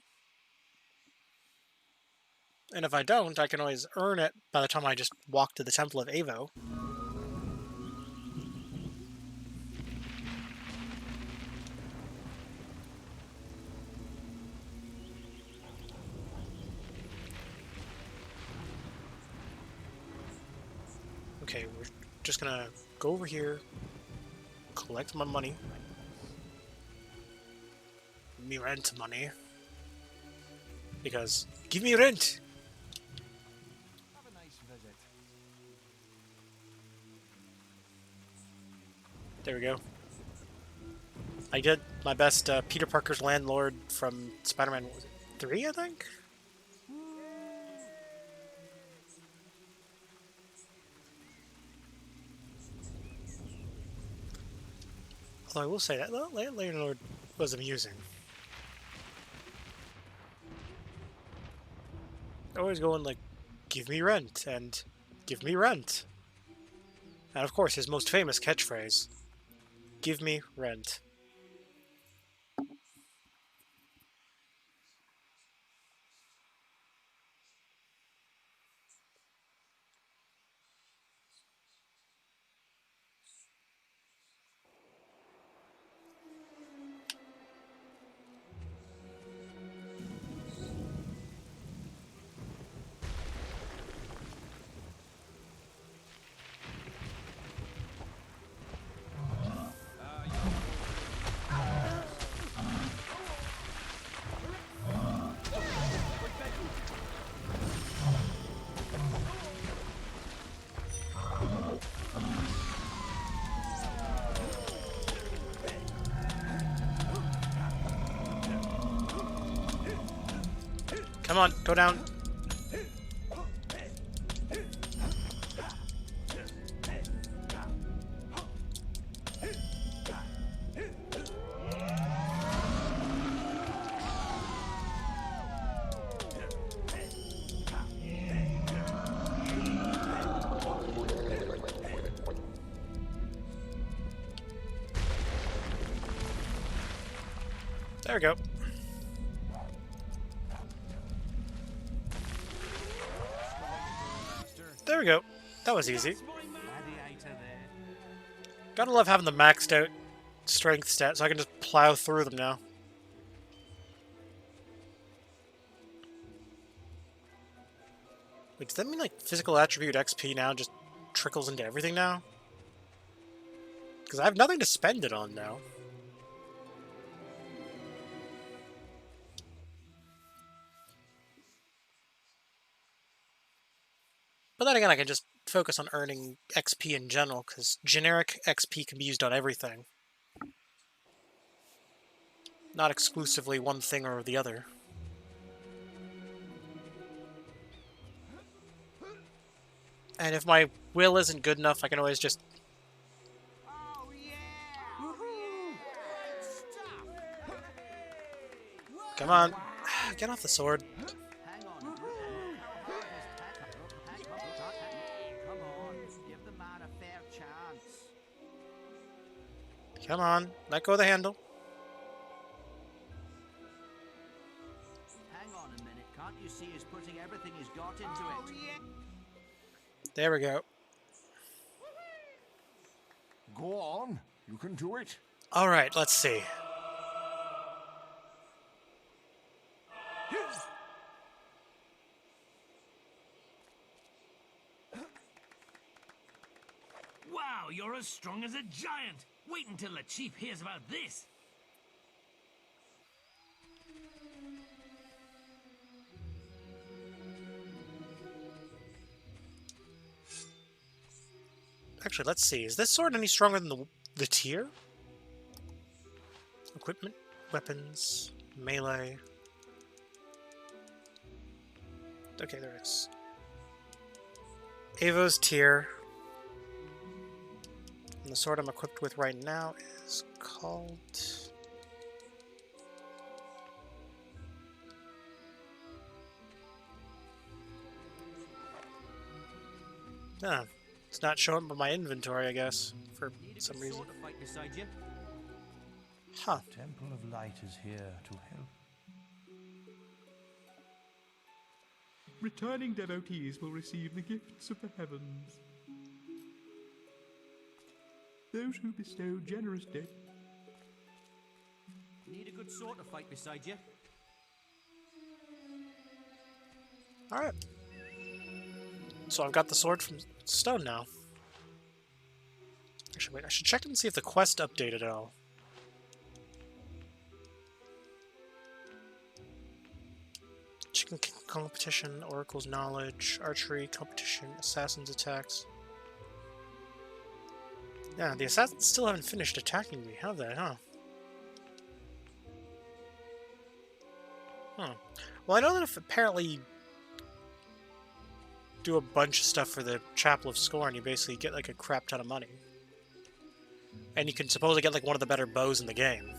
And if I don't, I can always earn it by the time I just walk to the Temple of Avo. Okay, we're just gonna go over here, collect my money. Me rent money. Because, give me rent! Have a nice visit. There we go. I did my best Peter Parker's landlord from Spider-Man 3, I think? Although I will say that Landlord was amusing. Always going like, give me rent, and give me rent. And of course, his most famous catchphrase, give me rent. Come on, go down. There we go. There we go. That was easy. Gotta love having the maxed out strength stat so I can just plow through them now. Wait, does that mean like physical attribute XP now just trickles into everything now? Because I have nothing to spend it on now. But then again, I can just focus on earning XP in general, because generic XP can be used on everything. Not exclusively one thing or the other. And if my will isn't good enough, I can always just... Come on, get off the sword. Come on, let go of the handle. Hang on a minute, can't you see he's putting everything he's got into it? There we go. Go on, you can do it. Alright, let's see. Wow, you're as strong as a giant! Wait until the chief hears about this! Actually, let's see. Is this sword any stronger than the tier? Equipment, weapons, melee. Okay, there it is. Evo's tier. And the sword I'm equipped with right now is called... Ah, it's not showing up in my inventory, I guess, for some reason. Huh. The Temple of Light is here to help. Returning devotees will receive the gifts of the heavens. Those who bestow generous debt. Need a good sword to fight beside you. Alright. So I've got the sword from stone now. Actually, wait, I should check and see if the quest updated at all. Chicken competition, Oracle's knowledge, archery competition, assassin's attacks. Yeah, the assassins still haven't finished attacking me, have they, huh? Well, I know that if apparently do a bunch of stuff for the Chapel of Scorn, you basically get like a crap ton of money. And you can supposedly get like one of the better bows in the game.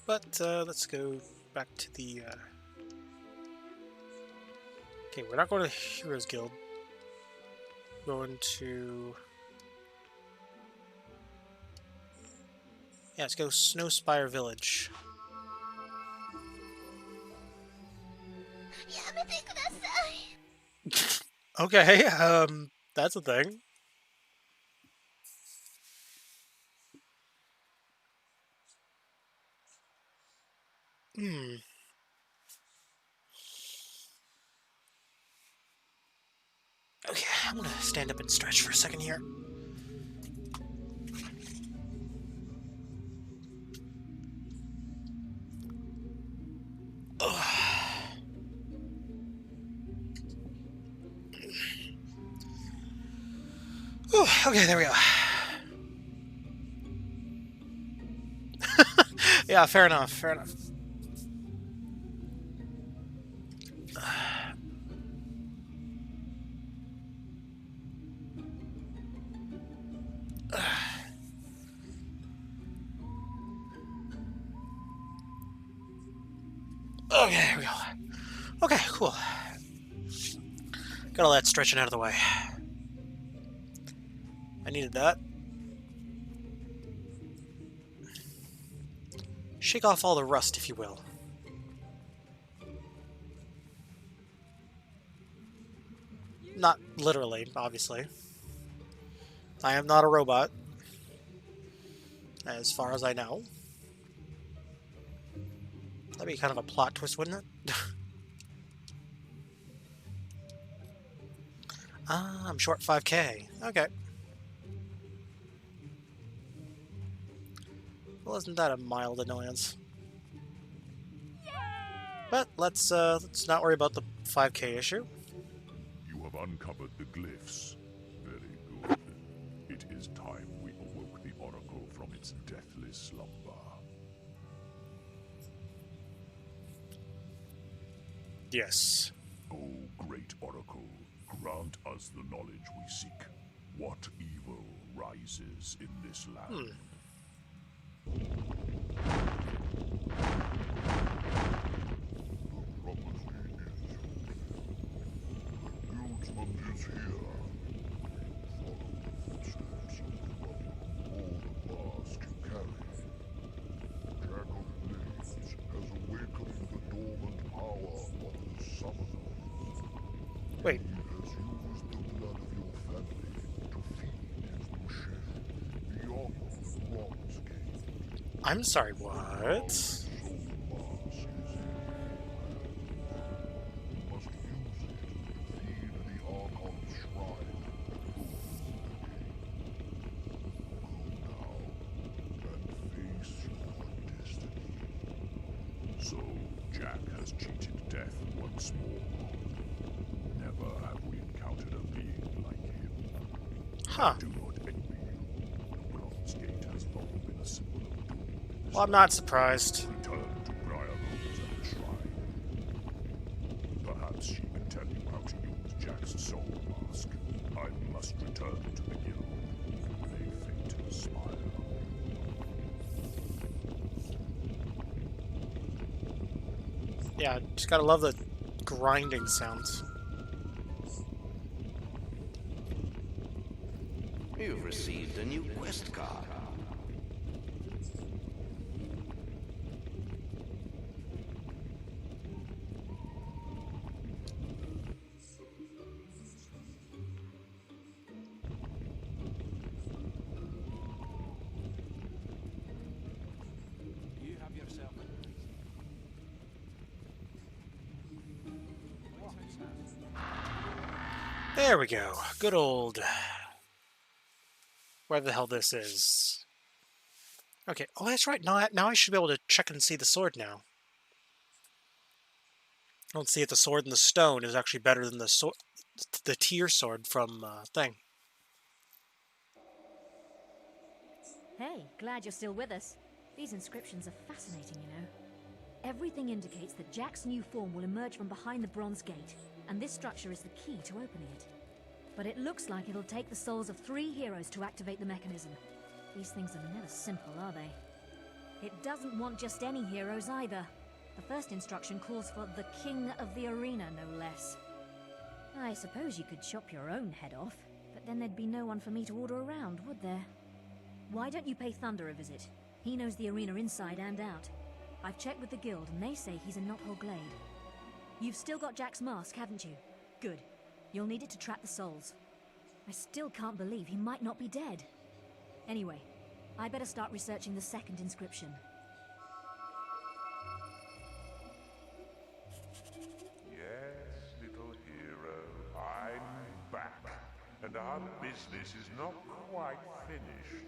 But let's go back to the... Okay, we're not going to Heroes Guild. We're going to... Yeah, let's go Snowspire Village. Okay, that's a thing. Hmm. Okay, I'm gonna stand up and stretch for a second here. Ooh, okay, there we go. Yeah, fair enough, fair enough. Okay, here we go. Okay, cool. Got all that stretching out of the way. I needed that. Shake off all the rust, if you will. Not literally, obviously. I am not a robot. As far as I know. That'd be kind of a plot twist, wouldn't it? Ah, I'm short 5k. Okay. Well, isn't that a mild annoyance? But let's not worry about the 5k issue. You have uncovered the glyphs. Very good. It is time we awoke the Oracle from its deathless slumber. Yes. O great Oracle, grant us the knowledge we seek. What evil rises in this land? Guildsman is here. Follow the footsteps of the runner. All the mask you carry. Jack of Blades has awakened the dormant power of the Summoner. Wait. He has used the blood of your family to feed his new shell beyond the Bronze Gate. I'm sorry, what? Soul mask is in you must use it to feed the Archon's shrine that opens the gate. Go now and face your destiny. So, Jack has cheated death once more. Never have we encountered a being like him. Huh. Do not envy you. The Bronze Gate has long been a symbol of doom. Well, I'm not surprised. Return to Briarrose and the shrine. Perhaps she can tell you how to use Jack's soul mask. I must return to the guild. A faint smile. Yeah, just gotta love the grinding sounds. You've received a new quest card. You have yourself There we go. Good old... Where the hell this is. Okay. Oh, that's right. Now I should be able to check and see the sword now. Let's see if the sword in the stone is actually better than the tier sword from thing. Hey, glad you're still with us. These inscriptions are fascinating, you know. Everything indicates that Jack's new form will emerge from behind the bronze gate, and this structure is the key to opening it. But it looks like it'll take the souls of 3 heroes to activate the mechanism. These things are never simple, are they? It doesn't want just any heroes either. The first instruction calls for the King of the Arena, no less. I suppose you could chop your own head off, but then there'd be no one for me to order around, would there? Why don't you pay Thunder a visit? He knows the arena inside and out. I've checked with the guild, and they say he's in Knothole Glade. You've still got Jack's mask, haven't you? Good. You'll need it to trap the souls. I still can't believe he might not be dead. Anyway, I better start researching the second inscription. Yes, little hero, I'm back, and our business is not quite finished.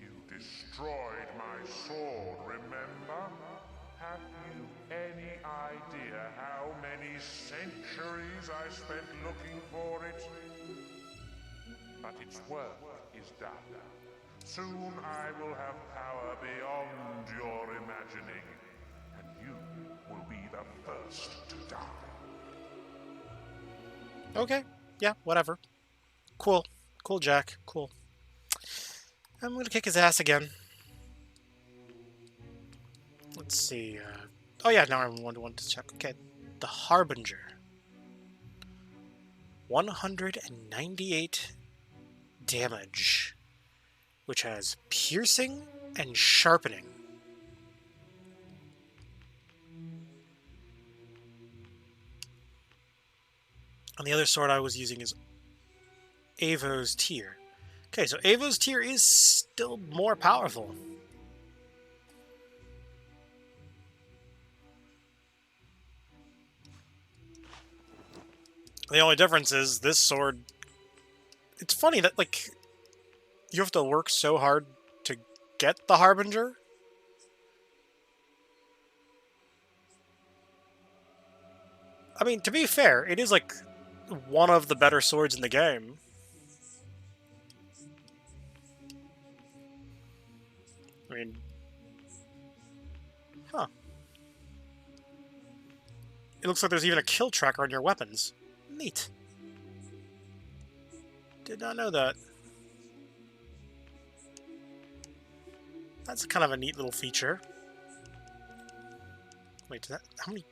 You destroyed my sword, remember? Have you any idea how many centuries I spent looking for it? But its work is done. Soon I will have power beyond your imagining, and you will be the first to die. Okay. Yeah, whatever. Cool. Cool, Jack. Cool. I'm gonna kick his ass again. Let's see. Oh yeah, now I want to check. Okay, the Harbinger. 198 damage, which has piercing and sharpening. And the other sword I was using is Avo's Tear. Okay, so Avo's Tear is still more powerful. The only difference is this sword... It's funny that, like, you have to work so hard to get the Harbinger. I mean, to be fair, it is, like, one of the better swords in the game. I mean... Huh. It looks like there's even a kill tracker on your weapons. Neat. Did not know that. That's kind of a neat little feature. Wait, how many...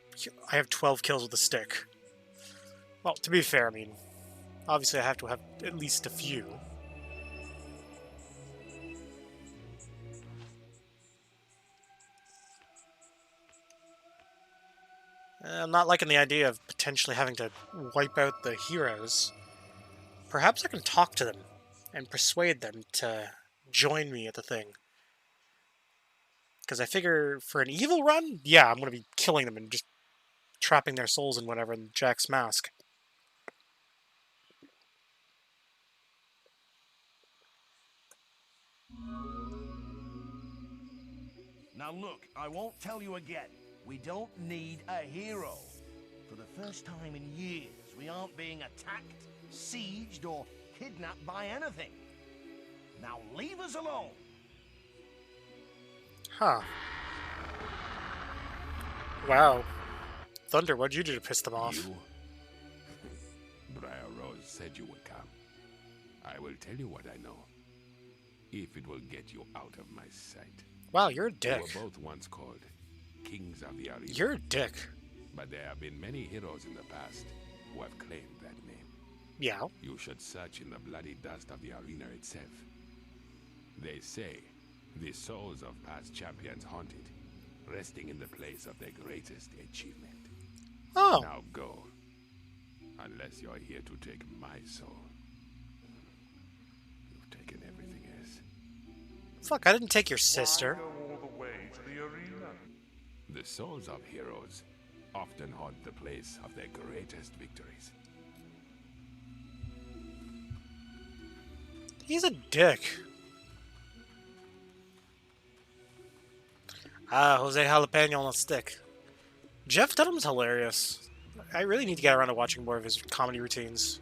I have 12 kills with the stick. Well, to be fair, I mean, obviously I have to have at least a few. I'm not liking the idea of potentially having to wipe out the heroes. Perhaps I can talk to them and persuade them to join me at the thing. Because I figure for an evil run, yeah, I'm going to be killing them and just trapping their souls in whatever in Jack's mask. Now look, I won't tell you again. We don't need a hero. For the first time in years, we aren't being attacked, sieged, or kidnapped by anything. Now leave us alone. Huh. Wow. Thunder, what'd you do to piss them off? You? Briar Rose said you would come. I will tell you what I know. If it will get you out of my sight. Wow, you're a dick. We were both once called Kings of the Arena. You're a dick. But there have been many heroes in the past who have claimed that name. Yeah. You should search in the bloody dust of the arena itself. They say the souls of past champions haunt it, resting in the place of their greatest achievement. Oh. Now go. Unless you're here to take my soul. You've taken everything else. Fuck, I didn't take your sister. Why go all the way to the arena? The souls of heroes often haunt the place of their greatest victories. He's a dick. Jose Jalapeno on a stick. Jeff Dunham's hilarious. I really need to get around to watching more of his comedy routines.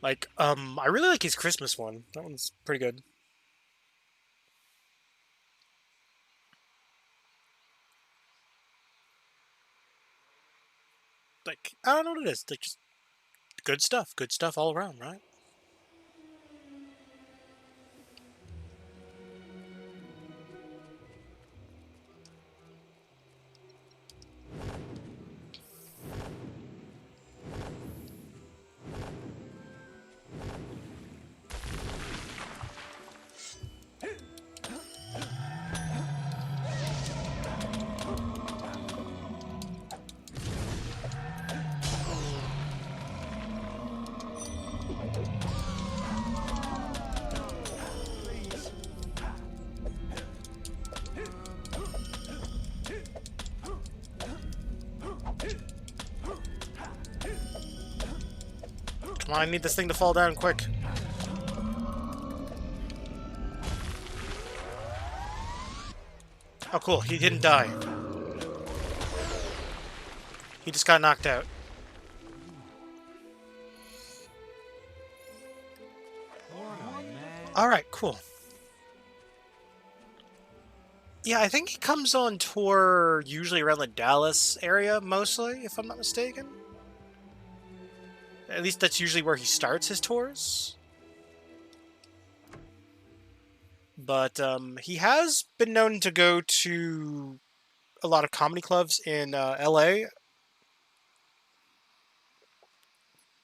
Like, I really like his Christmas one. That one's pretty good. like, I don't know what it is. Like, just good stuff. Good stuff all around, right? Come on, I need this thing to fall down quick. Oh, cool. He didn't die. He just got knocked out. Alright, cool. Yeah, I think he comes on tour usually around the Dallas area, mostly, if I'm not mistaken. At least that's usually where he starts his tours. But he has been known to go to a lot of comedy clubs in LA.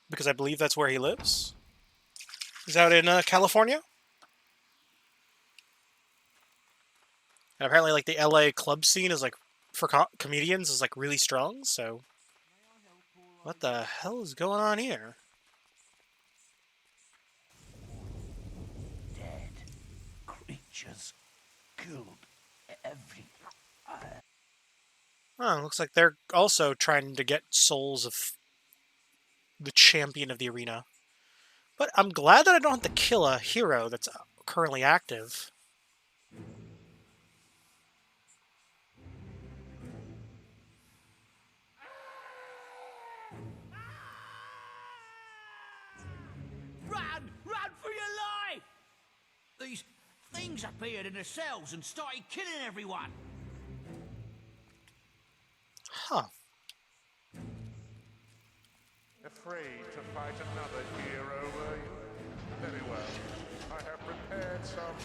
Because I believe that's where he lives. He's out in California. And apparently, like, the LA club scene is, like, for comedians is, like, really strong, so... What the hell is going on here? Dead creatures killed everywhere. Oh, looks like they're also trying to get souls of the champion of the arena. But I'm glad that I don't have to kill a hero that's currently active. Run! Run for your life! These things appeared in the cells and started killing everyone. Huh. Afraid to fight another hero, were you? Very well. I have prepared some.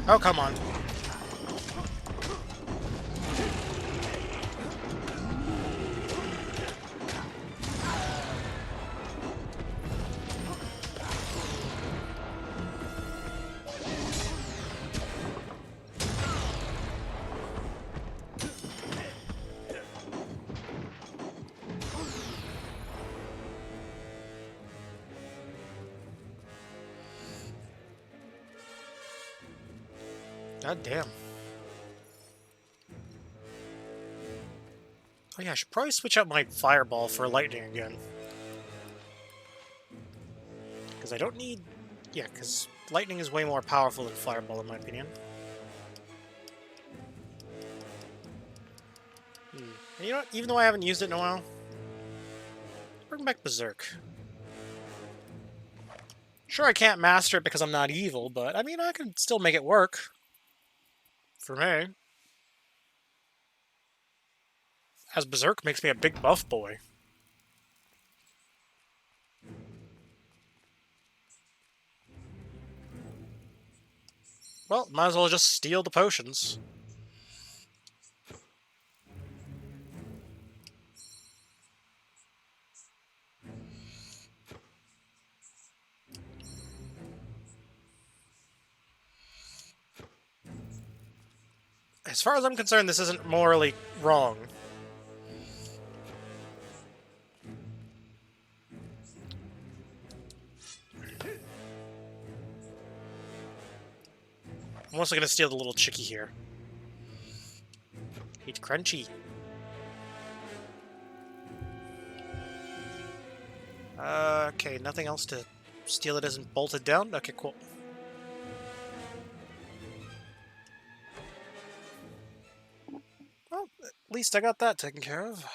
Oh, come on. God damn. Oh yeah, I should probably switch out my fireball for lightning again. Because I don't need... Yeah, because lightning is way more powerful than fireball in my opinion. And you know what? Even though I haven't used it in a while, bring back Berserk. Sure, I can't master it because I'm not evil, but I mean, I can still make it work. For me. As Berserk makes me a big buff boy. Well, might as well just steal the potions. As far as I'm concerned, this isn't morally wrong. I'm also gonna steal the little chickie here. Eat crunchy. Okay, nothing else to steal that isn't bolted down? Okay, cool. least I got that taken care of.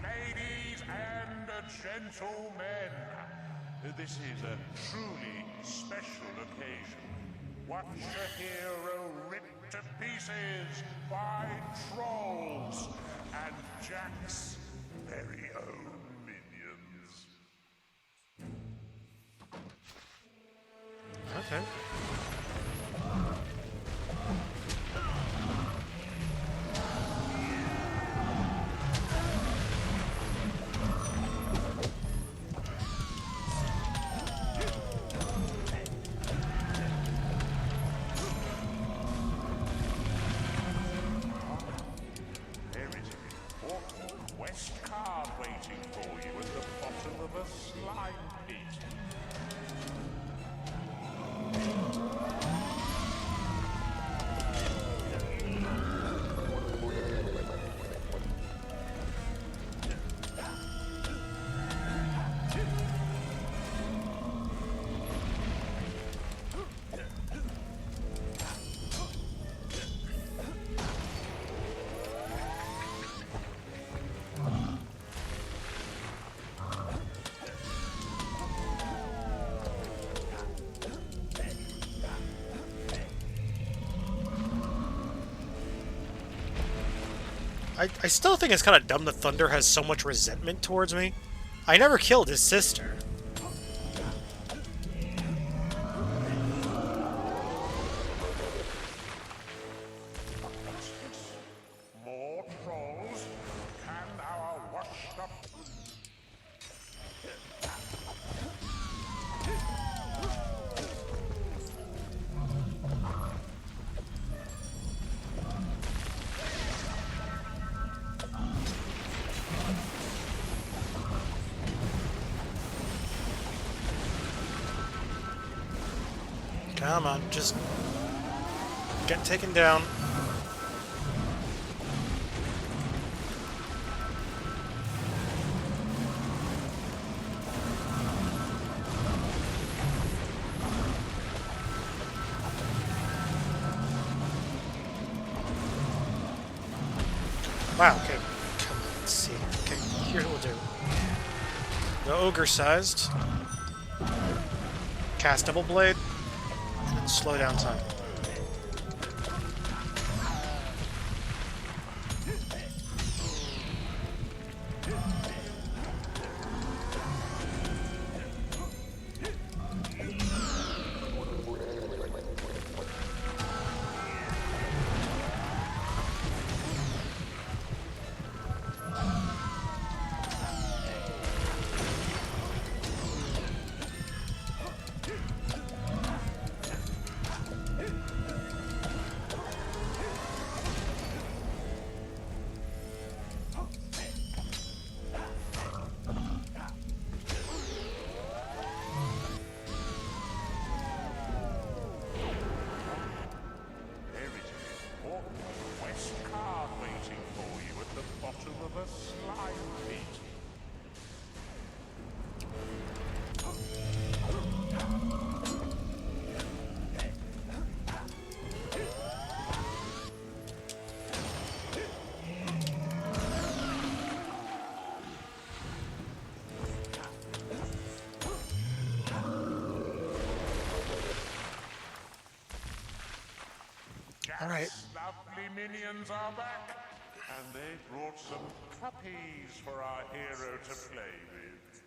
Ladies and gentlemen, this is a truly special occasion. Watch a hero ripped to pieces by trolls and Jack's very own minions. Okay. There is an important quest card waiting for you at the bottom of a slime pit. I still think it's kind of dumb that Thunder has so much resentment towards me. I never killed his sister. More trolls? Can our washed up... Come on, just get taken down. Wow, okay. Come on, let's see. Okay, here's what we'll do. Go ogre-sized. Cast Double Blade. And then slow down time. There is an important quest card waiting for you at the bottom of a slime pit. All right. Lovely minions are back, and they brought some puppies for our hero to play with.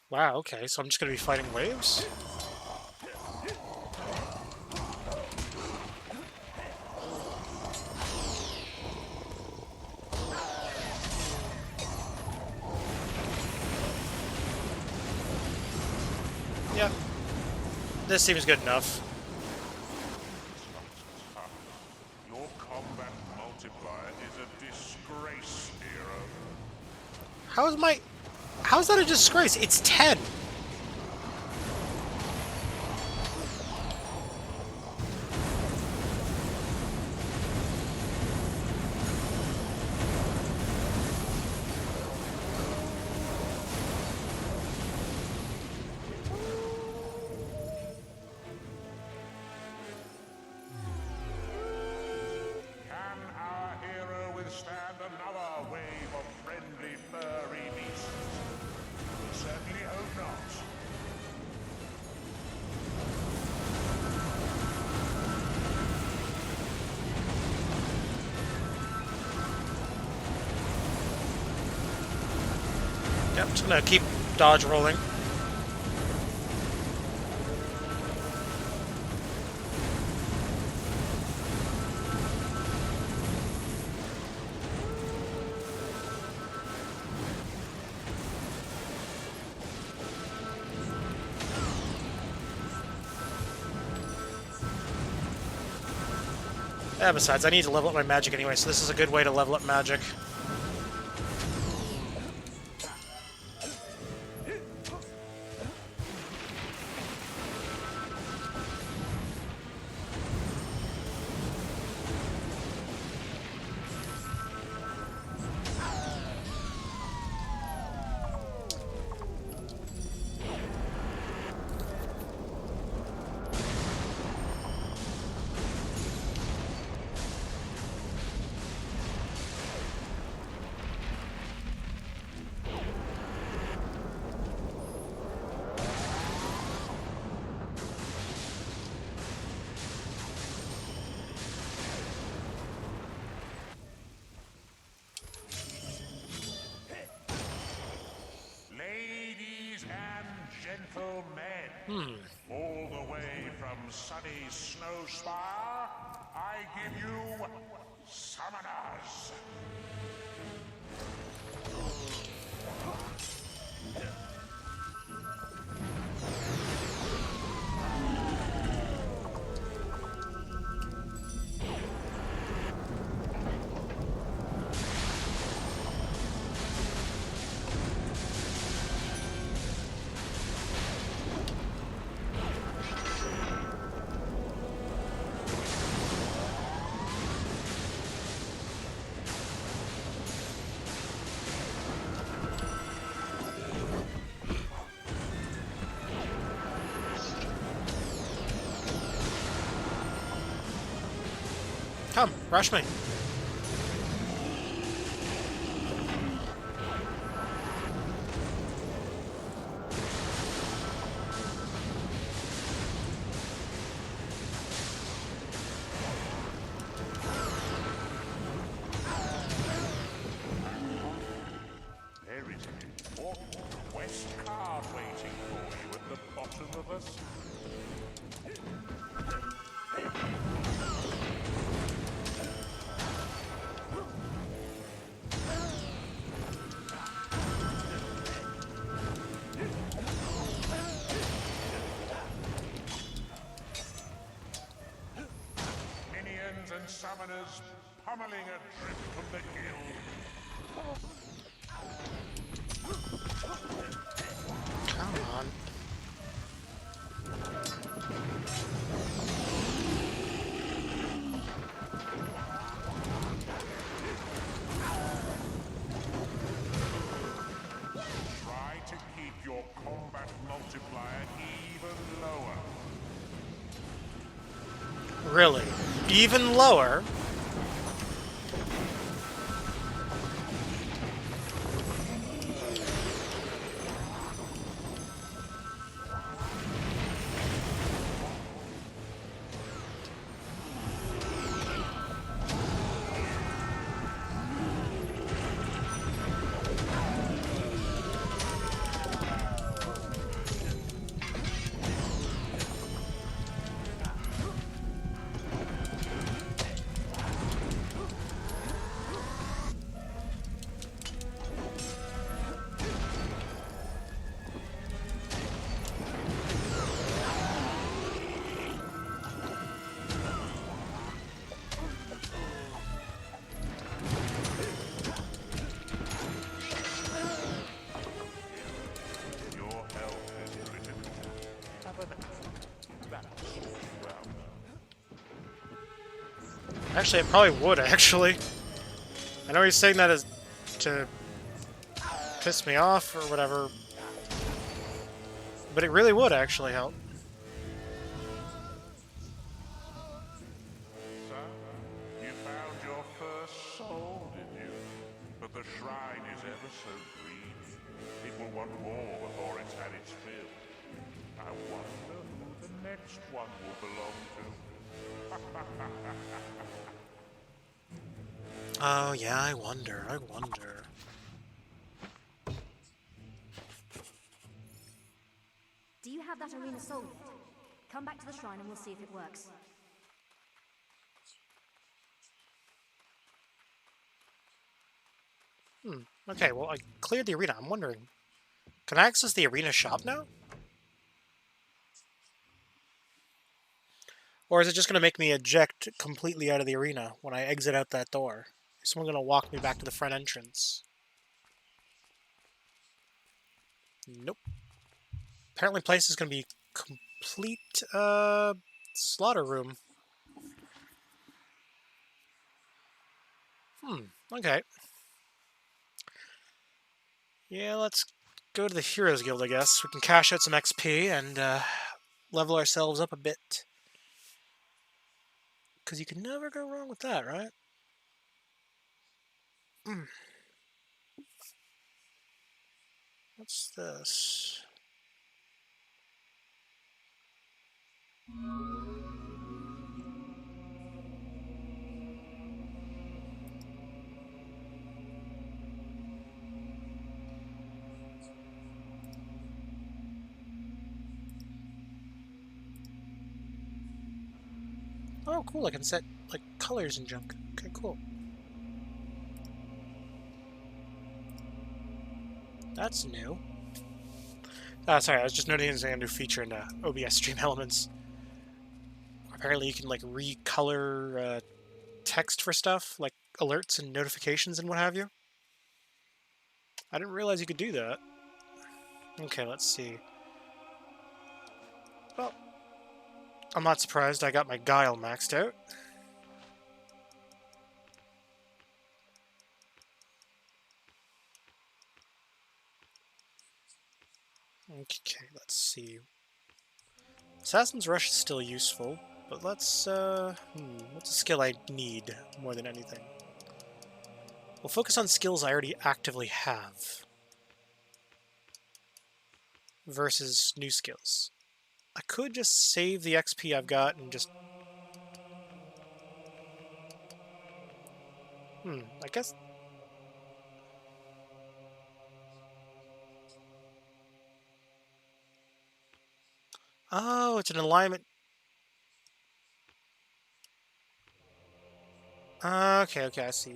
Wow, okay, so I'm just gonna be fighting waves? Yep. This seems good enough. Your combat multiplier is a disgrace, hero. How's that a disgrace? It's 10! I'm just gonna keep dodge rolling. Yeah, besides, I need to level up my magic anyway, so this is a good way to level up magic. Ladies and gentlemen, all the way from sunny Snowspire, I give you summoners. Come, rush me. There is an important quest card waiting for you at the bottom of us. Minions and summoners pummeling a trip from the guild. Come on. Try to keep your combat multiplier even lower. Really? Even lower? Your health is critical. Actually, it probably would, actually. I know he's saying that as to piss me off or whatever, but it really would actually help. So, you found your first soul, did you? But the shrine is ever so greedy. It will want more before it's had its fill. I wonder who the next one will belong to. Oh yeah, I wonder. have that arena sold yet? Come back to the shrine and we'll see if it works. Okay, well, I cleared the arena. I'm wondering, can I access the arena shop now? Or is it just going to make me eject completely out of the arena when I exit out that door? Is someone going to walk me back to the front entrance? Nope. Apparently place is going to be complete, slaughter room. Okay. Yeah, let's go to the Heroes Guild, I guess. We can cash out some XP and, level ourselves up a bit. Because you can never go wrong with that, right? What's this? Oh, cool, I can set, like, colors and junk. Okay, cool. That's new. Sorry, I was just noticing a new feature in OBS Stream Elements. Apparently you can, like, recolor text for stuff, like alerts and notifications and what have you. I didn't realize you could do that. Okay, let's see. Well, I'm not surprised I got my Guile maxed out. Okay, let's see. Assassin's Rush is still useful, but let's, what's a skill I need more than anything? We'll focus on skills I already actively have versus new skills. I could just save the XP I've got and just... I guess... Oh, it's an alignment... Okay, I see.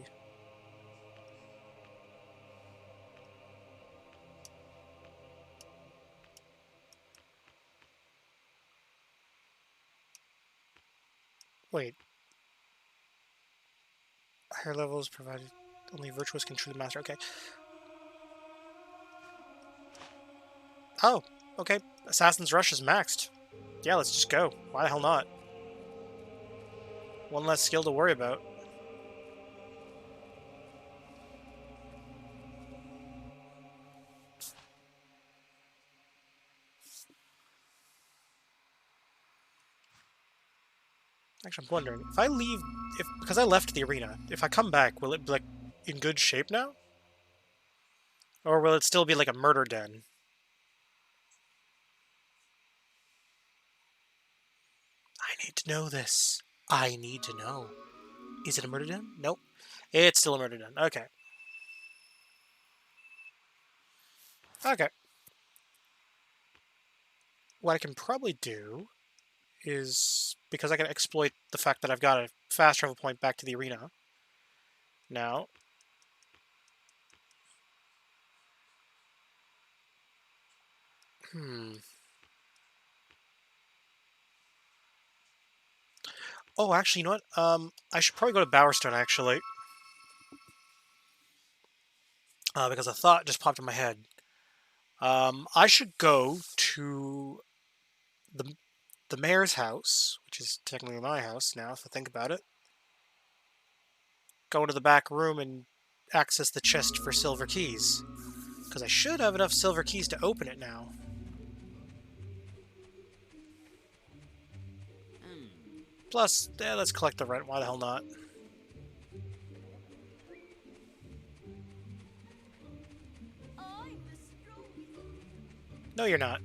Wait. Higher levels provided only virtuous can truly master. Okay. Oh, okay. Assassin's Rush is maxed. Yeah, let's just go. Why the hell not? One less skill to worry about. Actually, I'm wondering, if I leave... because I left the arena, if I come back, will it be, like, in good shape now? Or will it still be like a murder den? I need to know this. I need to know. Is it a murder den? Nope. It's still a murder den. Okay. Okay. What I can probably do is, because I can exploit the fact that I've got a fast travel point back to the arena now. Oh, actually, you know what? I should probably go to Bowerstone, actually. Because a thought just popped in my head. I should go to the mayor's house, which is technically my house now, if I think about it. Go into the back room and access the chest for silver keys. Because I should have enough silver keys to open it now. Plus, let's collect the rent. Why the hell not? No, you're not.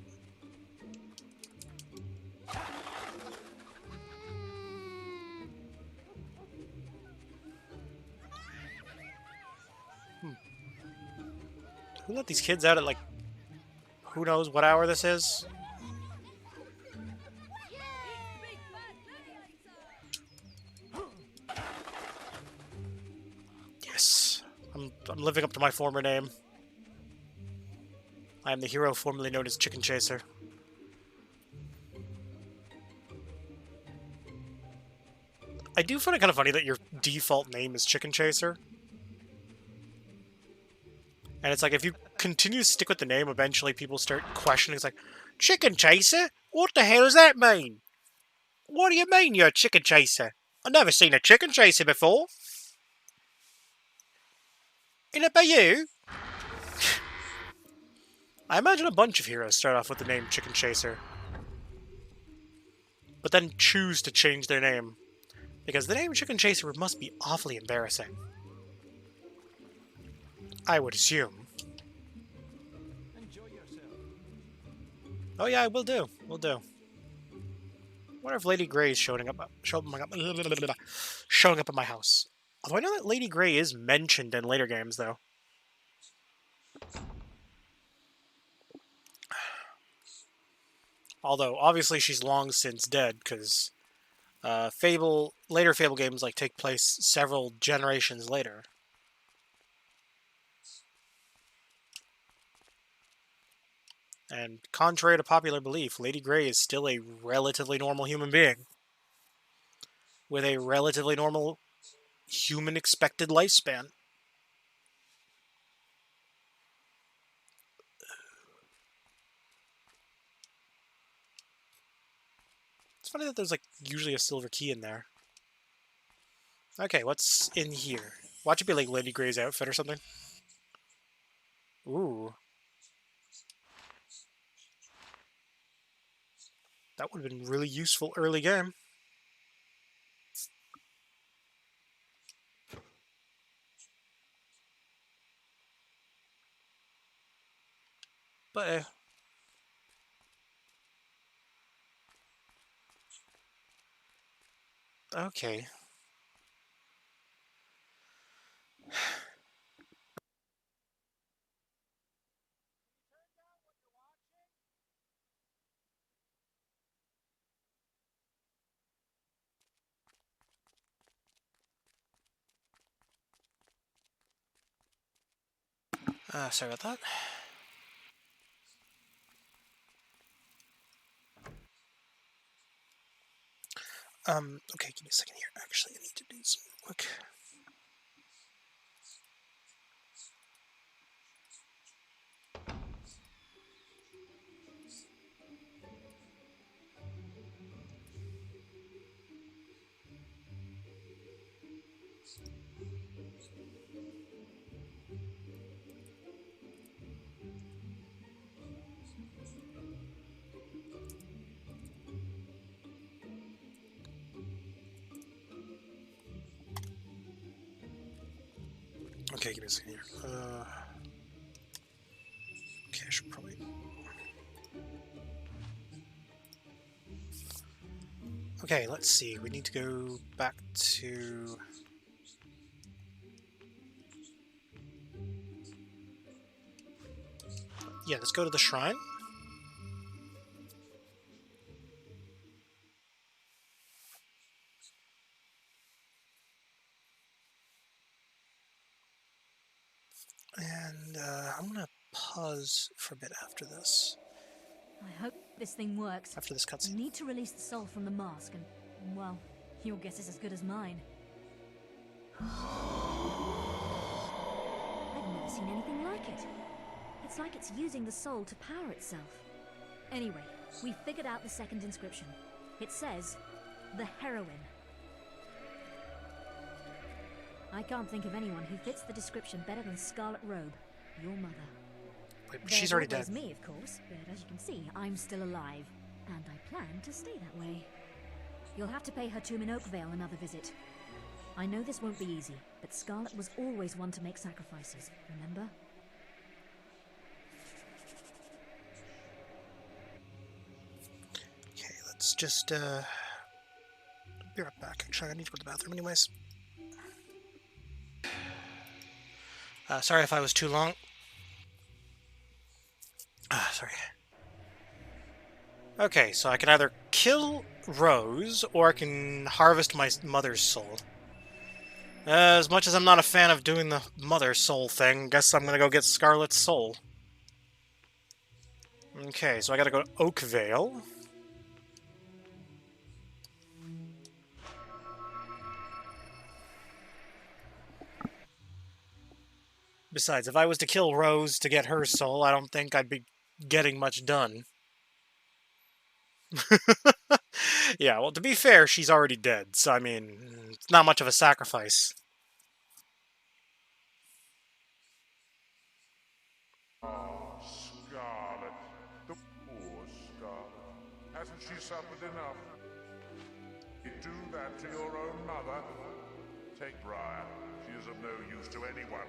Who let these kids out at, like, who knows what hour this is? I'm living up to my former name. I am the hero formerly known as Chicken Chaser. I do find it kind of funny that your default name is Chicken Chaser. And it's like, if you continue to stick with the name, eventually people start questioning. It's like, Chicken Chaser? What the hell does that mean? What do you mean you're a Chicken Chaser? I've never seen a Chicken Chaser before. Ain't it by you? I imagine a bunch of heroes start off with the name Chicken Chaser, but then choose to change their name, because the name Chicken Chaser must be awfully embarrassing. I would assume. Enjoy yourself. Oh yeah, will do. Will do. Wonder if Lady Grey's showing up at my house. Although I know that Lady Grey is mentioned in later games, though. Although, obviously, she's long since dead, because later Fable games take place several generations later. And contrary to popular belief, Lady Grey is still a relatively normal human being, with a relatively normal human expected lifespan. It's funny that there's usually a silver key in there. Okay, what's in here? Watch it be like Lady Grey's outfit or something. Ooh. That would have been really useful early game. But okay. Sorry about that. Okay, give me a second here. Actually, I need to do something quick. Okay, give me a second here. Okay, I should probably... Okay, let's see. We need to go back to... Yeah, let's go to the shrine. And I'm gonna pause for a bit after this. I hope this thing works. After this cutscene. We need to release the soul from the mask, and, well, your guess is as good as mine. I've never seen anything like it. It's like it's using the soul to power itself. Anyway, we figured out the second inscription. It says, the heroine. I can't think of anyone who fits the description better than Scarlet Robe, your mother. Wait, but she's already dead. There's me, of course, but as you can see, I'm still alive, and I plan to stay that way. You'll have to pay her tomb in Oakvale another visit. I know this won't be easy, but Scarlet was always one to make sacrifices, remember? Okay, let's just, be right back. Actually, I need to go to the bathroom anyways. Sorry if I was too long. Sorry. Okay, so I can either kill Rose, or I can harvest my mother's soul. As much as I'm not a fan of doing the mother soul thing, guess I'm gonna go get Scarlet's soul. Okay, so I gotta go to Oakvale. Besides, if I was to kill Rose to get her soul, I don't think I'd be getting much done. Yeah, well, to be fair, she's already dead, so I mean, it's not much of a sacrifice. Oh, Scarlet. The poor Scarlet. Hasn't she suffered enough? You do that to your own mother? Take Briar. She is of no use to anyone.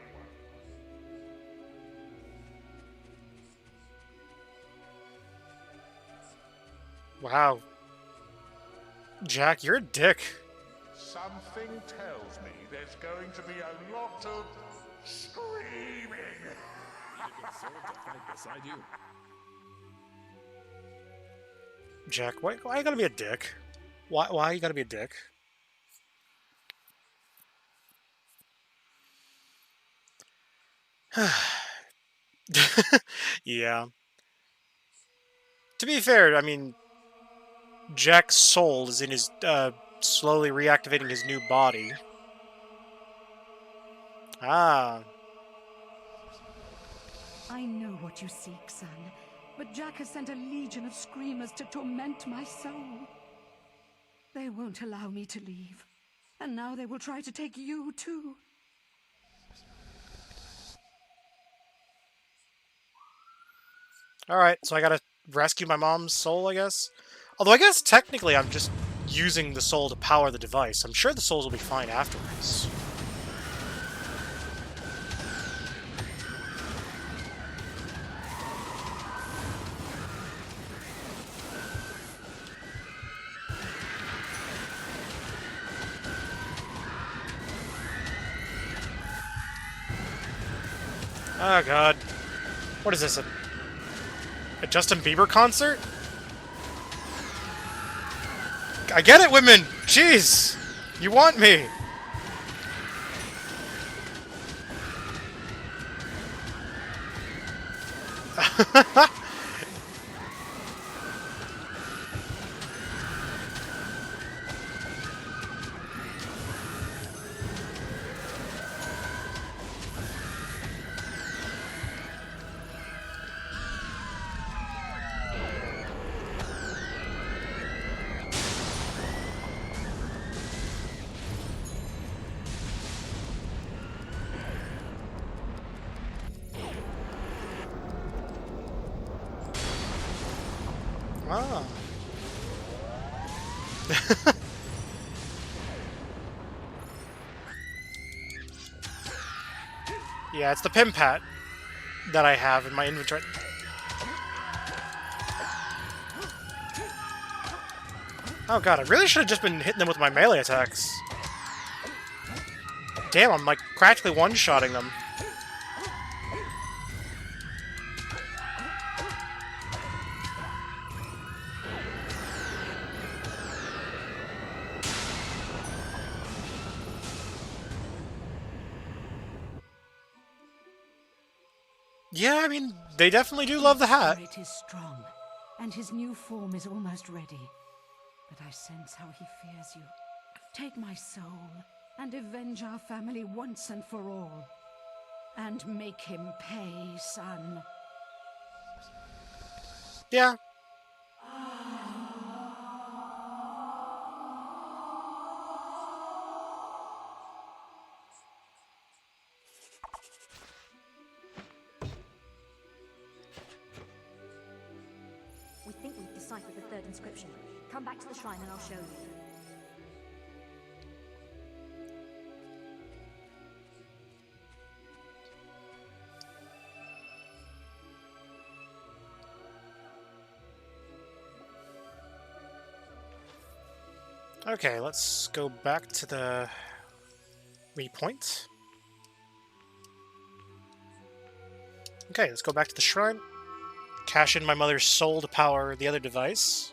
Wow. Jack, you're a dick. Something tells me there's going to be a lot of screaming. Beside you. Jack, why you gotta be a dick? Why you gotta be a dick? Yeah. To be fair, I mean, Jack's soul is in his, slowly reactivating his new body. Ah. I know what you seek, son, but Jack has sent a legion of screamers to torment my soul. They won't allow me to leave, and now they will try to take you too. Alright, so I gotta rescue my mom's soul, I guess? Although I guess technically I'm just using the soul to power the device. I'm sure the souls will be fine afterwards. Oh god. What is this, a Justin Bieber concert? I get it, women! Jeez! You want me! Ah. Yeah, it's the Pimpat that I have in my inventory. Oh god, I really should have just been hitting them with my melee attacks. Damn, I'm like practically one-shotting them. Yeah, I mean, they definitely do love the hat. It is strong, and his new form is almost ready. But I sense how he fears you. Take my soul, and avenge our family once and for all. And make him pay, son. Yeah. We think we've deciphered the third inscription. Come back to the shrine and I'll show you. Okay, let's go back to the waypoint. Okay, let's go back to the shrine. Cash in my mother's soul to power the other device.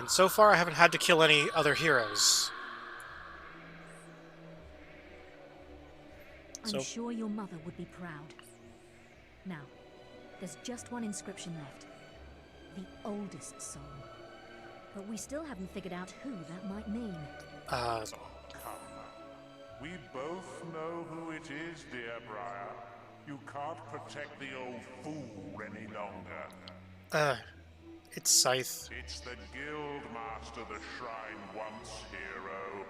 And so far, I haven't had to kill any other heroes. I'm sure your mother would be proud. Now, there's just one inscription left. The oldest soul. But we still haven't figured out who that might mean. Oh, come. We both know who it is, dear Briar. You can't protect the old fool any longer. It's Scythe. It's the guild master the shrine wants, hero.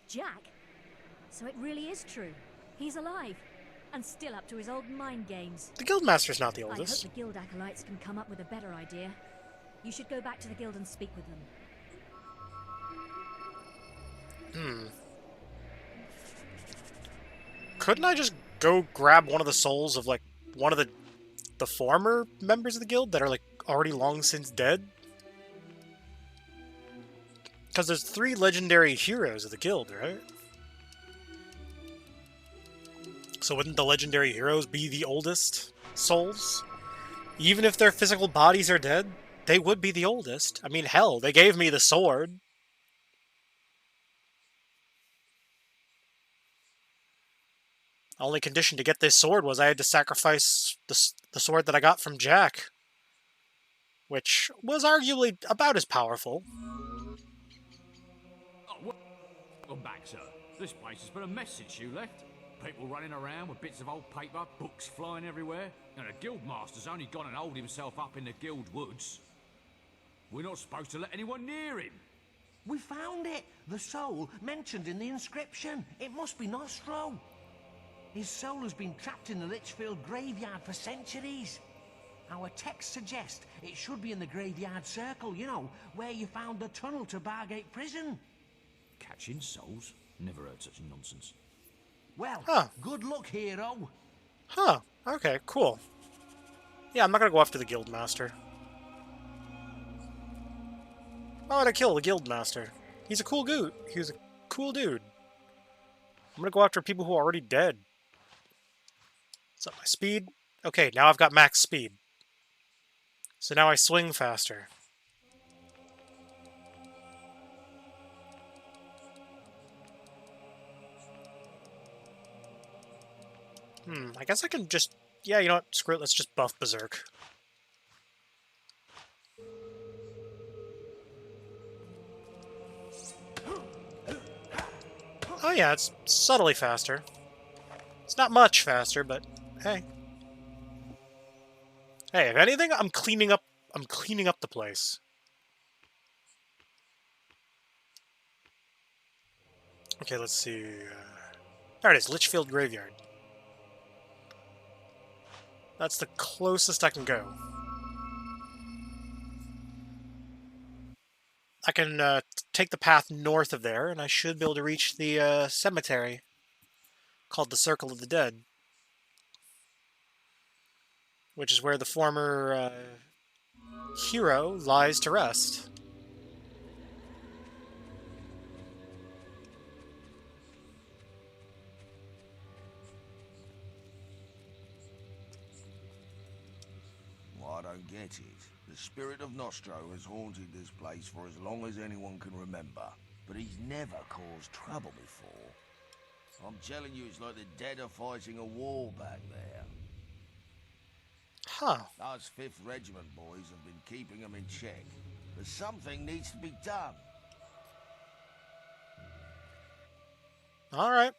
Jack? So it really is true. He's alive. And still up to his old mind games. The Guildmaster's not the I oldest. hope the Guild Acolytes can come up with a better idea. You should go back to the Guild and speak with them. Couldn't I just go grab one of the souls of, like, one of the former members of the Guild that are, like, already long since dead? Because there's 3 legendary heroes of the Guild, right? So wouldn't the legendary heroes be the oldest souls? Even if their physical bodies are dead, they would be the oldest. I mean, hell, they gave me the sword. Only condition to get this sword was I had to sacrifice the sword that I got from Jack. Which was arguably about as powerful. Oh, welcome back, sir. This place has been a mess since you left. People running around with bits of old paper, books flying everywhere, and the Guildmaster's only gone and holed himself up in the Guild woods. We're not supposed to let anyone near him. We found it! The soul mentioned in the inscription. It must be Nostro. His soul has been trapped in the Litchfield graveyard for centuries. Our texts suggest it should be in the graveyard circle, you know, where you found the tunnel to Bargate Prison. Catching souls? Never heard such nonsense. Well, good luck, hero. Huh, okay, cool. Yeah, I'm not gonna go after the Guildmaster. Why would I kill the Guildmaster? He's a cool dude. He's a cool dude. I'm gonna go after people who are already dead. What's up, my speed? Okay, now I've got max speed. So now I swing faster. I guess I can just... Yeah, you know what? Screw it, let's just buff Berserk. Oh yeah, it's subtly faster. It's not much faster, but hey. Hey, if anything, I'm cleaning up the place. Okay, let's see. There it is, Litchfield Graveyard. That's the closest I can go. I can take the path north of there, and I should be able to reach the cemetery called the Circle of the Dead, which is where the former hero lies to rest. I don't get it. The spirit of Nostro has haunted this place for as long as anyone can remember, but he's never caused trouble before. I'm telling you, it's like the dead are fighting a war back there. Huh. Us 5th Regiment boys have been keeping them in check, but something needs to be done. Alright.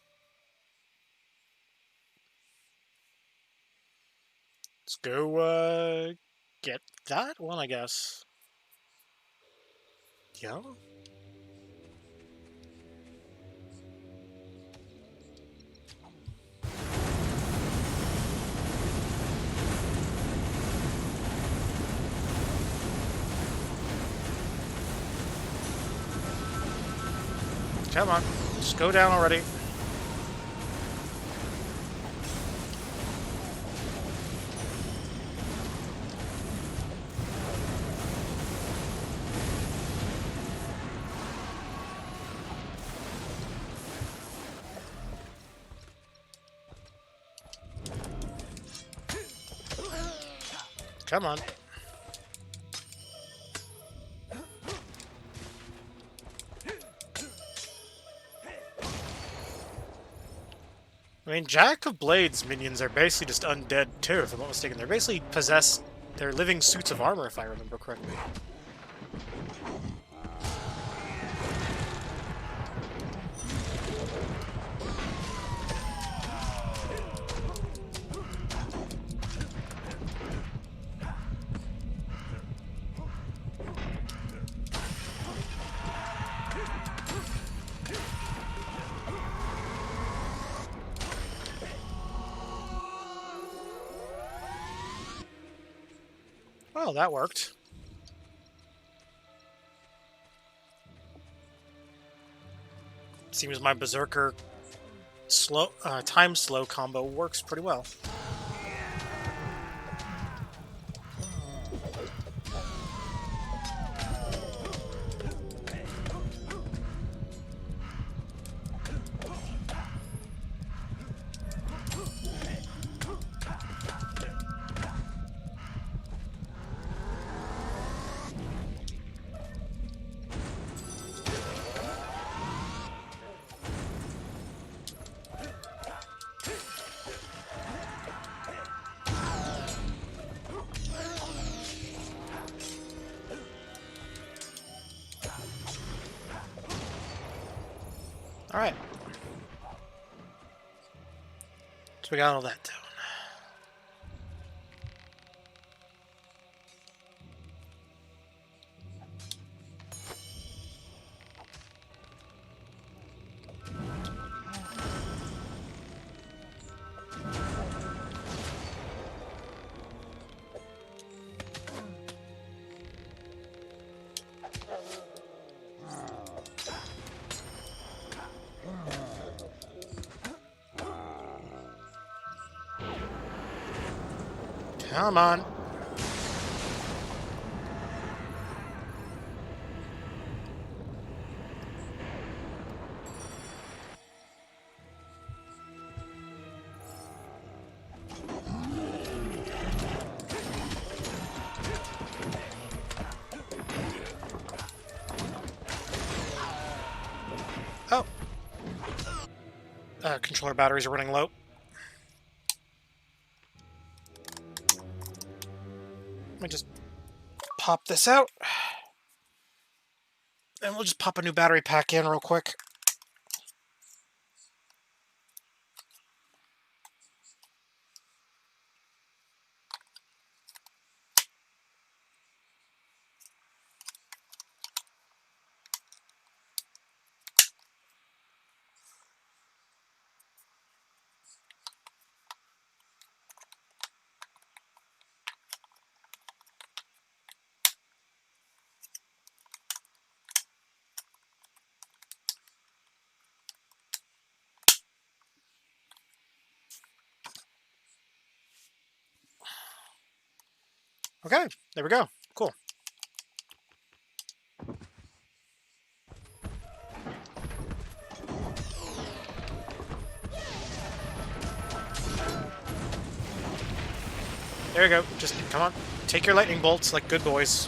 Let's go, get that one, I guess. Yeah? Come on, just go down already. Come on. I mean, Jack of Blades minions are basically just undead too, if I'm not mistaken. They're basically possessed. They're living suits of armor, if I remember correctly. Well, that worked. Seems my Berserker time slow combo works pretty well. Alright. So we got all that down. Come on. Oh. Controller batteries are running low. Let me just pop this out. And we'll just pop a new battery pack in real quick. Okay, there we go. Cool. There you go. Just, come on. Take your lightning bolts like good boys.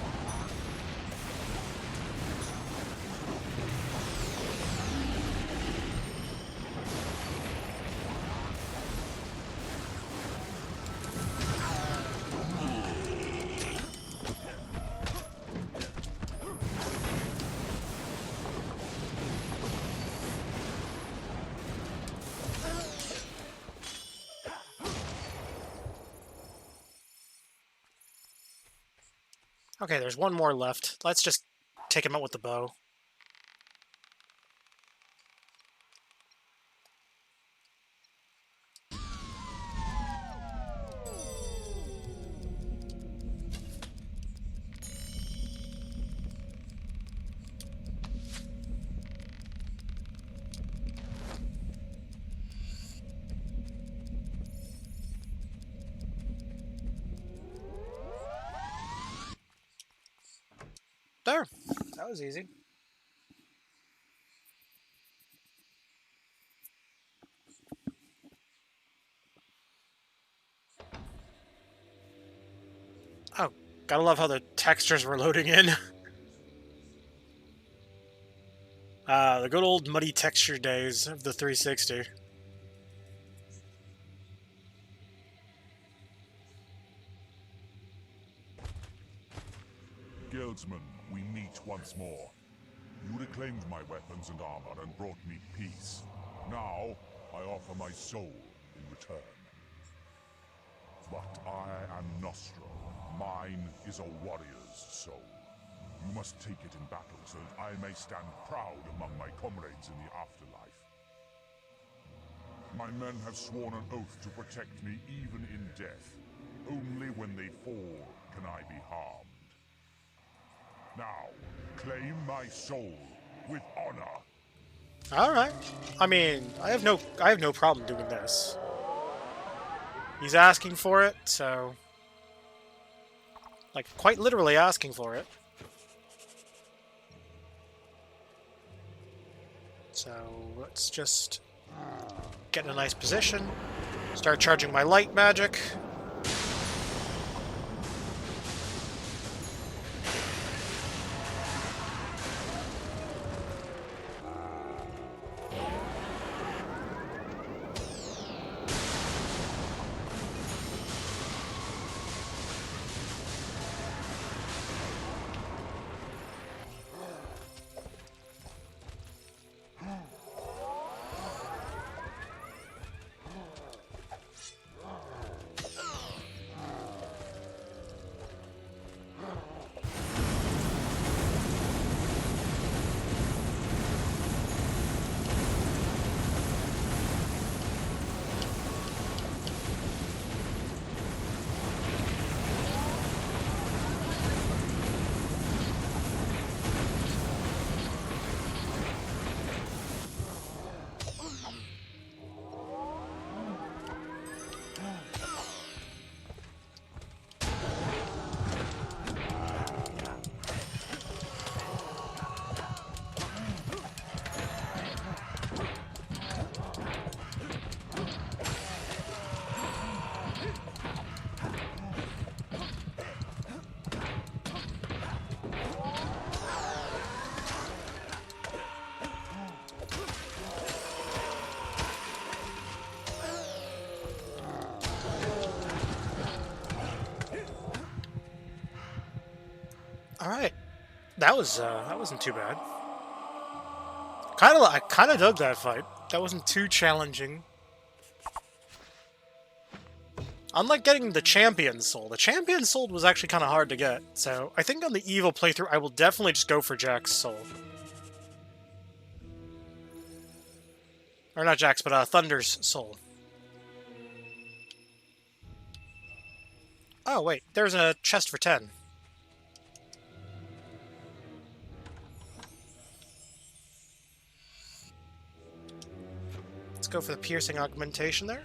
Okay, there's one more left. Let's just take him out with the bow. There. That was easy. Oh, gotta love how the textures were loading in. The good old muddy texture days of the 360. Heraldsman, we meet once more. You reclaimed my weapons and armor and brought me peace. Now, I offer my soul in return. But I am Nostro. Mine is a warrior's soul. You must take it in battle so that I may stand proud among my comrades in the afterlife. My men have sworn an oath to protect me even in death. Only when they fall can I be harmed. Now, claim my soul with honor. All right. I mean, I have no problem doing this. He's asking for it, so like quite literally asking for it. So let's just get in a nice position. Start charging my light magic. All right, that wasn't too bad. I kind of dug that fight. That wasn't too challenging. Unlike getting the Champion Soul, the Champion Soul was actually kind of hard to get. So I think on the Evil playthrough, I will definitely just go for Jack's Soul. Or not Jack's, but Thunder's Soul. Oh wait, there's a chest for 10. Let's go for the piercing augmentation there.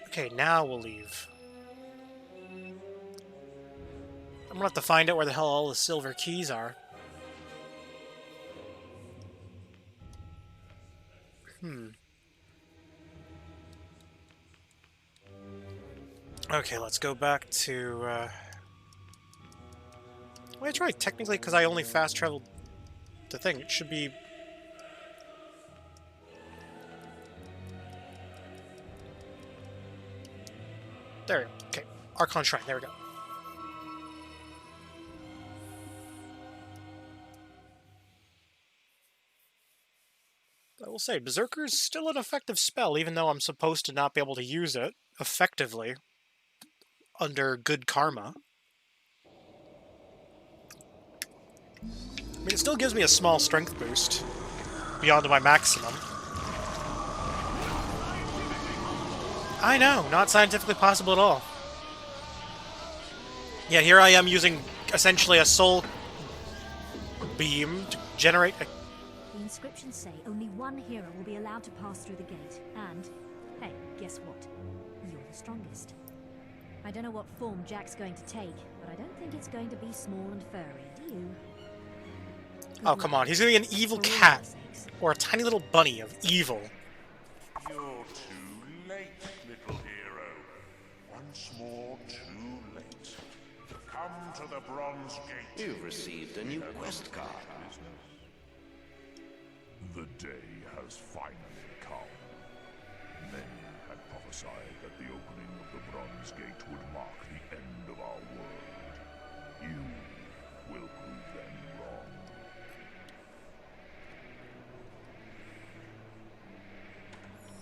Okay, now we'll leave. I'm gonna have to find out where the hell all the silver keys are. Okay, let's go back to... Well, that's right. Technically, because I only fast-traveled the thing, it should be... There. Okay. Archon Shrine. There we go. I will say, Berserker's still an effective spell, even though I'm supposed to not be able to use it effectively under good karma. I mean, it still gives me a small strength boost beyond my maximum. I know, not scientifically possible at all. Yeah, here I am using essentially a soul beam to generate a... The inscriptions say only one hero will be allowed to pass through the gate, and, hey, guess what? You're the strongest. I don't know what form Jack's going to take, but I don't think it's going to be small and furry, do you? Oh, come on, he's gonna be an evil cat, or a tiny little bunny of evil. You're too late, little hero. Once more, too late. Come to the Bronze Gate. You've received a new quest card. The day has finally come. Men prophesied that the opening of the Bronze Gate would mark the end of our world. You will prove them wrong.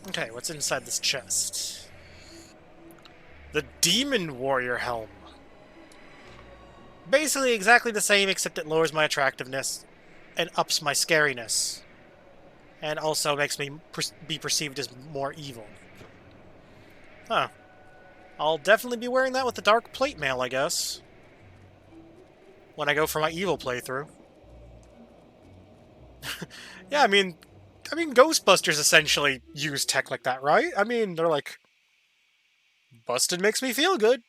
Okay, what's inside this chest? The Demon Warrior Helm. Basically exactly the same, except it lowers my attractiveness and ups my scariness. And also makes me be perceived as more evil. Huh. I'll definitely be wearing that with the Dark Plate Mail, I guess. When I go for my evil playthrough. Yeah, I mean, Ghostbusters essentially use tech like that, right? I mean, they're like, busted makes me feel good.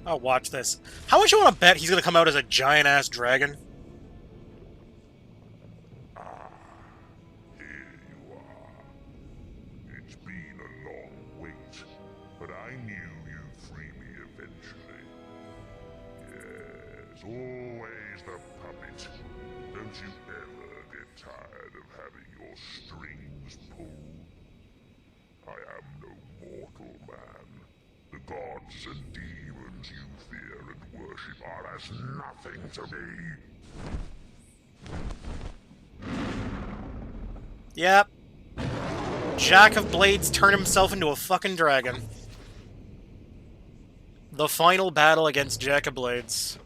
Oh, watch this. How much you want to bet he's gonna come out as a giant-ass dragon? Here you are. It's been a long wait, but I knew you'd free me eventually. Yes, always the puppet. Don't you ever get tired of having your strings pulled? I am no mortal man. The gods and demons you fear and worship are as nothing to me. Yep. Jack of Blades turned himself into a fucking dragon. The final battle against Jack of Blades.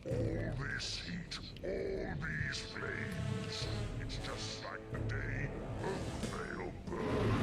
All this heat, all these flames. It's just like the day Oakvale burned.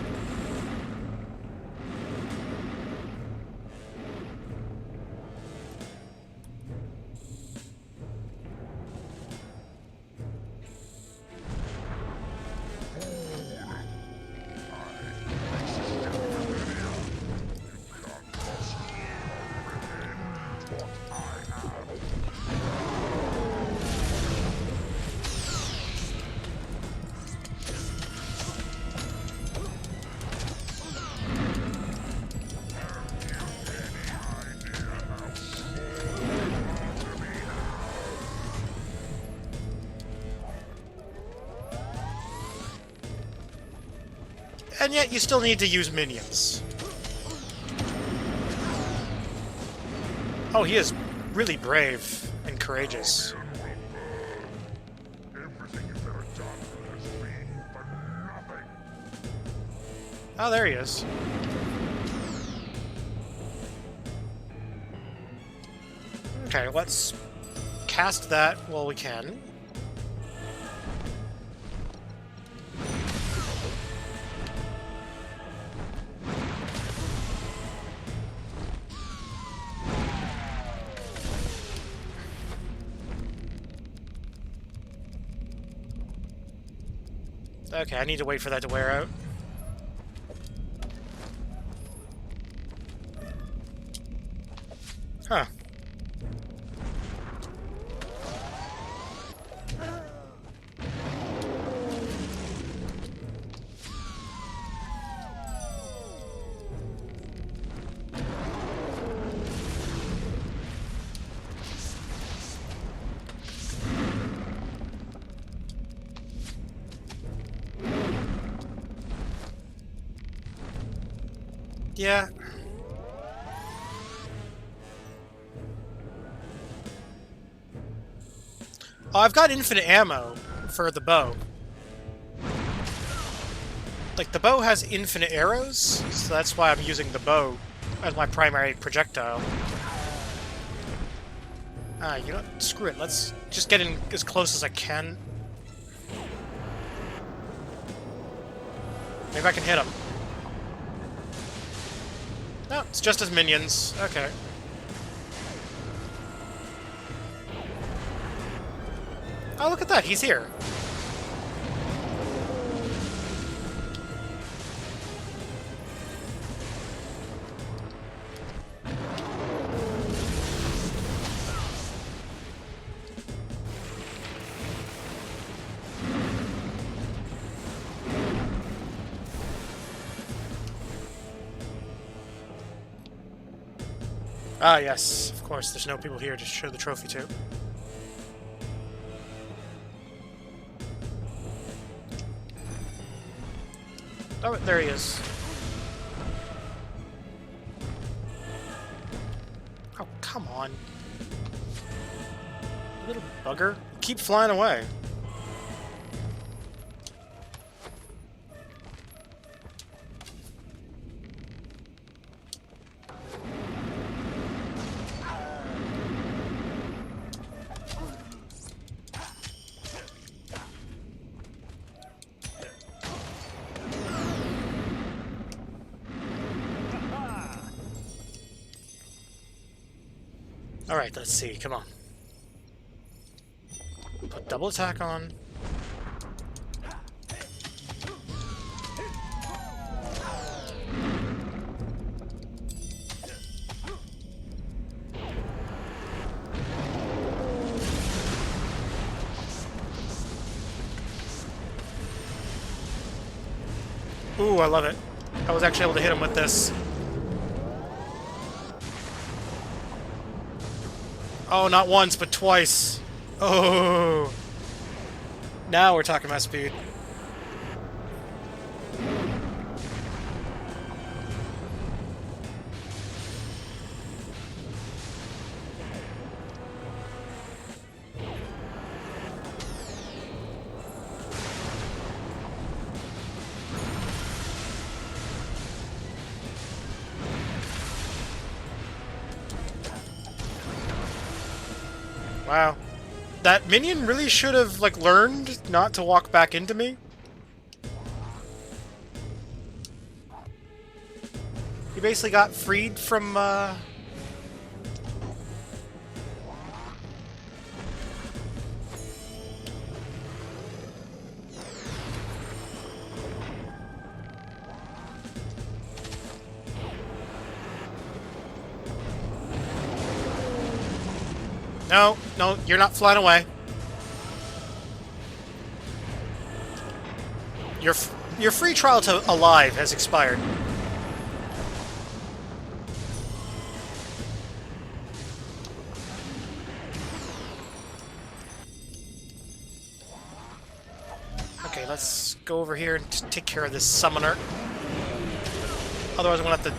And yet you still need to use minions. Oh, he is really brave and courageous. Everything you've ever done has been for nothing. Oh, there he is. Okay, let's cast that while we can. Okay, I need to wait for that to wear out. Huh. Yeah. Oh, I've got infinite ammo for the bow. Like, the bow has infinite arrows, so that's why I'm using the bow as my primary projectile. Ah, you know what? Screw it. Let's just get in as close as I can. Maybe I can hit him. No, it's just his minions. Okay. Oh, look at that. He's here. Ah, yes. Of course, there's no people here to show the trophy to. Oh, there he is. Oh, come on. Little bugger. Keep flying away. Alright, let's see. Come on. Put double attack on. Ooh, I love it. I was actually able to hit him with this. Oh, not once, but twice. Oh. Now we're talking about speed. Wow. That minion really should have, like, learned not to walk back into me. He basically got freed from, No, no, you're not flying away. Your free trial to Alive has expired. Okay, let's go over here and take care of this summoner. Otherwise I'm gonna have to...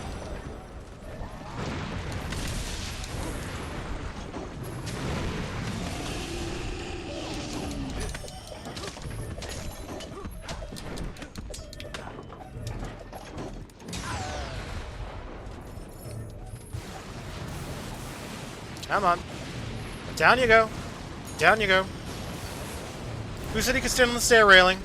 Come on. Down you go. Down you go. Who said he could stand on the stair railing?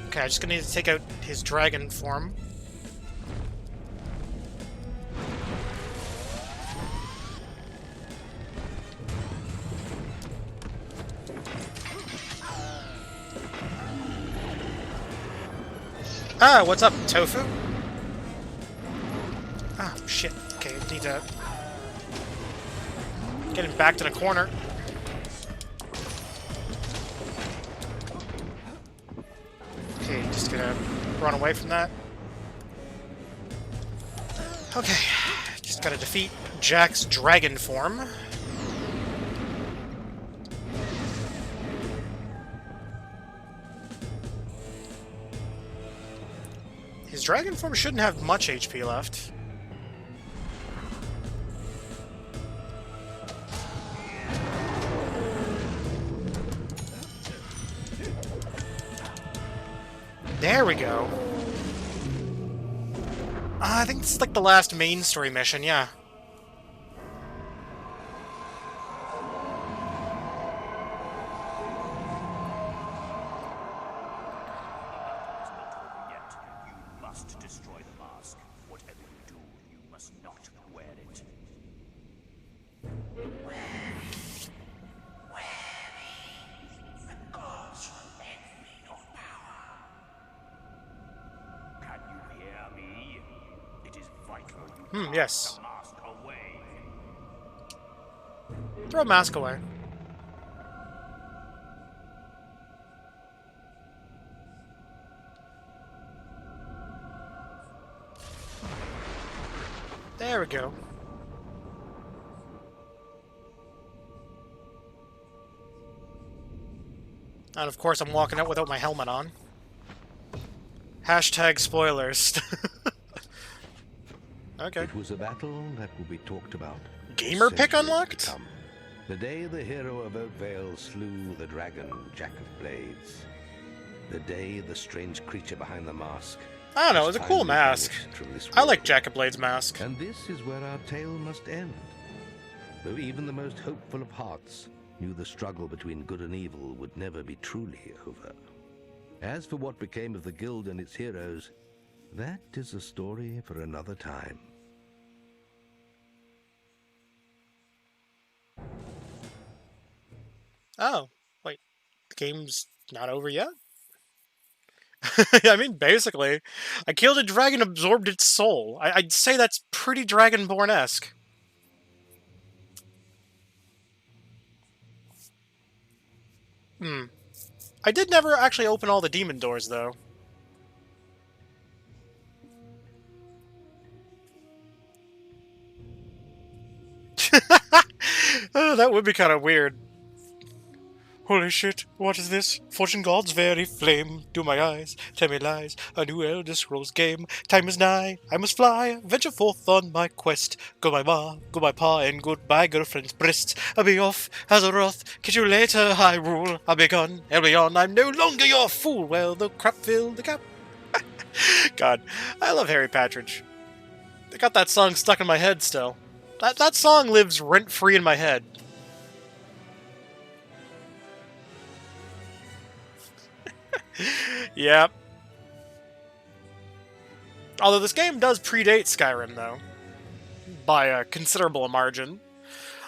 Okay, I'm just gonna need to take out his dragon form. Ah, what's up, Tofu? Ah, shit. Okay, I need to get him backed in a corner. Okay, just gonna run away from that. Okay, just gotta defeat Jack's dragon form. His dragon form shouldn't have much HP left. There we go. I think this is like the last main story mission, yeah. You must destroy the mask. Whatever you do, you must not wear it. Yes. Throw a mask away. There we go. And of course I'm walking out without my helmet on. Hashtag spoilers. Okay. It was a battle that will be talked about. Gamer pick centuries unlocked? to come. The day the hero of Oakvale slew the dragon, Jack of Blades. The day the strange creature behind the mask. I don't know, it was a cool mask. I like Jack of Blades' mask. And this is where our tale must end. Though even the most hopeful of hearts knew the struggle between good and evil would never be truly over. As for what became of the guild and its heroes, that is a story for another time. Oh, wait. The game's not over yet? I mean, basically. I killed a dragon, absorbed its soul. I'd say that's pretty Dragonborn-esque. I did never actually open all the demon doors, though. Oh, that would be kind of weird. Holy shit, what is this? Fortune God's very flame. Do my eyes tell me lies? A new Elder Scrolls game. Time is nigh, I must fly. Venture forth on my quest. Go my ma, go my pa, and goodbye girlfriend's breasts. I'll be off as a wrath. Catch you later, Hyrule. I'll be gone, I'll be on. I'm no longer your fool. Well, the crap filled the cap. God, I love Harry Patridge. I got that song stuck in my head still. That song lives rent-free in my head. Yep. Although this game does predate Skyrim, though. By a considerable margin.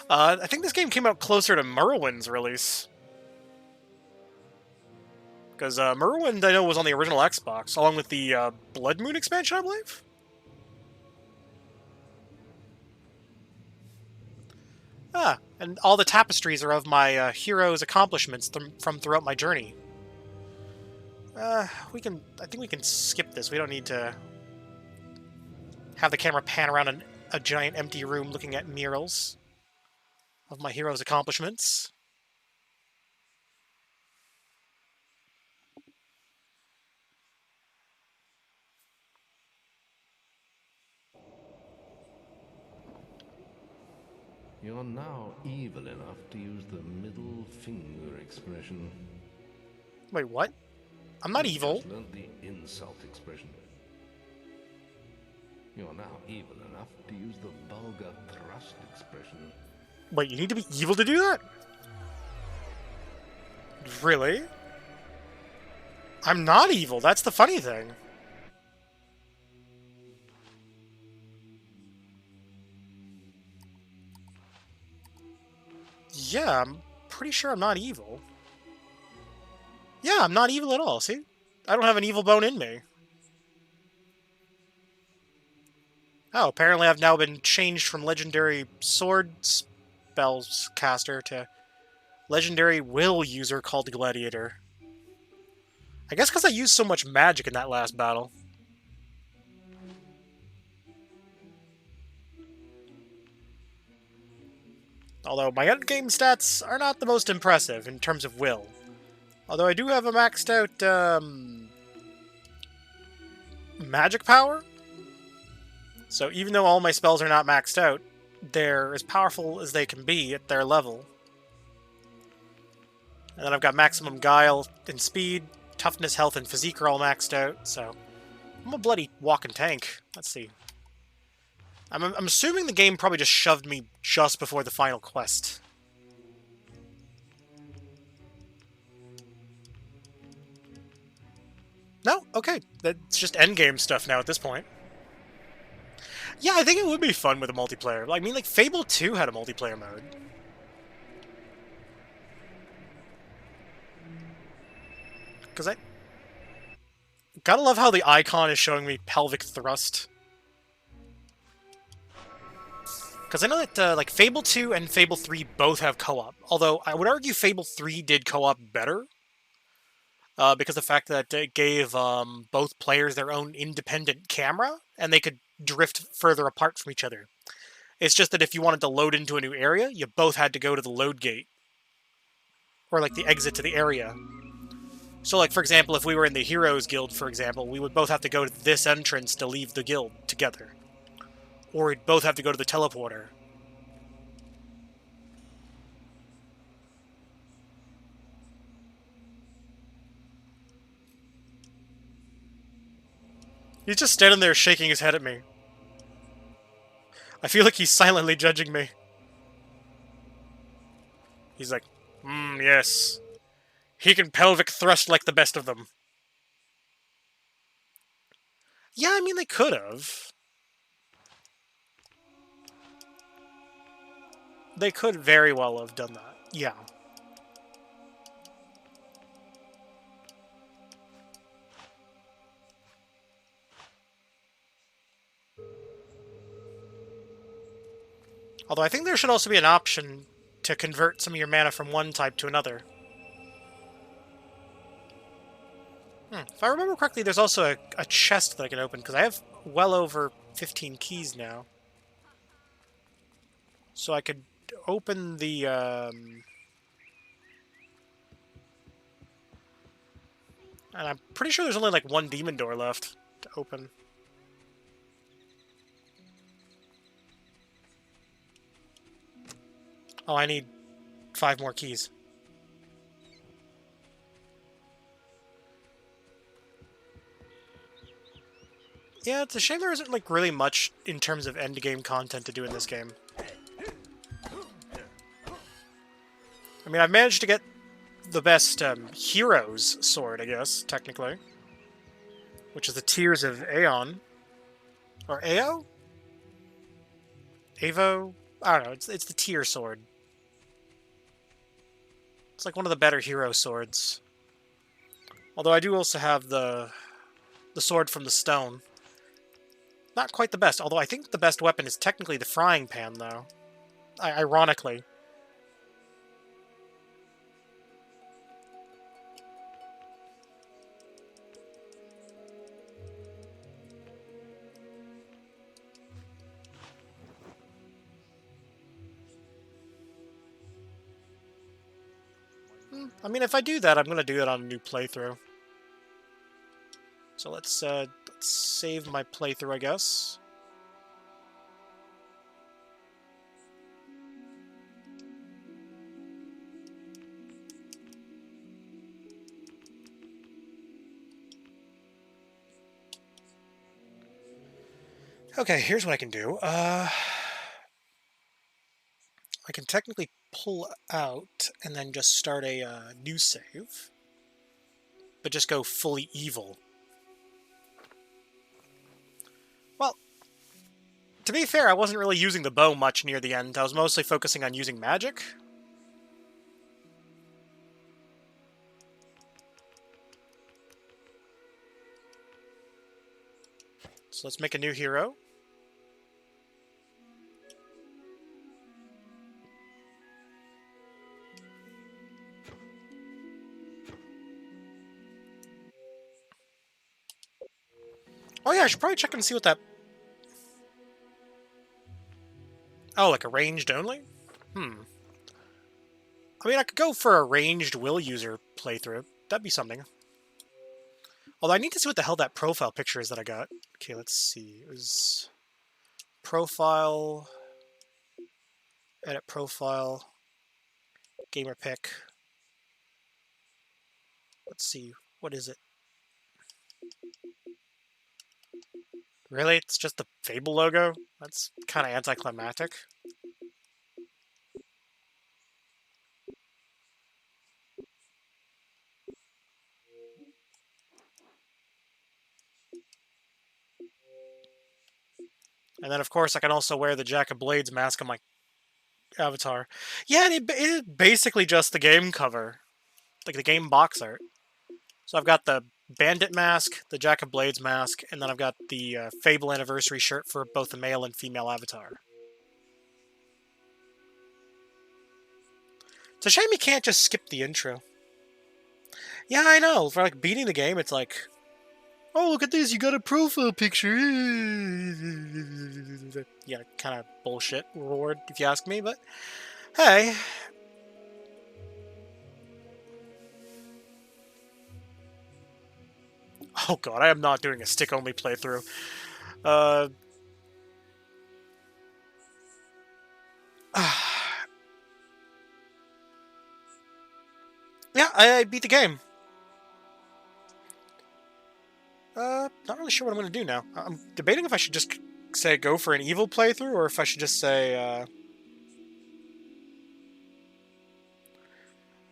I think this game came out closer to Morrowind's release. Because Morrowind, I know, was on the original Xbox, along with the Blood Moon expansion, I believe? Ah, and all the tapestries are of my hero's accomplishments from throughout my journey. I think we can skip this. We don't need to have the camera pan around a giant empty room looking at murals of my hero's accomplishments. You're now evil enough to use the middle finger expression. Wait, what? I'm not evil. Just learned the insult expression. You're now evil enough to use the vulgar thrust expression. Wait, you need to be evil to do that? Really? I'm not evil, that's the funny thing. Yeah, I'm pretty sure I'm not evil. Yeah, I'm not evil at all, see? I don't have an evil bone in me. Oh, apparently I've now been changed from legendary sword spells caster to legendary will user called Gladiator. I guess because I used so much magic in that last battle. Although my endgame stats are not the most impressive in terms of will. Although I do have a maxed out magic power. So even though all my spells are not maxed out, they're as powerful as they can be at their level. And then I've got maximum guile and speed, toughness, health, and physique are all maxed out, so I'm a bloody walking tank. Let's see. I'm assuming the game probably just shoved me just before the final quest. No? Okay. That's just endgame stuff now at this point. Yeah, I think it would be fun with a multiplayer. I mean, like, Fable 2 had a multiplayer mode. Because I... Gotta love how the icon is showing me pelvic thrust. Because I know that like Fable 2 and Fable 3 both have co-op. Although I would argue Fable 3 did co-op better. Because of the fact that it gave both players their own independent camera, and they could drift further apart from each other. It's just that if you wanted to load into a new area, you both had to go to the load gate. Or like the exit to the area. So like, for example, if we were in the Heroes Guild, for example, we would both have to go to this entrance to leave the guild together. Or we'd both have to go to the teleporter. He's just standing there shaking his head at me. I feel like he's silently judging me. He's like, yes. He can pelvic thrust like the best of them. Yeah, I mean, they could have. They could very well have done that. Yeah. Although I think there should also be an option to convert some of your mana from one type to another. If I remember correctly, there's also a chest that I can open, because I have well over 15 keys now. So I could open the, And I'm pretty sure there's only like one demon door left to open. Oh, I need 5 more keys. Yeah, it's a shame there isn't like really much in terms of endgame content to do in this game. I mean, I've managed to get the best hero's sword, I guess, technically. Which is the Tears of Aeon. Or Ao? Avo? I don't know, it's the Tear sword. It's like one of the better hero swords. Although I do also have the sword from the stone. Not quite the best, although I think the best weapon is technically the frying pan, though. Ironically. I mean, if I do that, I'm going to do it on a new playthrough. So let's save my playthrough, I guess. Okay, here's what I can do. I can technically pull out and then just start a new save. But just go fully evil. Well, to be fair, I wasn't really using the bow much near the end. I was mostly focusing on using magic. So let's make a new hero. Oh yeah, I should probably check and see what that... Oh, like a ranged only? I mean, I could go for a ranged will user playthrough. That'd be something. Although I need to see what the hell that profile picture is that I got. Okay, let's see. It was... Profile... Edit profile... Gamer pick... Let's see. What is it? Really? It's just the Fable logo? That's kind of anticlimactic. And then, of course, I can also wear the Jack of Blades mask on my avatar. Yeah, it is basically just the game cover. Like the game box art. So I've got the Bandit mask, the Jack of Blades mask, and then I've got the Fable Anniversary shirt for both the male and female avatar. It's a shame you can't just skip the intro. Yeah, I know. For like beating the game, it's like, oh, look at this, you got a profile picture. Yeah, kind of bullshit reward, if you ask me, but hey. Oh god, I am not doing a stick-only playthrough. Yeah, I beat the game. Not really sure what I'm going to do now. I'm debating if I should just say go for an evil playthrough, or if I should just say,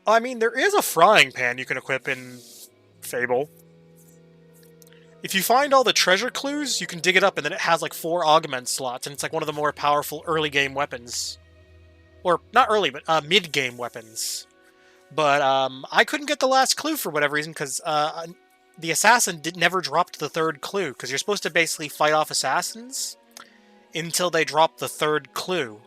I mean, there is a frying pan you can equip in Fable. If you find all the treasure clues, you can dig it up, and then it has like 4 augment slots, and it's like one of the more powerful early game weapons. Or, not early, but mid-game weapons. But I couldn't get the last clue for whatever reason, because the assassin never dropped the 3rd clue, because you're supposed to basically fight off assassins until they drop the 3rd clue.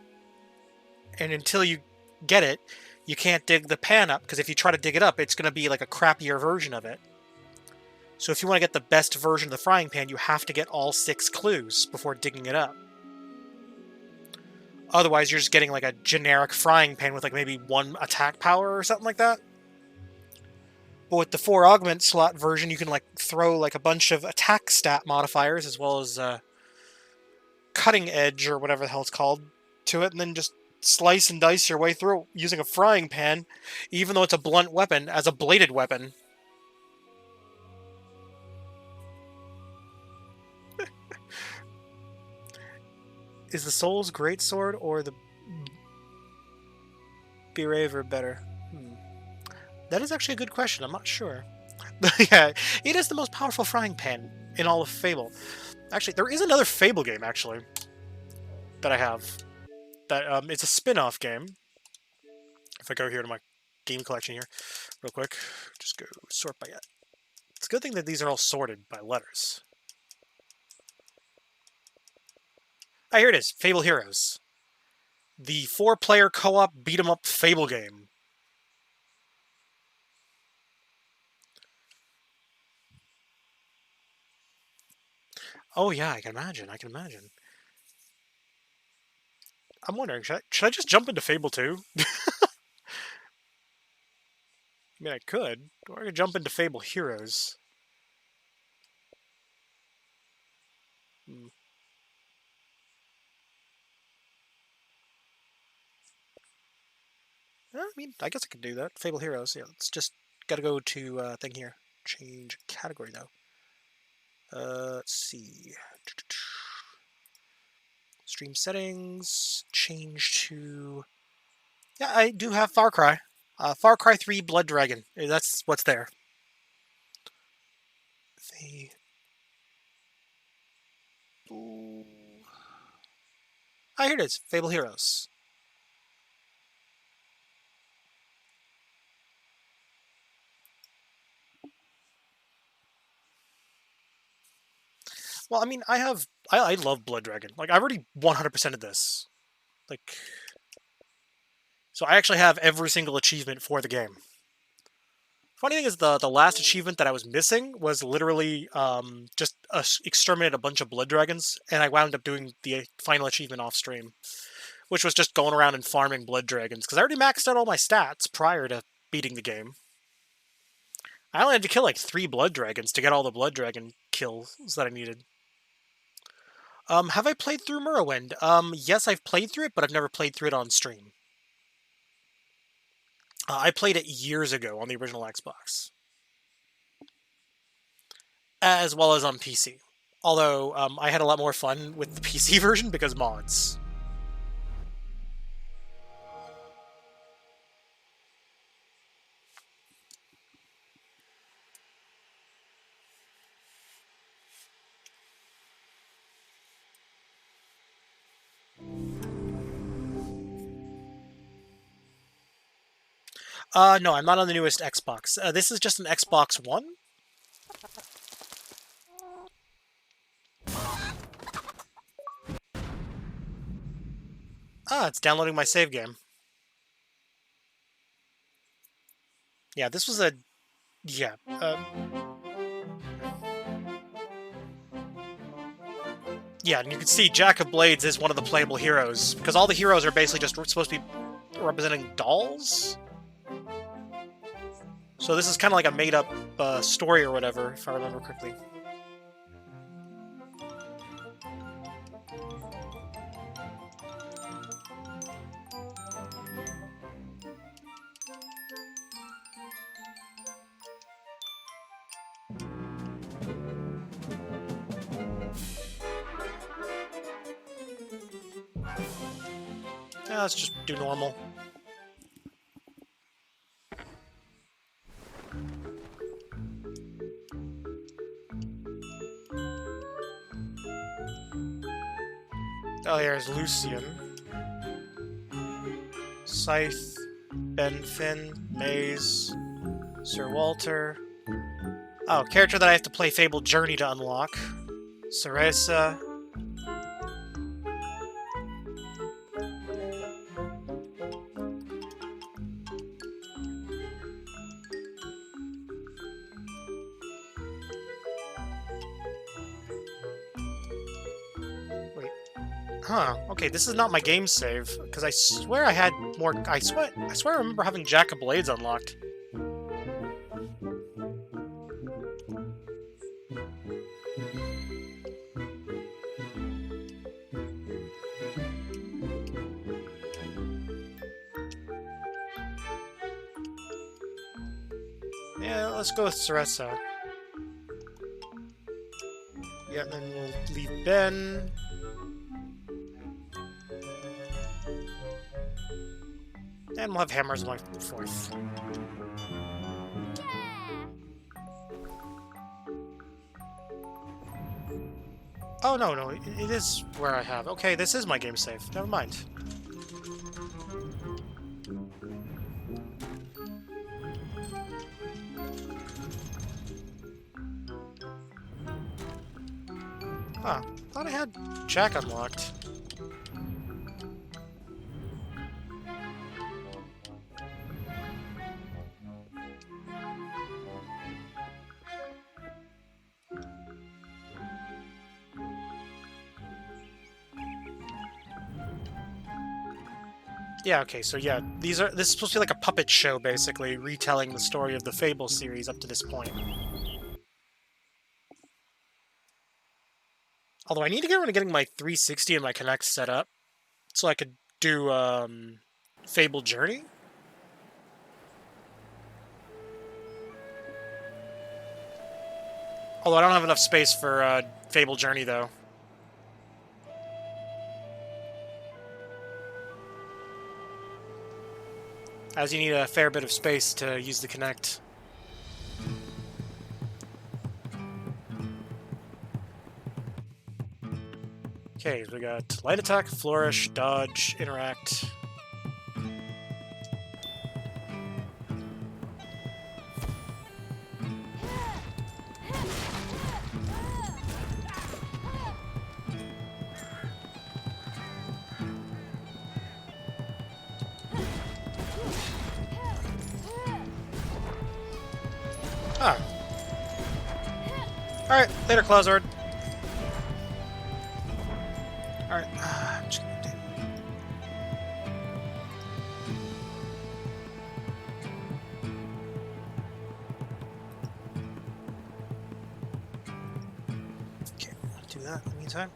And until you get it, you can't dig the pan up, because if you try to dig it up, it's going to be like a crappier version of it. So if you want to get the best version of the frying pan, you have to get all 6 clues before digging it up. Otherwise, you're just getting like a generic frying pan with like maybe 1 attack power or something like that. But with the 4 augment slot version, you can like throw like a bunch of attack stat modifiers as well as cutting edge or whatever the hell it's called to it, and then just slice and dice your way through using a frying pan, even though it's a blunt weapon, as a bladed weapon. Is the Soul's Greatsword or the Beraver better? That is actually a good question. I'm not sure. Yeah, it is the most powerful frying pan in all of Fable. Actually, there is another Fable game, actually, that I have. That it's a spin-off game. If I go here to my game collection here, real quick, just go sort by it. It's a good thing that these are all sorted by letters. Ah, here it is, Fable Heroes. The 4-player co-op beat-em-up Fable game. Oh yeah, I can imagine, I can imagine. I'm wondering, should I just jump into Fable 2? I mean, I could. Or I could jump into Fable Heroes. I mean, I guess I could do that. Fable Heroes, yeah, let's just gotta go to thing here. Change category, though. Let's see. Stream settings, change to... Yeah, I do have Far Cry. Far Cry 3 Blood Dragon. That's what's there. Ah, here it is. Fable Heroes. Well, I mean, I love Blood Dragon. Like, I've already 100%ed this. Like, so I actually have every single achievement for the game. Funny thing is, the last achievement that I was missing was literally just exterminate a bunch of blood dragons, and I wound up doing the final achievement off stream, which was just going around and farming blood dragons, because I already maxed out all my stats prior to beating the game. I only had to kill like 3 blood dragons to get all the blood dragon kills that I needed. Have I played through Morrowind? Yes, I've played through it, but I've never played through it on stream. I played it years ago on the original Xbox. As well as on PC. Although, I had a lot more fun with the PC version because mods. No, I'm not on the newest Xbox. This is just an Xbox One? Ah, it's downloading my save game. Yeah, this was a... Yeah. Yeah, and you can see Jack of Blades is one of the playable heroes, because all the heroes are basically just supposed to be representing dolls? So this is kind of like a made-up story or whatever, if I remember correctly. Yeah, let's just do normal. Oh, here's Lucian. Scythe, Benfin, Maze, Sir Walter. Oh, character that I have to play Fabled Journey to unlock. Cereza. Huh, okay, this is not my game save, because I swear I had more... I swear I remember having Jack of Blades unlocked. Yeah, let's go with Cereza. Yeah, then we'll leave Ben. And we'll have hammers on my 4th. Oh, no, it is where I have. Okay, this is my game save. Never mind. Huh, thought I had Jack unlocked. Yeah, okay, so yeah, this is supposed to be like a puppet show, basically, retelling the story of the Fable series up to this point. Although I need to get around to getting my 360 and my Kinect set up, so I could do, Fable Journey? Although I don't have enough space for, Fable Journey, though. As you need a fair bit of space to use the Kinect. Okay, so we got Light Attack, Flourish, Dodge, Interact. Ah. Alright, later, Clawzord. Alright, I'm just gonna do... Okay, I'll do that in the meantime.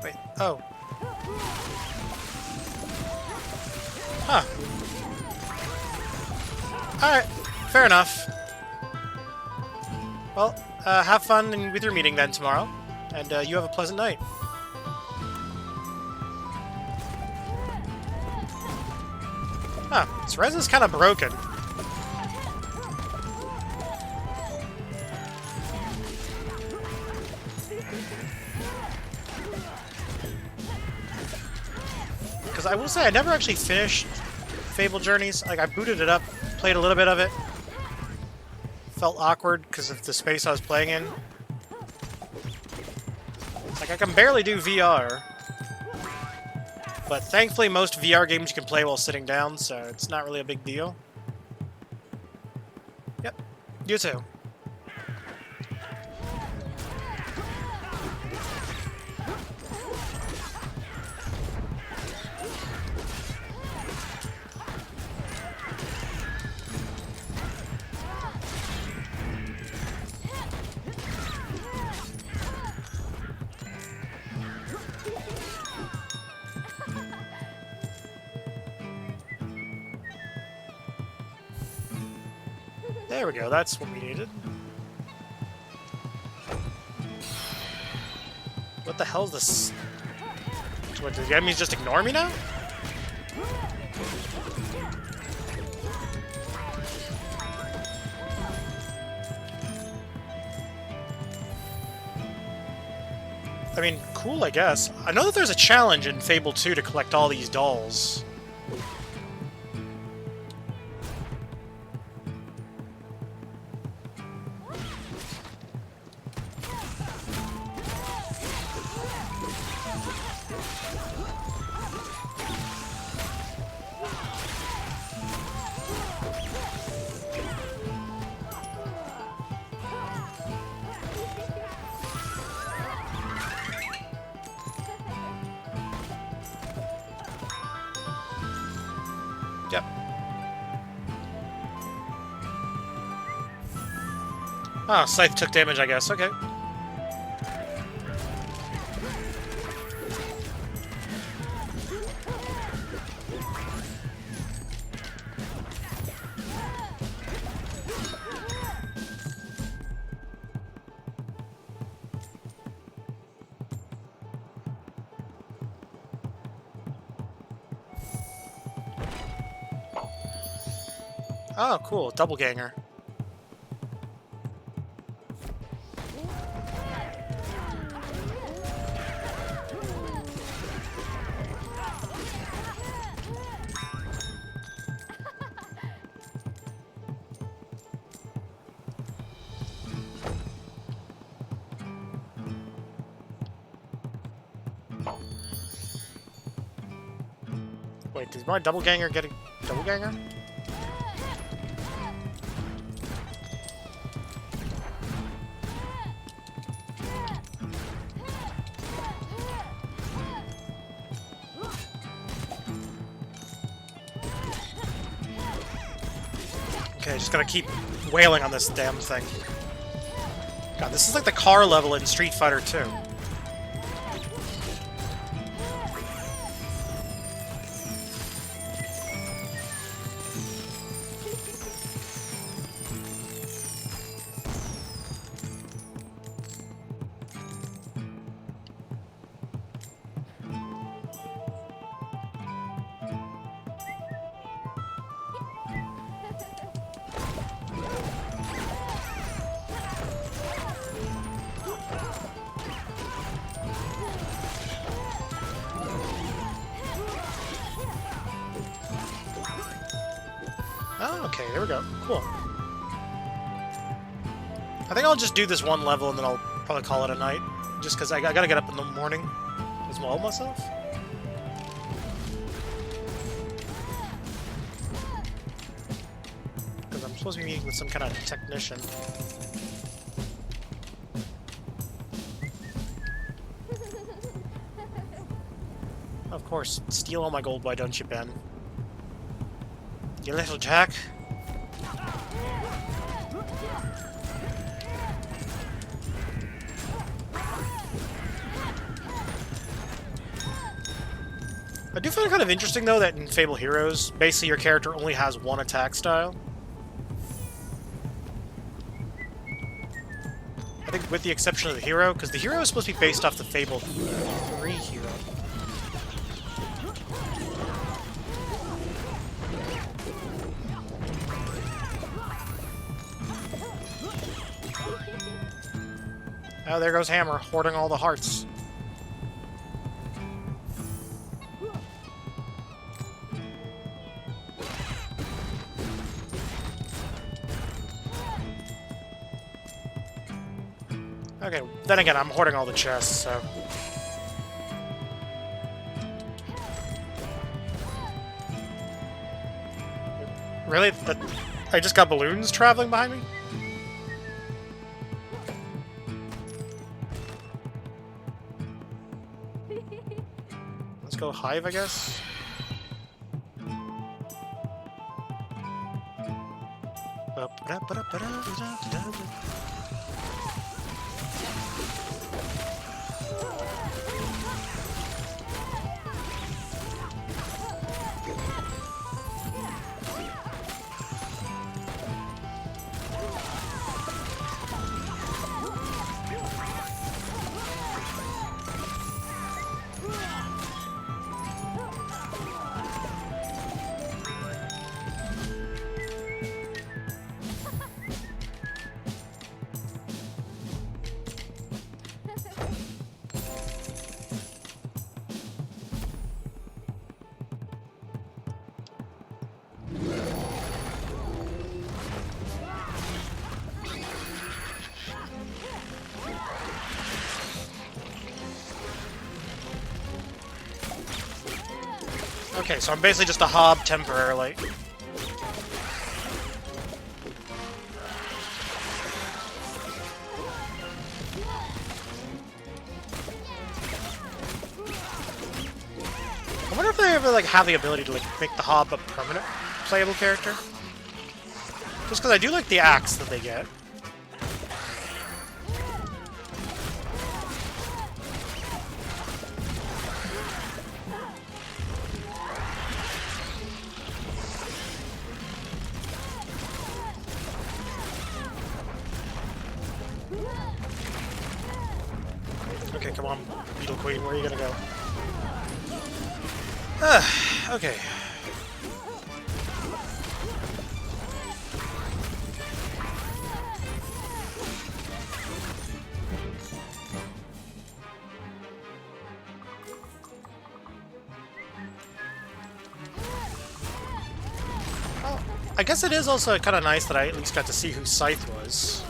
Wait, oh. Huh. Alright, fair enough. Well, have fun with your meeting then tomorrow, and you have a pleasant night. Huh, Cereza's kind of broken. Because I will say, I never actually finished Fable Journeys. Like, I booted it up, played a little bit of it. Felt awkward because of the space I was playing in. Like, I can barely do VR. But thankfully, most VR games you can play while sitting down, so it's not really a big deal. Yep, you too. There we go, that's what we needed. What the hell is this? What, did the enemies just ignore me now? I mean, cool, I guess. I know that there's a challenge in Fable 2 to collect all these dolls. Yep. Ah, Scythe took damage, I guess. Okay. Oh, cool. Double ganger. Wait, did my double ganger get a double ganger? Okay, just gotta keep wailing on this damn thing. God, this is like the car level in Street Fighter 2. Oh, okay, there we go. Cool. I think I'll just do this one level and then I'll probably call it a night. Just because I gotta get up in the morning as well myself. Because I'm supposed to be meeting with some kind of technician. Of course, steal all my gold, why don't you, Ben? You little jack. I do find it kind of interesting, though, that in Fable Heroes, basically your character only has one attack style. I think with the exception of the hero, because the hero is supposed to be based off the Fable 3 hero. Oh, there goes Hammer, hoarding all the hearts. Okay, then again, I'm hoarding all the chests, so... Really? That I just got balloons traveling behind me? Let's go Hive, I guess. Okay, so I'm basically just a hob temporarily. I wonder if they ever like have the ability to like make the hob a permanent playable character. Just because I do like the axe that they get. Okay, come on, Beetle Queen, where are you gonna go? Okay. Well, I guess it is also kind of nice that I at least got to see who Scythe was.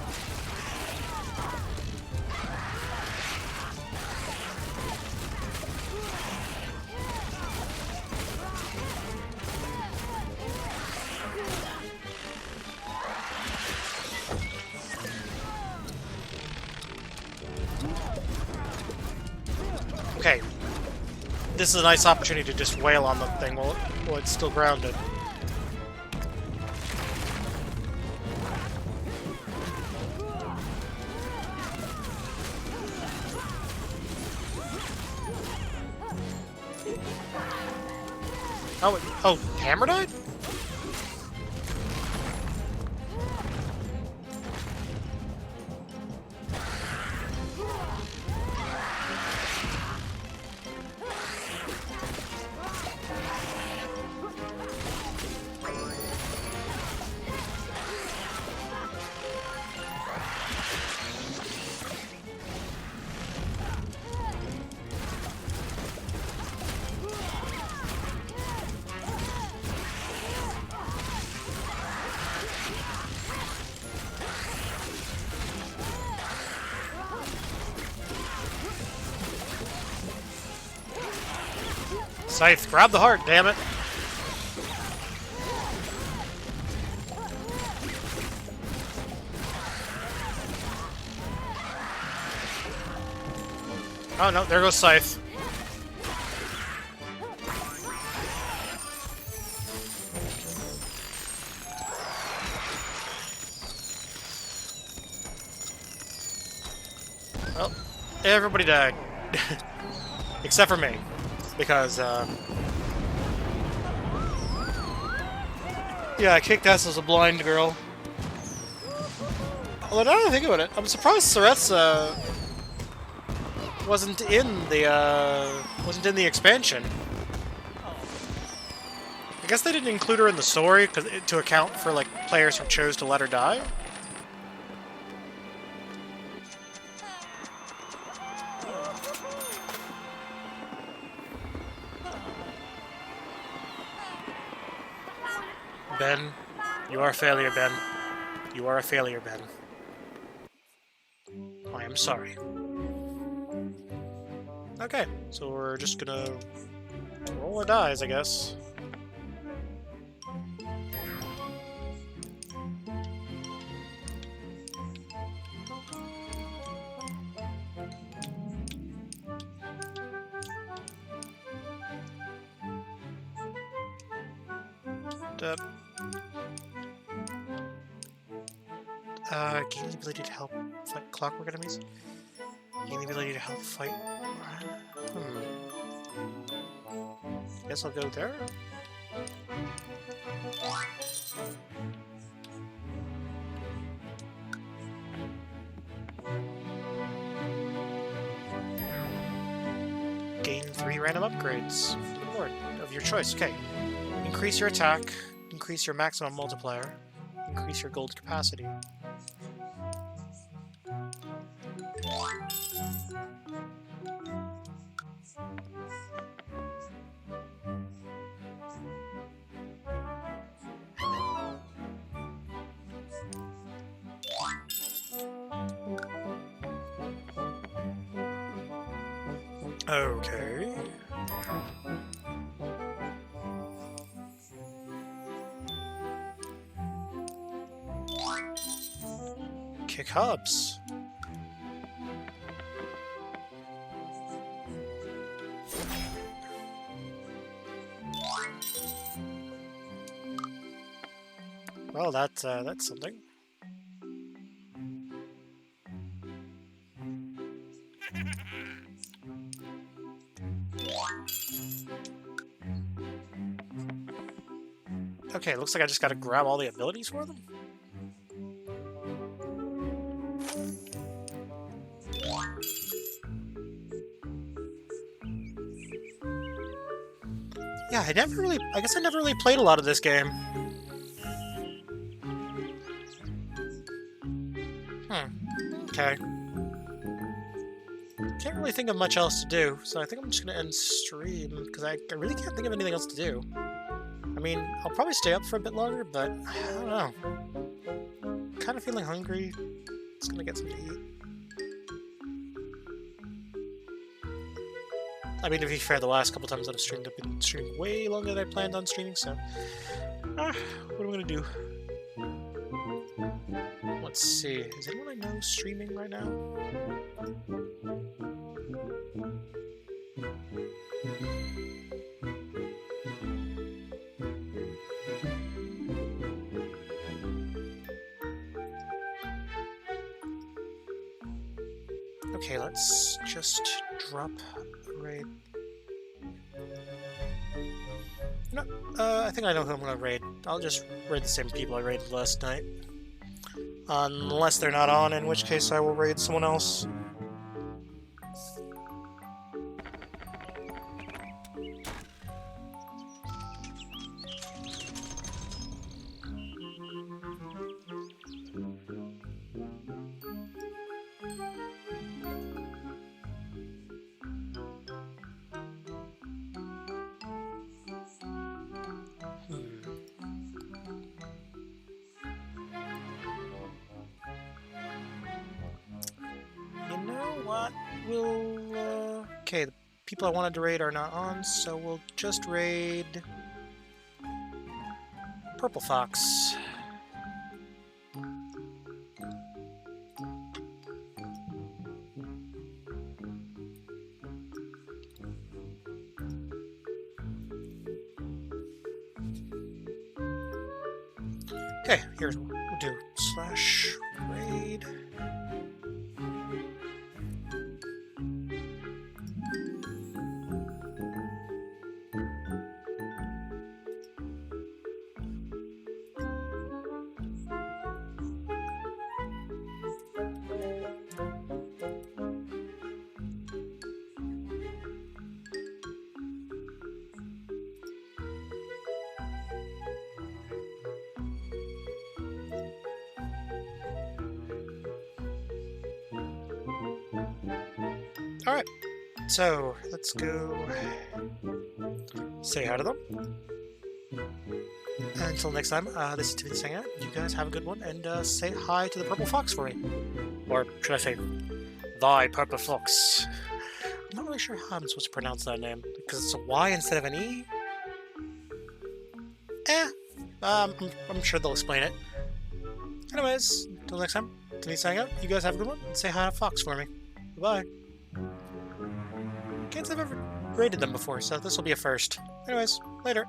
Okay, this is a nice opportunity to just wail on the thing while it's still grounded. Oh, Hammer died? Scythe, grab the heart, damn it. Oh no, there goes Scythe. Well, everybody died. Except for me. Because, yeah, I kicked ass as a blind girl. Although now that I think about it, I'm surprised Ceretza wasn't in the expansion. I guess they didn't include her in the story to account for like players who chose to let her die. Ben, you are a failure, Ben. You are a failure, Ben. I am sorry. Okay, so we're just gonna roll our dice, I guess. Gain the ability to help fight clockwork enemies. Gain the ability to help fight. Guess I'll go there. Gain 3 random upgrades for the board of your choice. Okay. Increase your attack, increase your maximum multiplier, increase your gold capacity. Okay. Kick hubs. Well, that's something. Okay, looks like I just gotta grab all the abilities for them. Yeah, I guess I never really played a lot of this game. Okay. Can't really think of much else to do, so I think I'm just gonna end stream, because I really can't think of anything else to do. I mean, I'll probably stay up for a bit longer, but I don't know. Kind of feeling hungry. Just gonna get something to eat. I mean, to be fair, the last couple times that I've streamed, I've been streaming way longer than I planned on streaming, so... what am I gonna do? Let's see. Is anyone I know streaming right now? Okay, let's just drop a raid. No, I think I know who I'm gonna raid. I'll just raid the same people I raided last night. Unless they're not on, in which case I will raid someone else. Okay, the people I wanted to raid are not on, so we'll just raid Purple Fox. Okay, here's what we'll do. /raid. Alright, so let's go say hi to them. Until next time, this is Timothy saying out. You guys have a good one, and say hi to the Purple Fox for me. Or should I say, thy Purple Fox? I'm not really sure how I'm supposed to pronounce that name, because it's a Y instead of an E. I'm sure they'll explain it. Anyways, until next time, Timothy saying out. You guys have a good one, and say hi to Fox for me. Bye. Can't say I've ever rated them before, so this will be a first. Anyways, later.